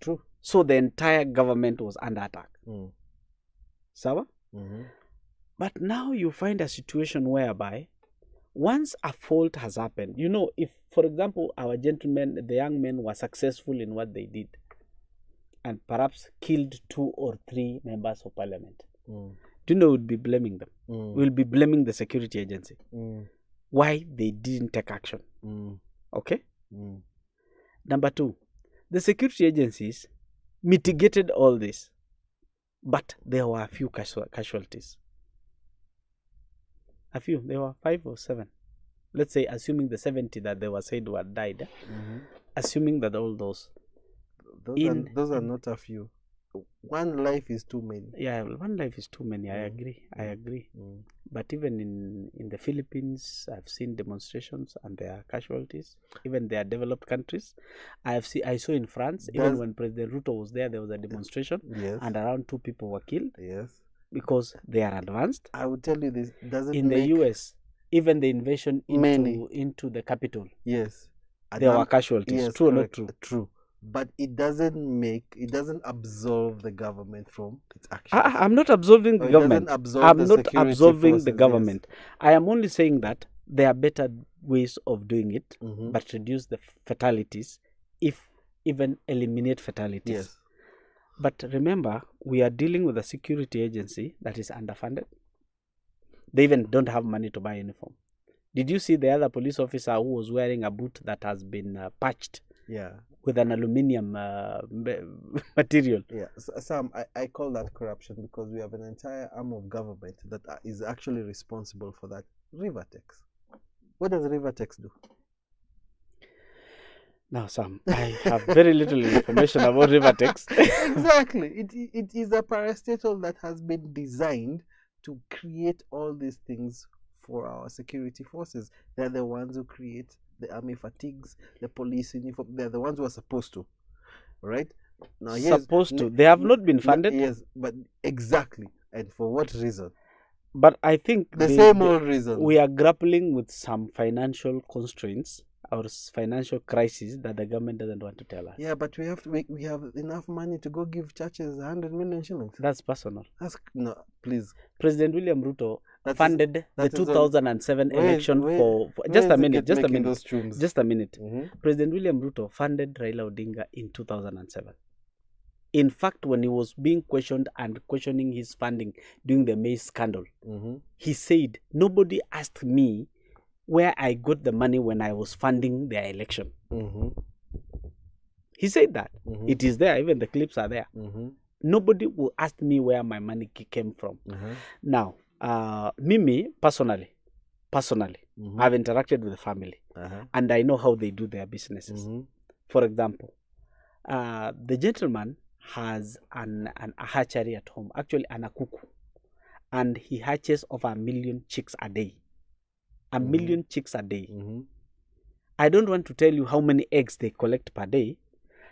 True.
So the entire government was under attack. Sawa? But now you find a situation whereby once a fault has happened, you know, if, for example, our gentlemen, the young men were successful in what they did and perhaps killed 2 or 3 members of parliament, do you know we'll be blaming them? We'll be blaming the security agency. Why they didn't take action. Okay? Number 2, the security agencies mitigated all this, but there were a few casualties. A few. There were 5 or 7. Let's say, assuming the 70 that they were said were died. Assuming that all those.
Those are not a few. One life is too many.
Yeah, one life is too many. I agree. But even in the Philippines, I've seen demonstrations and there are casualties. Even there are developed countries. I saw in France, even when President Ruto was there was a demonstration.
Yes.
And around 2 people were killed.
Yes.
Because they are advanced.
I will tell you this.
In the US, even the invasion into the capital.
Yes.
There were casualties.
Yes,
true or not true?
True. But it doesn't absolve the government from its actions.
I'm not absolving the government. I'm not absolving the government.
Yes.
I am only saying that there are better ways of doing it, but reduce the fatalities, if even eliminate fatalities.
Yes.
But remember, we are dealing with a security agency that is underfunded. They even don't have money to buy uniform. Did you see the other police officer who was wearing a boot that has been patched? with an aluminium material.
Yeah, Sam, I call that corruption because we have an entire arm of government that is actually responsible for that. Rivertex. What does Rivertex do?
Now, Sam, I have very little information about Rivertex.
Exactly. It is a parastatal that has been designed to create all these things for our security forces. They're the ones who create the army fatigues, the police uniform. They're the ones who are supposed to, right? Now,
supposed to. They have not been funded.
Yes, but exactly. And for what reason?
But I think
the same old reason.
We are grappling with some financial constraints or financial crisis that the government doesn't want to tell us.
Yeah, but we have enough money to go give churches 100 million shillings.
That's personal.
No, please.
President William Ruto funded the 2007 election for just a minute. President William Ruto funded Raila Odinga in 2007. In fact, when he was being questioned and questioning his funding during the May scandal, he said, nobody asked me where I got the money when I was funding their election. He said that. It is there. Even the clips are there. Nobody will ask me where my money came from. Now, Mimi, personally, I've interacted with the family and I know how they do their businesses. For example, the gentleman has a hatchery at home, actually an akuku, and he hatches over 1 million chicks a day. 1 million chicks a day. I don't want to tell you how many eggs they collect per day.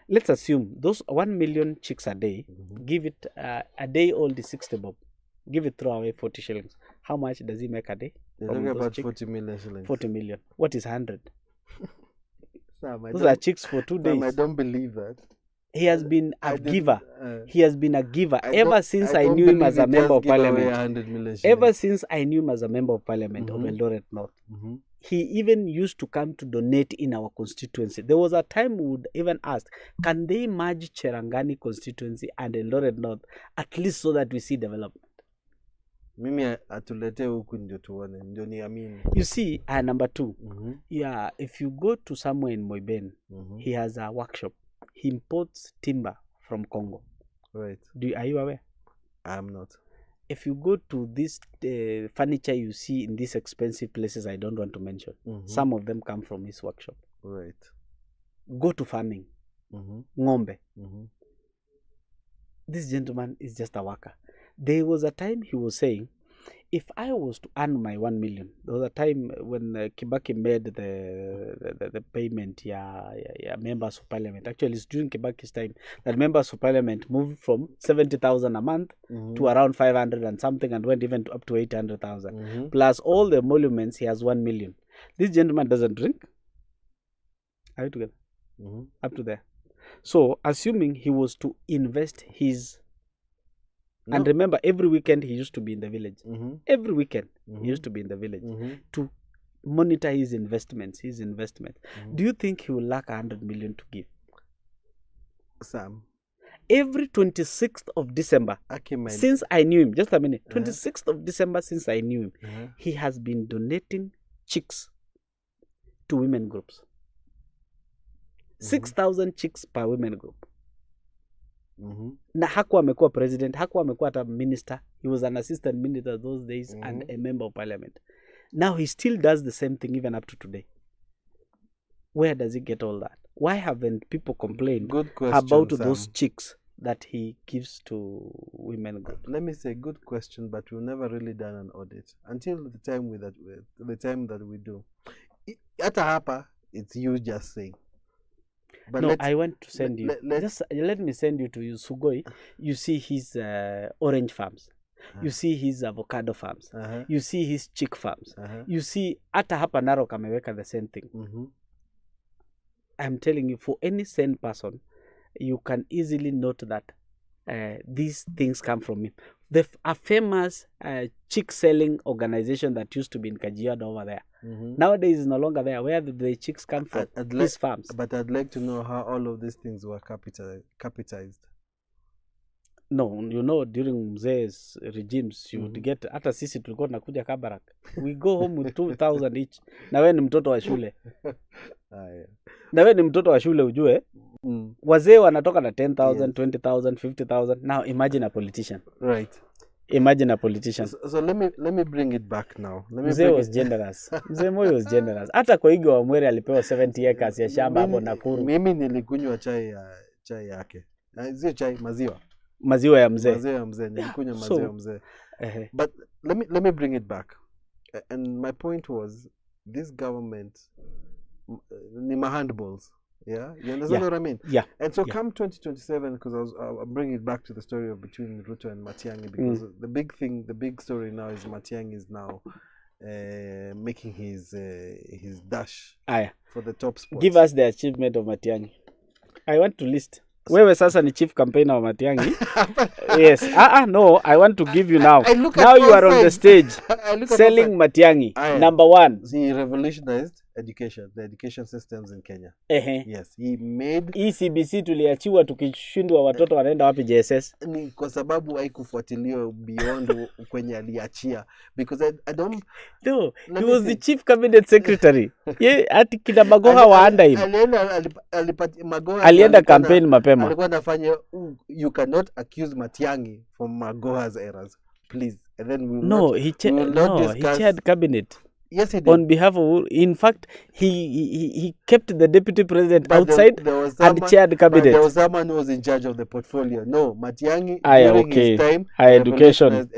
Let's assume those 1 million chicks a day, give it a day old is 60 bob. Give it throw away 40 shillings. How much does he make a day?
They're talking about 40 million shillings.
40 million. What is 100?
Sam,
those are chicks for 2 days.
Sam, I don't believe that.
He has been a giver. He has been a giver ever since I knew him as a member of parliament. Ever since I knew him as a member of parliament of Eldoret North. He even used to come to donate in our constituency. There was a time we would even ask, can they merge Cherangani constituency and Eldoret North, at least so that we see development?
Mimi atulete huku ndio tuone, ndio niamini.
You see, number 2, yeah, if you go to somewhere in Moiben, he has a workshop. He imports timber from Congo.
Right.
Are you aware?
I'm not.
If you go to this furniture you see in these expensive places I don't want to mention, some of them come from his workshop.
Right.
Go to farming. Ng'ombe. This gentleman is just a worker. There was a time he was saying, if I was to earn my 1 million, there was a time when Kibaki made the payment, members of parliament. Actually, it's during Kibaki's time that members of parliament moved from 70,000 a month to around 500 and something, and went even up to 800,000. Plus all the emoluments, he has 1 million. This gentleman doesn't drink. Are you together? Up to there. So, assuming he was to invest his... No. And remember, every weekend he used to be in the village. Every weekend he used to be in the village to monitor his investments. Do you think he will lack 100 million to give?
Sam.
Every 26th of December, since I knew him, just a minute, 26th of December since I knew him, he has been donating chicks to women groups. 6,000 chicks per women group. Na hakuwa amekuwa president, hakuwa amekuwa hata minister. He was an assistant minister those days and a member of parliament. Now he still does the same thing even up to today. Where does he get all that? Why haven't people complained about those chicks that he gives to women groups?
Let me say, good question, but we've never really done an audit until the time that we do. Hata hapa, it's you just saying.
But no, I want to send you. Let me send you to Sugoi. You see his orange farms. You see his avocado farms. You see his chick farms. You see, hata hapa Narok ameweka the same thing. I'm telling you, for any sane person, you can easily note that these things come from him. A famous chick selling organization that used to be in Kajiado over there. Nowadays is no longer there. Where did the chicks come from? These farms.
But I'd like to know how all of these things were capitalized.
No, you know, during Mzee's regimes, you would get, hata sisi tulikuwa tunakuja Kabarak. We go home with 2,000 each. Na wewe ni mtoto wa shule.
Yeah.
Na wewe ni mtoto wa shule ujue. Wazee wanatoka na 10,000, 20,000, 50,000. Now imagine a politician.
Right.
Imagine a politician.
So let me bring it back now.
Mzee was generous. Mzee Moi was generous. Hata kwa Ige wa Mwere alipewa 70 acres ya shamba hapo Nakuru.
Mimi nilikunywa chai yake. Sio chai, maziwa.
Maziwa ya mzee.
Maziwa ya mzee, nilikunywa maziwa ya mzee. But let me bring it back. And my point was, this government ni handballs. Yeah, you understand what I mean?
Yeah.
And so come 2027, because I'm bringing it back to the story of between Ruto and Matiang'i, because the big story now is Matiang'i is now making his dash for the top spot.
Give us the achievement of Matiang'i. I want to list. Wewe sasa ni chief campaigner wa Matiang'i. Yes. No, I want to give you now. Now you are on the stage selling Matiang'i. Number 1.
He revolutionized education, the education systems in Kenya. Yes, he made
ECBC tuliachiwa tukishindwa watoto wanaenda wapi JSS.
Ni kwa sababu haikufuatiliwa beyond kwenye aliachia, because I don't
no, he was the chief cabinet secretary. Ati kina Magoha waanda him. Alienda campaign mapema.
Alikuwa anafanya you cannot accuse Matiang'i from Magoha's errors, please. And then we will
he chaired cabinet.
Yes, he did.
On behalf of, in fact, he kept the deputy president outside and chaired cabinet.
But there was someone who was in charge of the portfolio. No, Matiang'i during his time, education.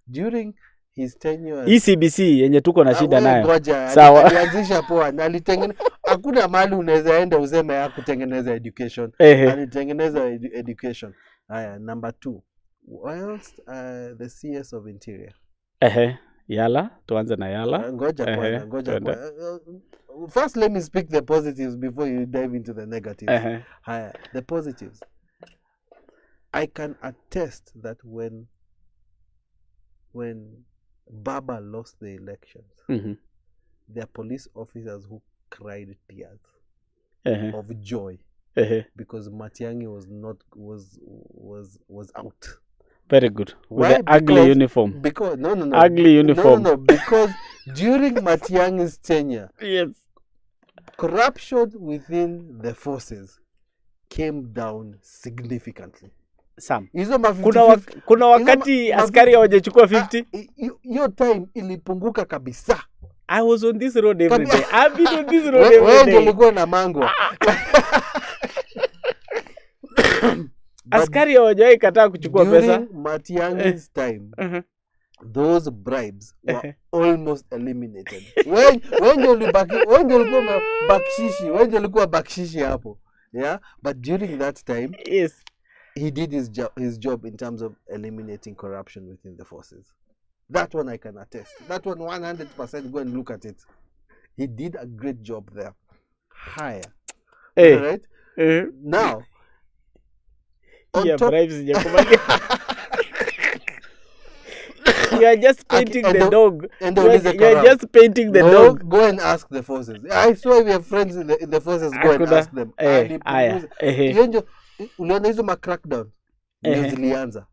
During his tenure,
ECBC yenye tuko na shida nayo.
Sawa. Alianzisha poa na alitengeneza, hakuna mahali unaweza enda useme ya kutengeneza education. Alitengeneza education. Number 2. Whilst the CS of Interior.
Yala, tuanze na Yala.
Ngoja. First, let me speak the positives before you dive into the negatives. The positives. I can attest that when Baba lost the elections, there are police officers who cried tears of joy because Matiang'i was out.
Very good. With the ugly uniform.
Because
ugly uniform.
No, because during Matiang'i's tenure,
yes,
corruption within the forces came down significantly.
Sam, kuna wakati askari hawajachukua 50.
Your time ilipunguka kabisa.
I was on this road every day. I've been on this road every day.
Ulikuwa na mango.
Askari hawajawahi kataa kuchukua pesa.
During Matiang'i's time, those bribes were almost eliminated. When ulikuwa bakshishi hapo. Yeah, but during that time,
yes,
he did his job in terms of eliminating corruption within the forces. That one I can attest. That one 100%, go and look at it. He did a great job there. Higher. Right? Now,
you are just painting the dog. You are just painting the dog.
Go and ask the forces. I saw we have friends in the forces. Go and ask them. Uliona hizo crackdown ndio zilianza.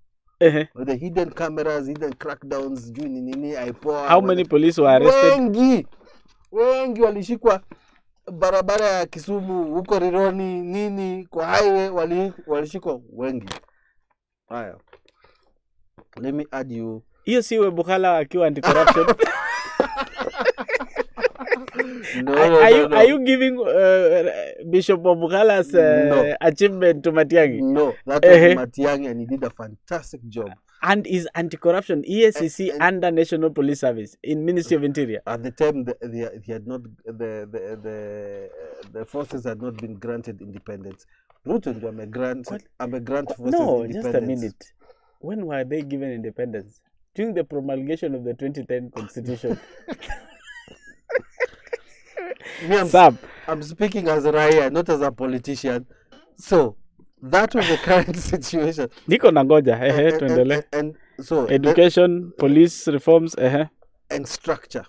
The hidden cameras, hidden crackdowns, juu ni nini aipoa.
How many police were arrested?
Wengi walishikwa barabara ya Kisumu, huko Rironi, nini, kwa highway walishikwa wengi. Haya. Let me add you.
Hiyo siwe Bukhala akiwa anti-corruption. Are you giving Bishop Bukhala's achievement to Matiang'i?
No, that was Matiang'i, and he did a fantastic job.
And is anti-corruption EACC under National Police Service in Ministry of Interior?
At the time, he had not the forces had not been granted independence. Ruto ndio grant forces independence.
No, just a minute. When were they given independence? During the promulgation of the 2010 Constitution.
I'm speaking as a Raya, not as a politician. So that was the current situation.
Niko nangoja, tuendelee.
And so
education, police reforms,
and structure.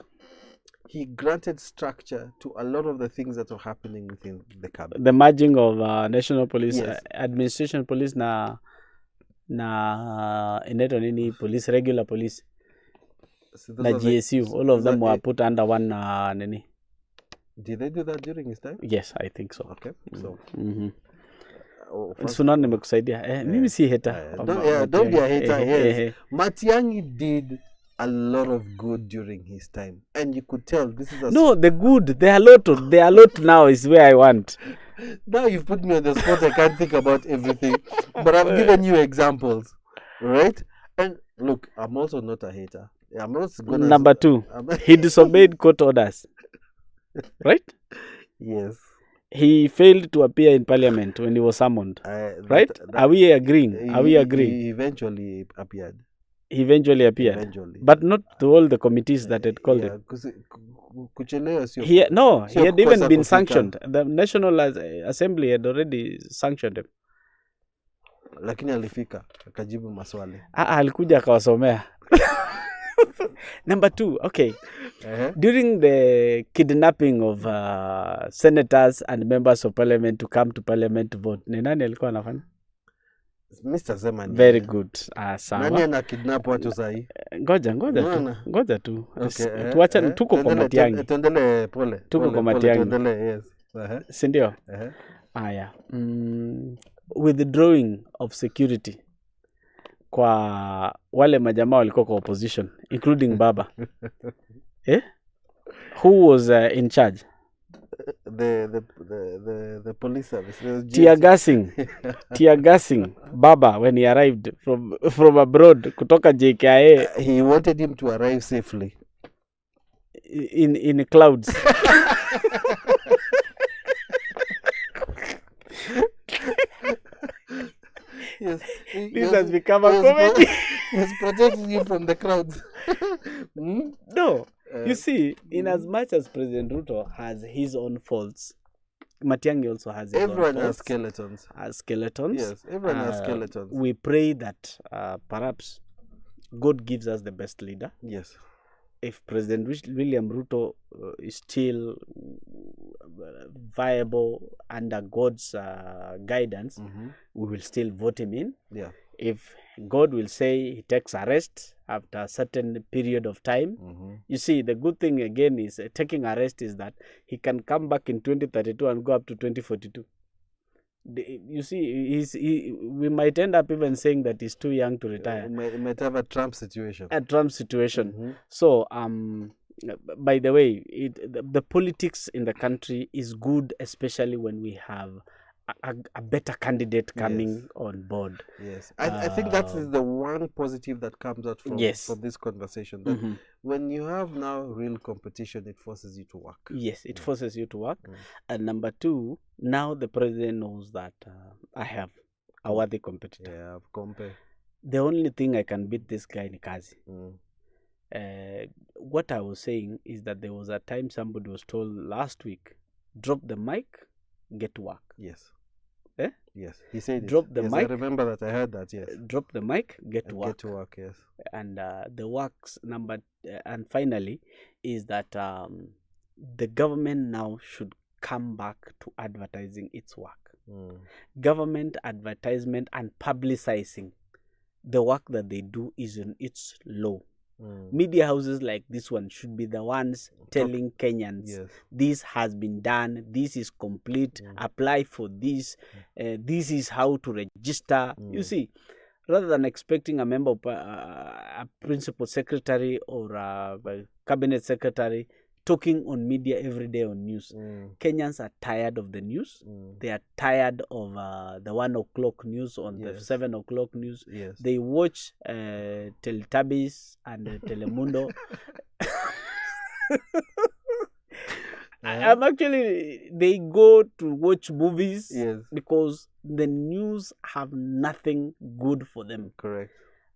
He granted structure to a lot of the things that are happening within the cabinet.
The merging of National Police,
Yes.
Administration Police na inaitwa nini, police, regular police,
So those
na
are the-
GSU,
so
all of
those
them
are
were
the-
put under one nini,
Did they do that during his time?
Yes, I think so.
Okay, so
Sunan nimekusaidia. Mimi si hater.
Don't be a hater. Yes, Matiang'i did a lot of good during his time, and you could tell this is
no, the good. There are a lot now is where I want.
Now you've put me on the spot. I can't think about everything, but I've given you examples, right? And look, I'm also not a hater. I'm not gonna.
Number 2, he disobeyed court orders, right?
Yes.
He failed to appear in parliament when he was summoned, right? Are we agreeing? Are we agreeing?
He eventually appeared.
He eventually appeared, but not to all the committees that had called him. He had even been sanctioned. The National Assembly had already sanctioned him.
Lakini alifika akajibu maswali.
Alikuja akawasomea. Number 2, okay. During the kidnapping of senators and members of parliament to come to parliament to vote, ni nani alikuwa anafanya?
Mr. Sammy.
Very good. Sawa.
Nani ana kidnap watu sahi?
Ngoja tu.
Okay.
Tuacha tuko kwa Matiang'i.
Tuendelee pole.
Tuko kwa Matiang'i.
Tuendelee, yes.
Si ndio? Haya. Withdrawing of security kwa wale majamaa walikuwa kwa opposition including Baba. Who was in charge?
The police service.
Tear gassing Baba when he arrived from abroad kutoka JKIA.
He wanted him to arrive safely
in clouds.
Yes.
This has become a comedy.
He's protecting you from the crowds.
No. You see, in as much as President Ruto has his own faults, Matiang'i also has his own faults.
Everyone has skeletons. Yes, everyone has skeletons.
We pray that perhaps God gives us the best leader.
Yes.
If President William Ruto is still viable under God's guidance, we will still vote him in.
Yeah.
If God will say he takes a rest after a certain period of time, you see, the good thing again is taking a rest is that he can come back in 2032 and go up to 2042. You see, we might end up even saying that he's too young to retire.
We might have a Trump situation.
So, by the way, the politics in the country is good, especially when we have a better candidate coming on board.
Yes, I think that is the one positive that comes out from this conversation. That when you have now real competition, it forces you to work.
Yes, it forces you to work. And number 2, now the president knows that I have a worthy competitor.
Yeah, I've compared.
The only thing I can beat this guy in Kazi. What I was saying is that there was a time somebody was told last week, drop the mic, get to work.
Yes.
Yes,
he said
drop the mic.
I remember that. I heard that. Yes.
Drop the mic, get to work.
Get to work. Yes.
And the works number and finally is that the government now should come back to advertising its work. Government advertisement and publicizing the work that they do is in its low. Media houses like this one should be the ones telling Kenyans, this has been done, this is complete, apply for this, this is how to register. You see, rather than expecting a member of a principal secretary or a cabinet secretary talking on media every day on news. Kenyans are tired of the news. They are tired of the 1 o'clock news on the 7 o'clock news. They watch Teletubbies and Telemundo. I'm actually, they go to watch movies because the news have nothing good for them.
Correct.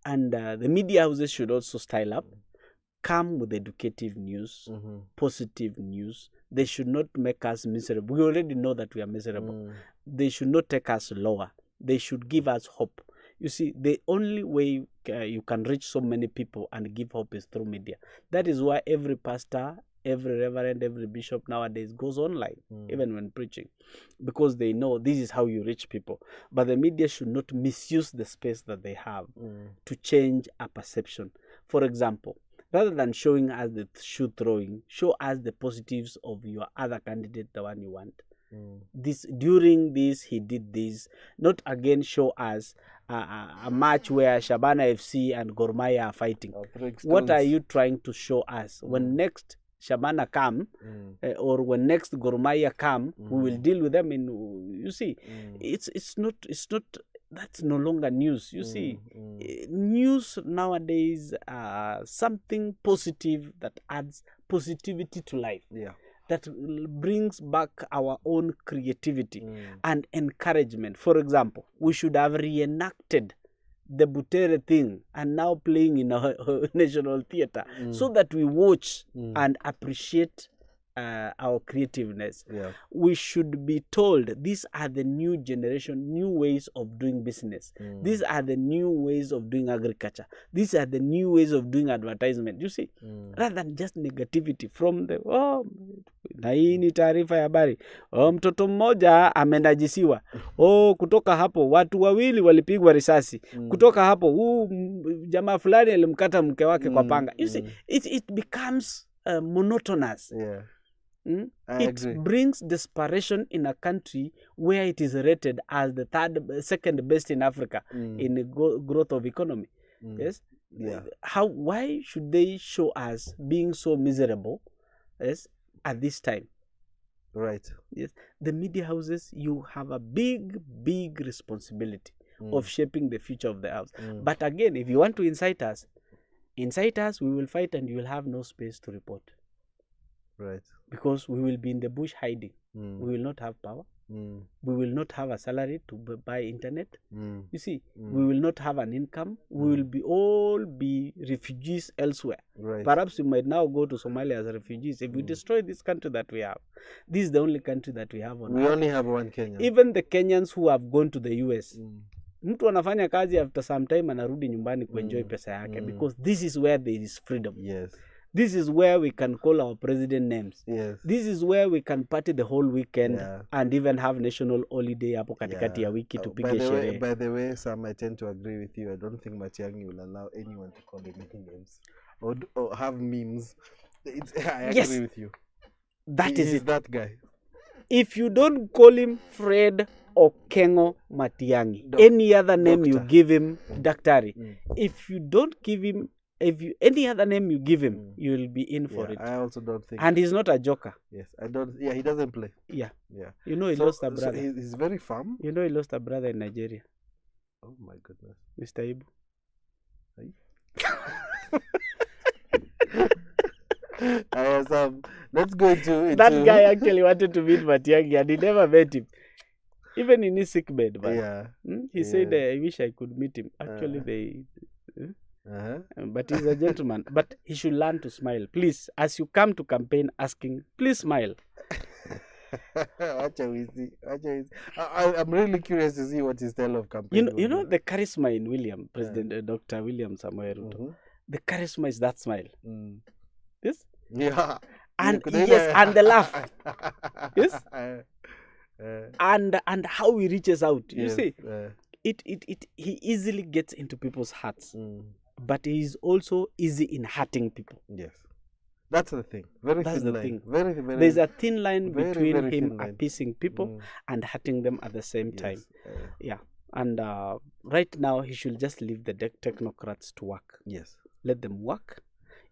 And the media houses should also style up. Come with educative news, positive news. They should not make us miserable. We already know that we are miserable. They should not take us lower. They should give us hope. You see, the only way you can reach so many people and give hope is through media. That is why every pastor, every reverend, every bishop nowadays goes online, even when preaching, because they know this is how you reach people. But the media should not misuse the space that they have to change a perception. For example, rather than showing us the shoe throwing, show us the positives of your other candidate, the one you want. This during this he did this. Not again show us a match where Shabana FC and Gor Mahia are fighting. What are you trying to show us? When next Shabana come or when next Gor Mahia come, we will deal with them. You see, it's not that's no longer news. You see, news nowadays something positive that adds positivity to life.
Yeah.
That brings back our own creativity and encouragement. For example, we should have reenacted the Butere thing and now playing in a national theater so that we watch and appreciate our creativeness. We should be told these are the new generation, new ways of doing business. These are the new ways of doing agriculture. These are the new ways of doing advertisement. You see, rather than just negativity from the na hii ni taarifa ya habari. Mtoto mmoja amenajisiwa. Kutoka hapo watu wawili walipigwa risasi. Kutoka hapo jamaa fulani alimkata mke wake kwa panga. You see, it becomes monotonous. It brings desperation in a country where it is rated as the second best in Africa in the growth of economy. Yes. Why should they show us being so miserable? Yes, at this time.
Right.
Yes. The media houses, you have a big responsibility of shaping the future of the house. But again, if you want to incite us, we will fight and you will have no space to report.
Right.
Because we will be in the bush hiding. We will not have power. We will not have a salary to buy internet. You see, we will not have an income. We will all be refugees elsewhere.
Right.
Perhaps we might now go to Somalia as refugees. If we destroy this country that we have, this is the only country that we have on
We
earth.
only have one Kenya.
Even the Kenyans who have gone to the US, mtu anafanya kazi after some time anarudi nyumbani kuenjoy pesa yake because this is where there is freedom.
Yes.
This is where we can call our president names.
Yes.
This is where we can party the whole weekend and even have national holiday hapo katikati ya wiki tupige sherehe.
By the way, Sam, I tend to agree with you. I don't think Matiang'i will allow anyone to call him any names or have memes. I agree with you.
That is it.
That guy.
If you don't call him Fred Okengo Matiang'i, any other name you give him, Daktari. If you don't give him any other name you give him, you will be in for it.
I also don't think.
And he's not a joker.
Yes, I don't. Yeah, he doesn't play.
Yeah.
Yeah.
You know he lost a brother.
So he's very firm.
You know he lost a brother in Nigeria.
Oh my goodness.
Mr. Ibu.
Let's go into
that guy actually wanted to meet Matiang'i and he never met him. Even in his sick bed, man. He said, I wish I could meet him. Actually, but he's a gentleman. But he should learn to smile. Please, as you come to campaign asking, please smile.
I'm really curious to see what his style of campaign
You know the charisma in William, President Dr. William Samoei Ruto. The charisma is that smile. Yes?
Yeah.
And yes, and the laugh. Yes? And how he reaches out. You see, he easily gets into people's hearts. But he is also easy in hurting people.
Yes. That's the thing. Very thin line. Very,
there's a thin line between him appeasing people and hurting them at the same time. Yeah. And right now, he should just leave the technocrats to work.
Yes.
Let them work.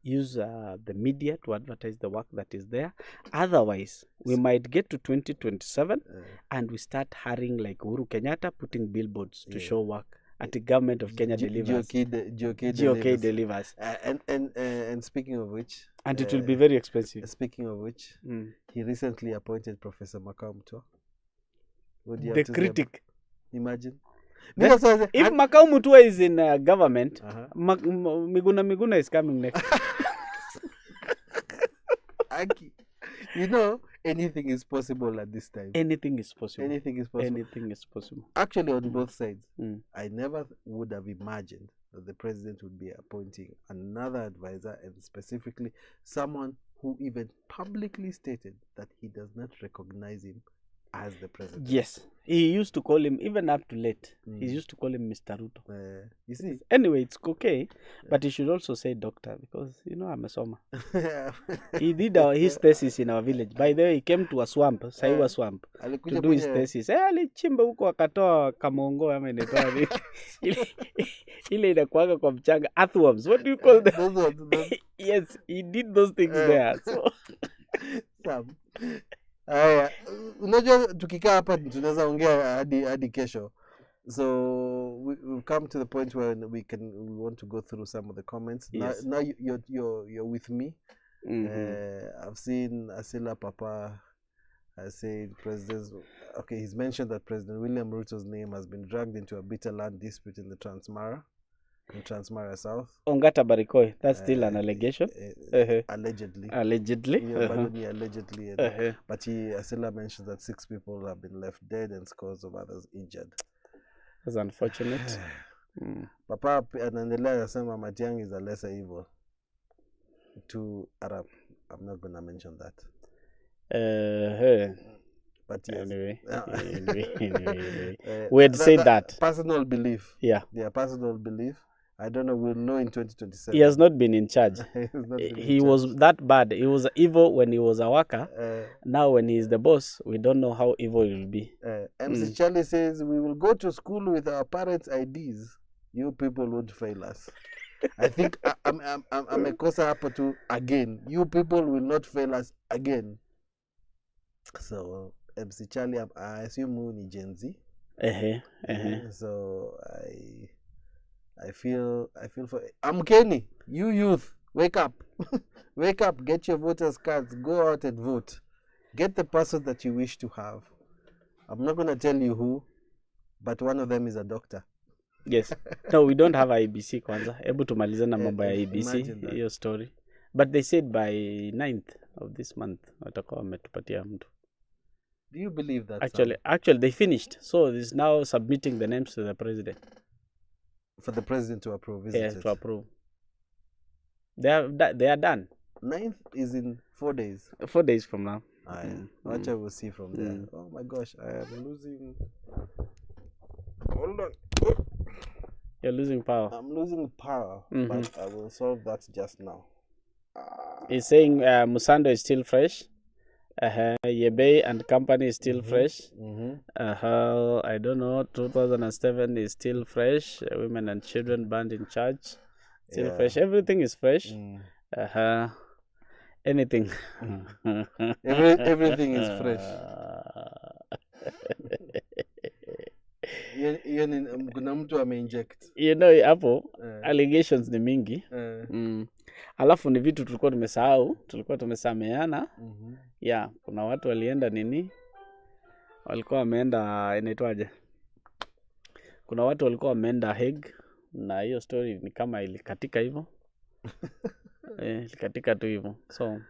Use the media to advertise the work that is there. Otherwise, we might get to 2027 and we start hurrying like Uhuru Kenyatta, putting billboards to show work. At the government of Kenya delivers. GOK delivers.
And speaking of which...
And it will be very expensive.
Speaking of which, he recently appointed Professor Makau Mutua.
The critic.
Imagine.
If Makau Mutua is in government, Miguna is coming next.
You know, anything is possible at this time.
Anything is possible.
Anything is possible.
Anything is possible.
Actually, on both sides, I never would have imagined that the president would be appointing another advisor, and specifically someone who even publicly stated that he does not recognize him as the president.
Yes. He used to call him, even up to late, he used to call him Mr. Ruto.
You see?
Anyway, it's okay, but he should also say doctor because, I'm a soma. He did his thesis in our village. By the way, he came to a swamp, Saiwa swamp, to do his thesis. Alichimba huko akatoa kamongo ama inaitwa nini? Ile inakuanga kwa mchanga, earthworms. What do you call them? Yes, he did those things there. So
Sam. Unajua tukikaa hapa tunaweza ongea hadi kesho. So we've come to the point where we want to go through some of the comments.
Yes.
Now you're with me. I've seen Asila Papa has said okay, he's mentioned that President William Ruto's name has been dragged into a bitter land dispute in the Transmara South.
Ongata Barikoi, that's still an allegation.
Allegedly.
Allegedly.
Allegedly. But Asila mentions that 6 people have been left dead and scores of others injured.
That's unfortunate.
Papa anaendelea anasema Matiang'i is a lesser evil to Arab. I'm not going to mention that. But yes.
Anyway. We had said that.
Personal belief.
Yeah.
Yeah, personal belief. I don't know. We'll know in 2027.
He has not been in charge. He was that bad. He was evil when he was a worker. Now when he is the boss, we don't know how evil he will be.
MC Charlie says, we will go to school with our parents' IDs. You people won't fail us. I think I'm a cosa hapa to again. You people will not fail us again. So MC Charlie, I assume you ni Gen Z. So I feel for Kenny. You youth, wake up. Wake up, get your voters cards, go out and vote. Get the person that you wish to have. I'm not going to tell you who, but one of them is a doctor.
Yes. No, we don't have IBC kwanza. Hebu tumalize na mambo ya IBC, hiyo story. But they said by 9th of this month watakuwa wametupatia mtu.
Do you believe that?
Actually they finished. So it's now submitting the names to the president.
For the president to approve, isn't it?
To approve. They are done.
9th is in 4 days.
4 days from now.
Watch, I will see from there. Oh my gosh, I am losing. Hold on.
You're losing power.
I'm losing power, but I will solve that just now.
He's saying Musando is still fresh. Yebe and company is still fresh. I don't know. 2007 is still fresh. Women and children banned in church. Still fresh. Everything is fresh. Anything.
Everything is fresh. Kuna mtu ameinject.
Hapo allegations ni mingi. Alafu ni vitu tulikuwa tumesameana. Kuna watu walienda walikuwa wameenda inaitwaje? Kuna watu walikuwa wameenda Hague na hiyo story ni kama ilikatika hivyo. Ilikatika tu hivyo. So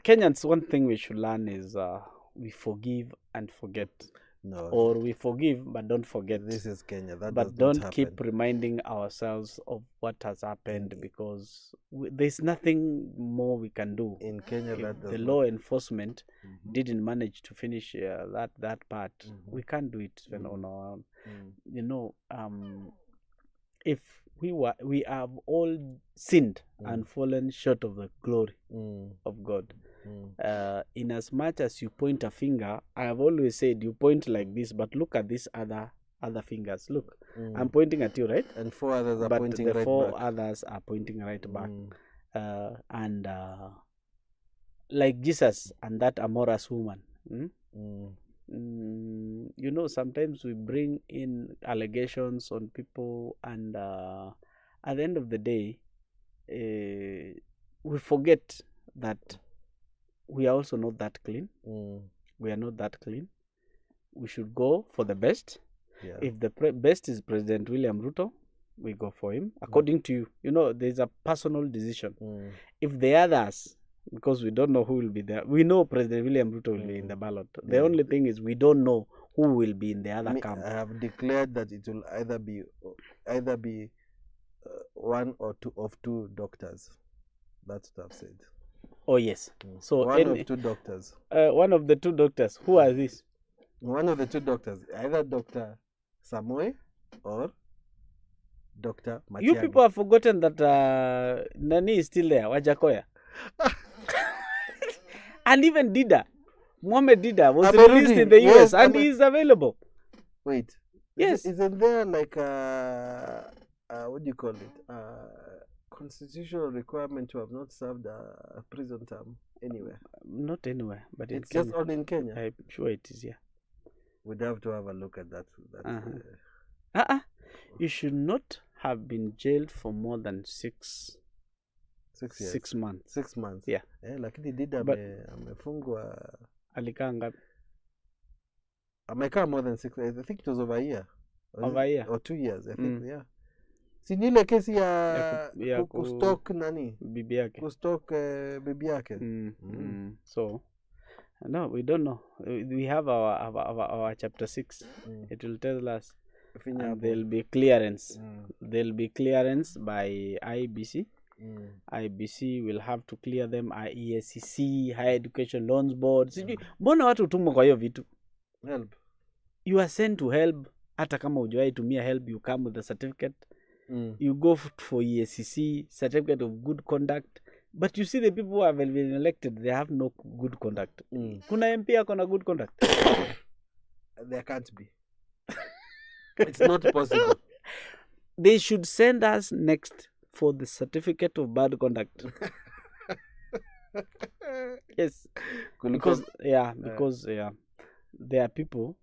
Kenyans, one thing we should learn is we forgive and forget.
No.
Or we forgive but don't forget.
This is Kenya. That
but don't keep reminding ourselves of what has happened because there's nothing more we can do.
In Kenya,
if the law enforcement didn't manage to finish that part, we can't do it on our own. If we have all sinned and fallen short of the glory of God. In as much as you point a finger, I have always said you point like this, but look at these other fingers. Look, I'm pointing at you, right?
And 4 others are pointing right back.
But the 4 others are pointing right back. And like Jesus and that amorous woman. Sometimes we bring in allegations on people and at the end of the day, we forget that we are also not that clean. We are not that clean. We should go for the best. If the best is President William Ruto, we go for him. According to you, there's a personal decision. If the others, because we don't know who will be there, we know President William Ruto will be in the ballot. The only thing is we don't know who will be in the other camp.
I have declared that it will either be one or two doctors. That's what I've said.
Oh yes. So
one of two doctors.
One of the two doctors. Who are these?
One of the two doctors, either Dr. Samoe or Dr. Matiang'i.
You people have forgotten that Nani is still there, Wajakoya. And even Dida, Mohammed Dida was released in the US and he is available.
Wait.
Yes.
Isn't there like what do you call it? Constitutional requirement to have not served a prison term anywhere?
Not anywhere, but
it's just only in Kenya.
I'm sure it is, yeah.
We'd have to have a look at that.
You should not have been jailed for more than 6
years.
6 months.
6 months.
Yeah.
Lakini Dida amefungwa.
Alikaa ngapi?
Amekaa more than 6 years. I think it was over a year.
Over a year?
Or 2 years, I think, yeah. Si ni ile kesi ya kustalk nani?
Bibi yake.
Kustalk bibi yake.
So, no, we don't know. We have our chapter 6. It will tell us. And there'll be clearance. There'll be clearance by IBC. IBC will have to clear them. EACC, Higher Education Loans Board. Mbona watu utumwa kwa hiyo vitu?
Help.
You are sent to help. Hata kama hujawahi tumia help, you come with a certificate. You go for EACC, certificate of good conduct. But you see the people who have been elected, they have no good conduct. Kuna MP akona good conduct?
There can't be. It's not possible.
They should send us next for the certificate of bad conduct. Yes. Because there are people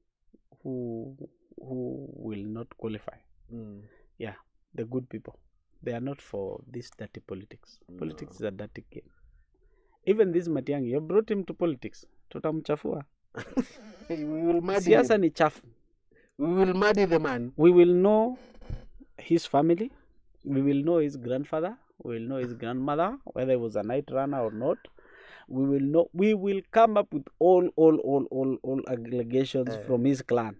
who will not qualify. Yeah, the good people. They are not for this dirty politics. Politics is a dirty game. Even this Matiang'i, you brought him to politics. Tutamchafua. Siasa ni chafu.
We will muddy the man.
We will know his family. We will know his grandfather. We will know his grandmother, whether he was a night runner or not. We will know. We will come up with all allegations from his clan.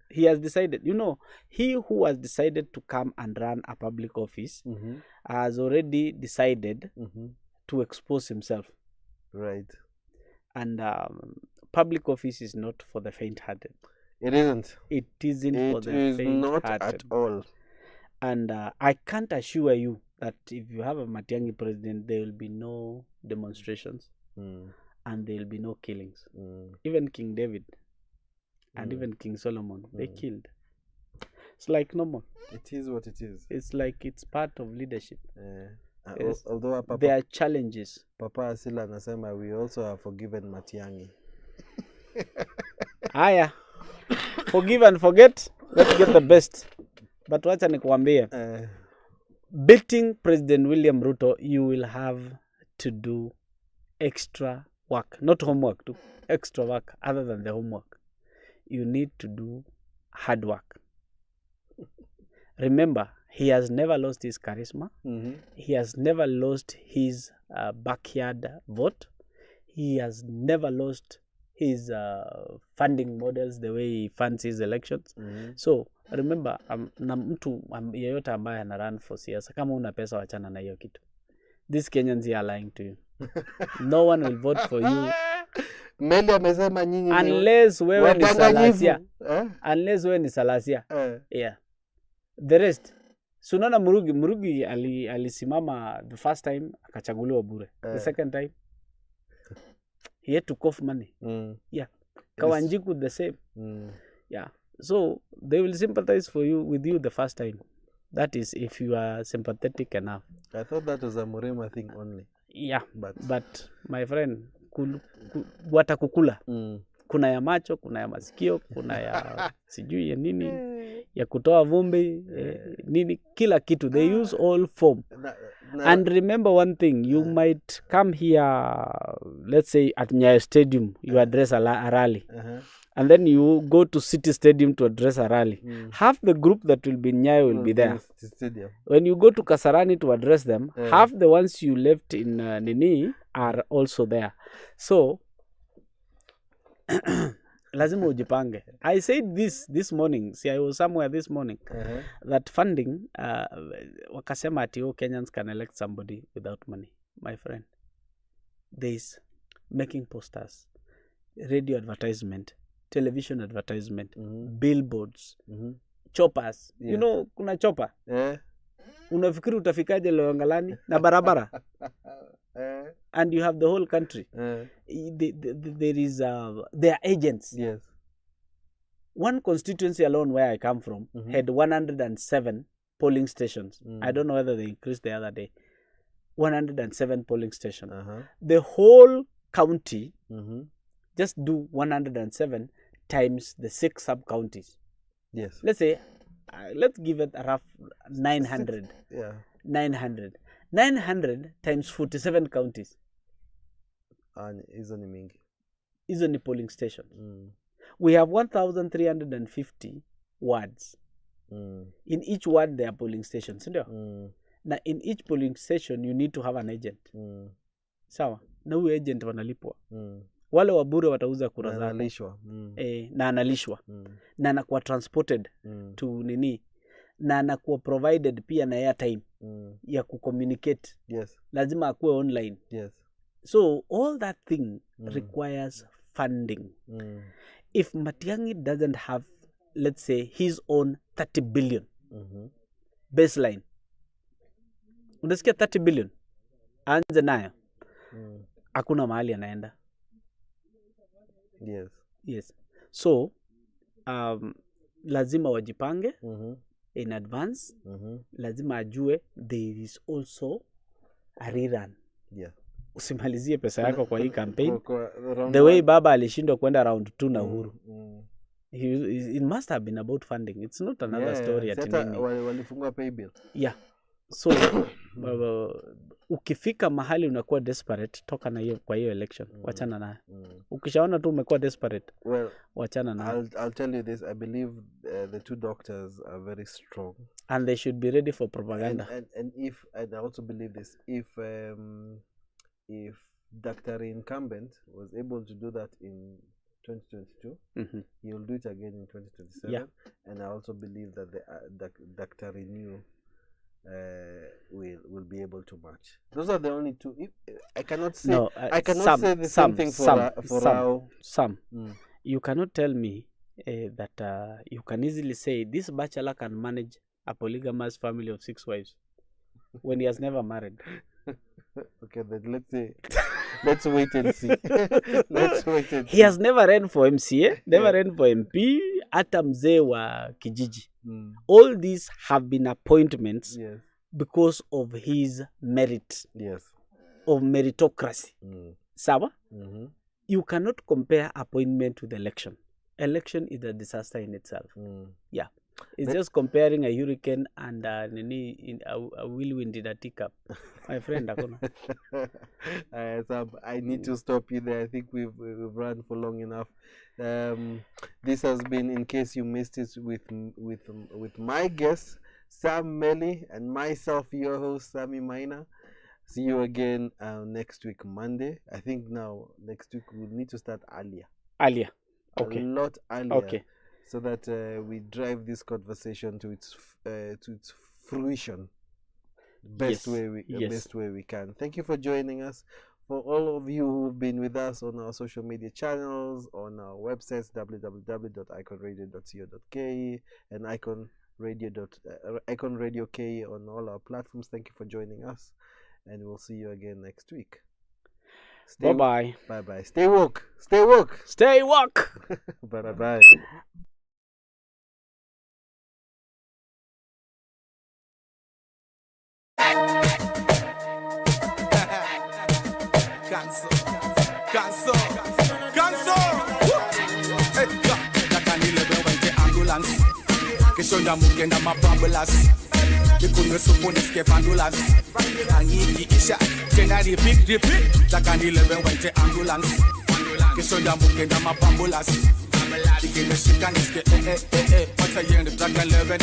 He has decided. You know, he who has decided to come and run a public office has already decided to expose himself.
Right.
And public office is not for the faint-hearted.
It isn't.
It isn't for the faint-hearted.
It is not at all.
And I can't assure you that if you have a Matiang'i president, there will be no demonstrations and there will be no killings. Even King David and even King Solomon, they killed. It's like normal.
It is what it is.
It's like it's part of leadership.
Although
there are challenges.
Papa Asila anasema we also have forgiven Matiang'i.
Aya. Forgive and forget. Let's get the best. But wacha nikuambie. Beating President William Ruto, you will have to do extra work. Not homework, too. Extra work other than the homework. You need to do hard work. Remember, he has never lost his charisma. He has never lost his backyard vote. He has never lost his funding models, the way he funds his elections. So remember, na mtu yeyote ambaye ana run for siasa, kama una pesa wachana na hiyo kitu. These Kenyans are lying to you. No one will vote for you.
Melly amesema nyinyi
unless wewe ni Salasia. Unless wewe ni Salasia. Yeah. The rest. Sunona Murugi alisimama the first time akachaguliwa bure. The second time he had to cough money. Yeah. Kawanjiku the same. Yeah. So they will sympathize with you the first time. That is if you are sympathetic enough.
I thought that was a Murema thing only.
Yeah. But my friend, watakukula. Kuna ya macho, kuna ya masikio, kuna ya sijui ya nini, ya kutoa vumbi, nini, kila kitu. They use all form. And remember one thing, you might come here, let's say at Nyayo Stadium, you address a rally. And then you go to City Stadium to address a rally. Half the group that will be in Nyayo will be there. When you go to Kasarani to address them, half the ones you left in Nini are also there. So, lazima ujipange. I said this morning, see I was somewhere this morning, that funding, wakasema ati Kenyans can elect somebody without money. My friend, there's making posters, radio advertisement, television advertisement, billboards, choppers.
Yeah.
You know, kuna chopper. Unafikiri utafikaje Loyangalani na barabara? And you have the whole country. There is there are agents.
Yes.
One constituency alone where I come from had 107 polling stations. I don't know whether they increased the other day. 107 polling stations. The whole county, just do 107 times the 6 sub-counties.
Yes.
Let's say, let's give it a rough 900.
Yeah.
900. 900 times 47 counties.
And isn't mingi.
Isn't polling stations. We have 1,350 wards. In each ward there are polling stations. Now in each polling station you need to have an agent. Sawa. Na huyo agent wanalipwa. Wale wabure watauza kura zao.
Analishwa.
Na analishwa. Na anakuwa transported to nini. Na anakuwa provided pia na airtime ya kucommunicate.
Yes.
Lazima akuwe online.
Yes.
So all that thing requires funding. If Matiang'i doesn't have, let's say, his own 30 billion baseline, unasikia 30 billion, aanze nayo, hakuna mahali anaenda.
Yes.
Yes. So, lazima wajipange in advance. Lazima ajue there is also a rerun.
Yeah.
Usimalizie pesa yako kwa hii campaign. The way Baba alishindwa kwenda round 2 na Uhuru. It must have been about funding. It's not another story at nini.
Walifungua pay bill.
Yeah. So ukifika mahali unakuwa desperate, toka na hiyo kwa hiyo election. Wachana nayo. Ukishaona tu umekuwa desperate, wachana nayo.
I'll tell you this, I believe the 2 doctors are very strong
and they should be ready for propaganda.
And I also believe this, if Dr. Incumbent was able to do that in 2022, he will do it again in 2027.
Yeah.
And I also believe that the Dr. Renew will be able to match. Those are the only 2. I cannot say I cannot say the same thing for
some. You cannot tell me that you can easily say this bachelor can manage a polygamous family of 6 wives when he has never married.
Okay, then let's wait and see. Let's wait and see.
He has never ran for MCA, never ran for MP, hata mzee wa kijiji. All these have been appointments because of his merit.
Yes.
Of meritocracy. Sawa? You cannot compare appointment with election. Election is a disaster in itself. Yeah. It's just comparing a hurricane and a whirlwind in a teacup. My friend,
I need to stop you there. I think we've run for long enough. This has been, in case you missed it, with my guest, Sam Melly, and myself, your host, Sammy Maina. See you again next week, Monday. I think now, next week, we'll need to start earlier.
Earlier. Okay.
A lot earlier.
Okay.
So that we drive this conversation to its fruition, best way we can. Thank you for joining us. For all of you who've been with us on our social media channels, on our websites www.iconradio.co.ke and iconradioke on all our platforms. Thank you for joining us, and we'll see you again next week.
Bye-bye.
Bye-bye. Stay woke. Stay woke.
Stay woke.
Bye-bye.
Kishonda mukenda mabambulas Nikunywe supu nescape ambulance Angiki isha Kena repeat Takani 11 waite ambulance Kishonda mukenda mabambulas Dikine shika neske Wata yende taka 11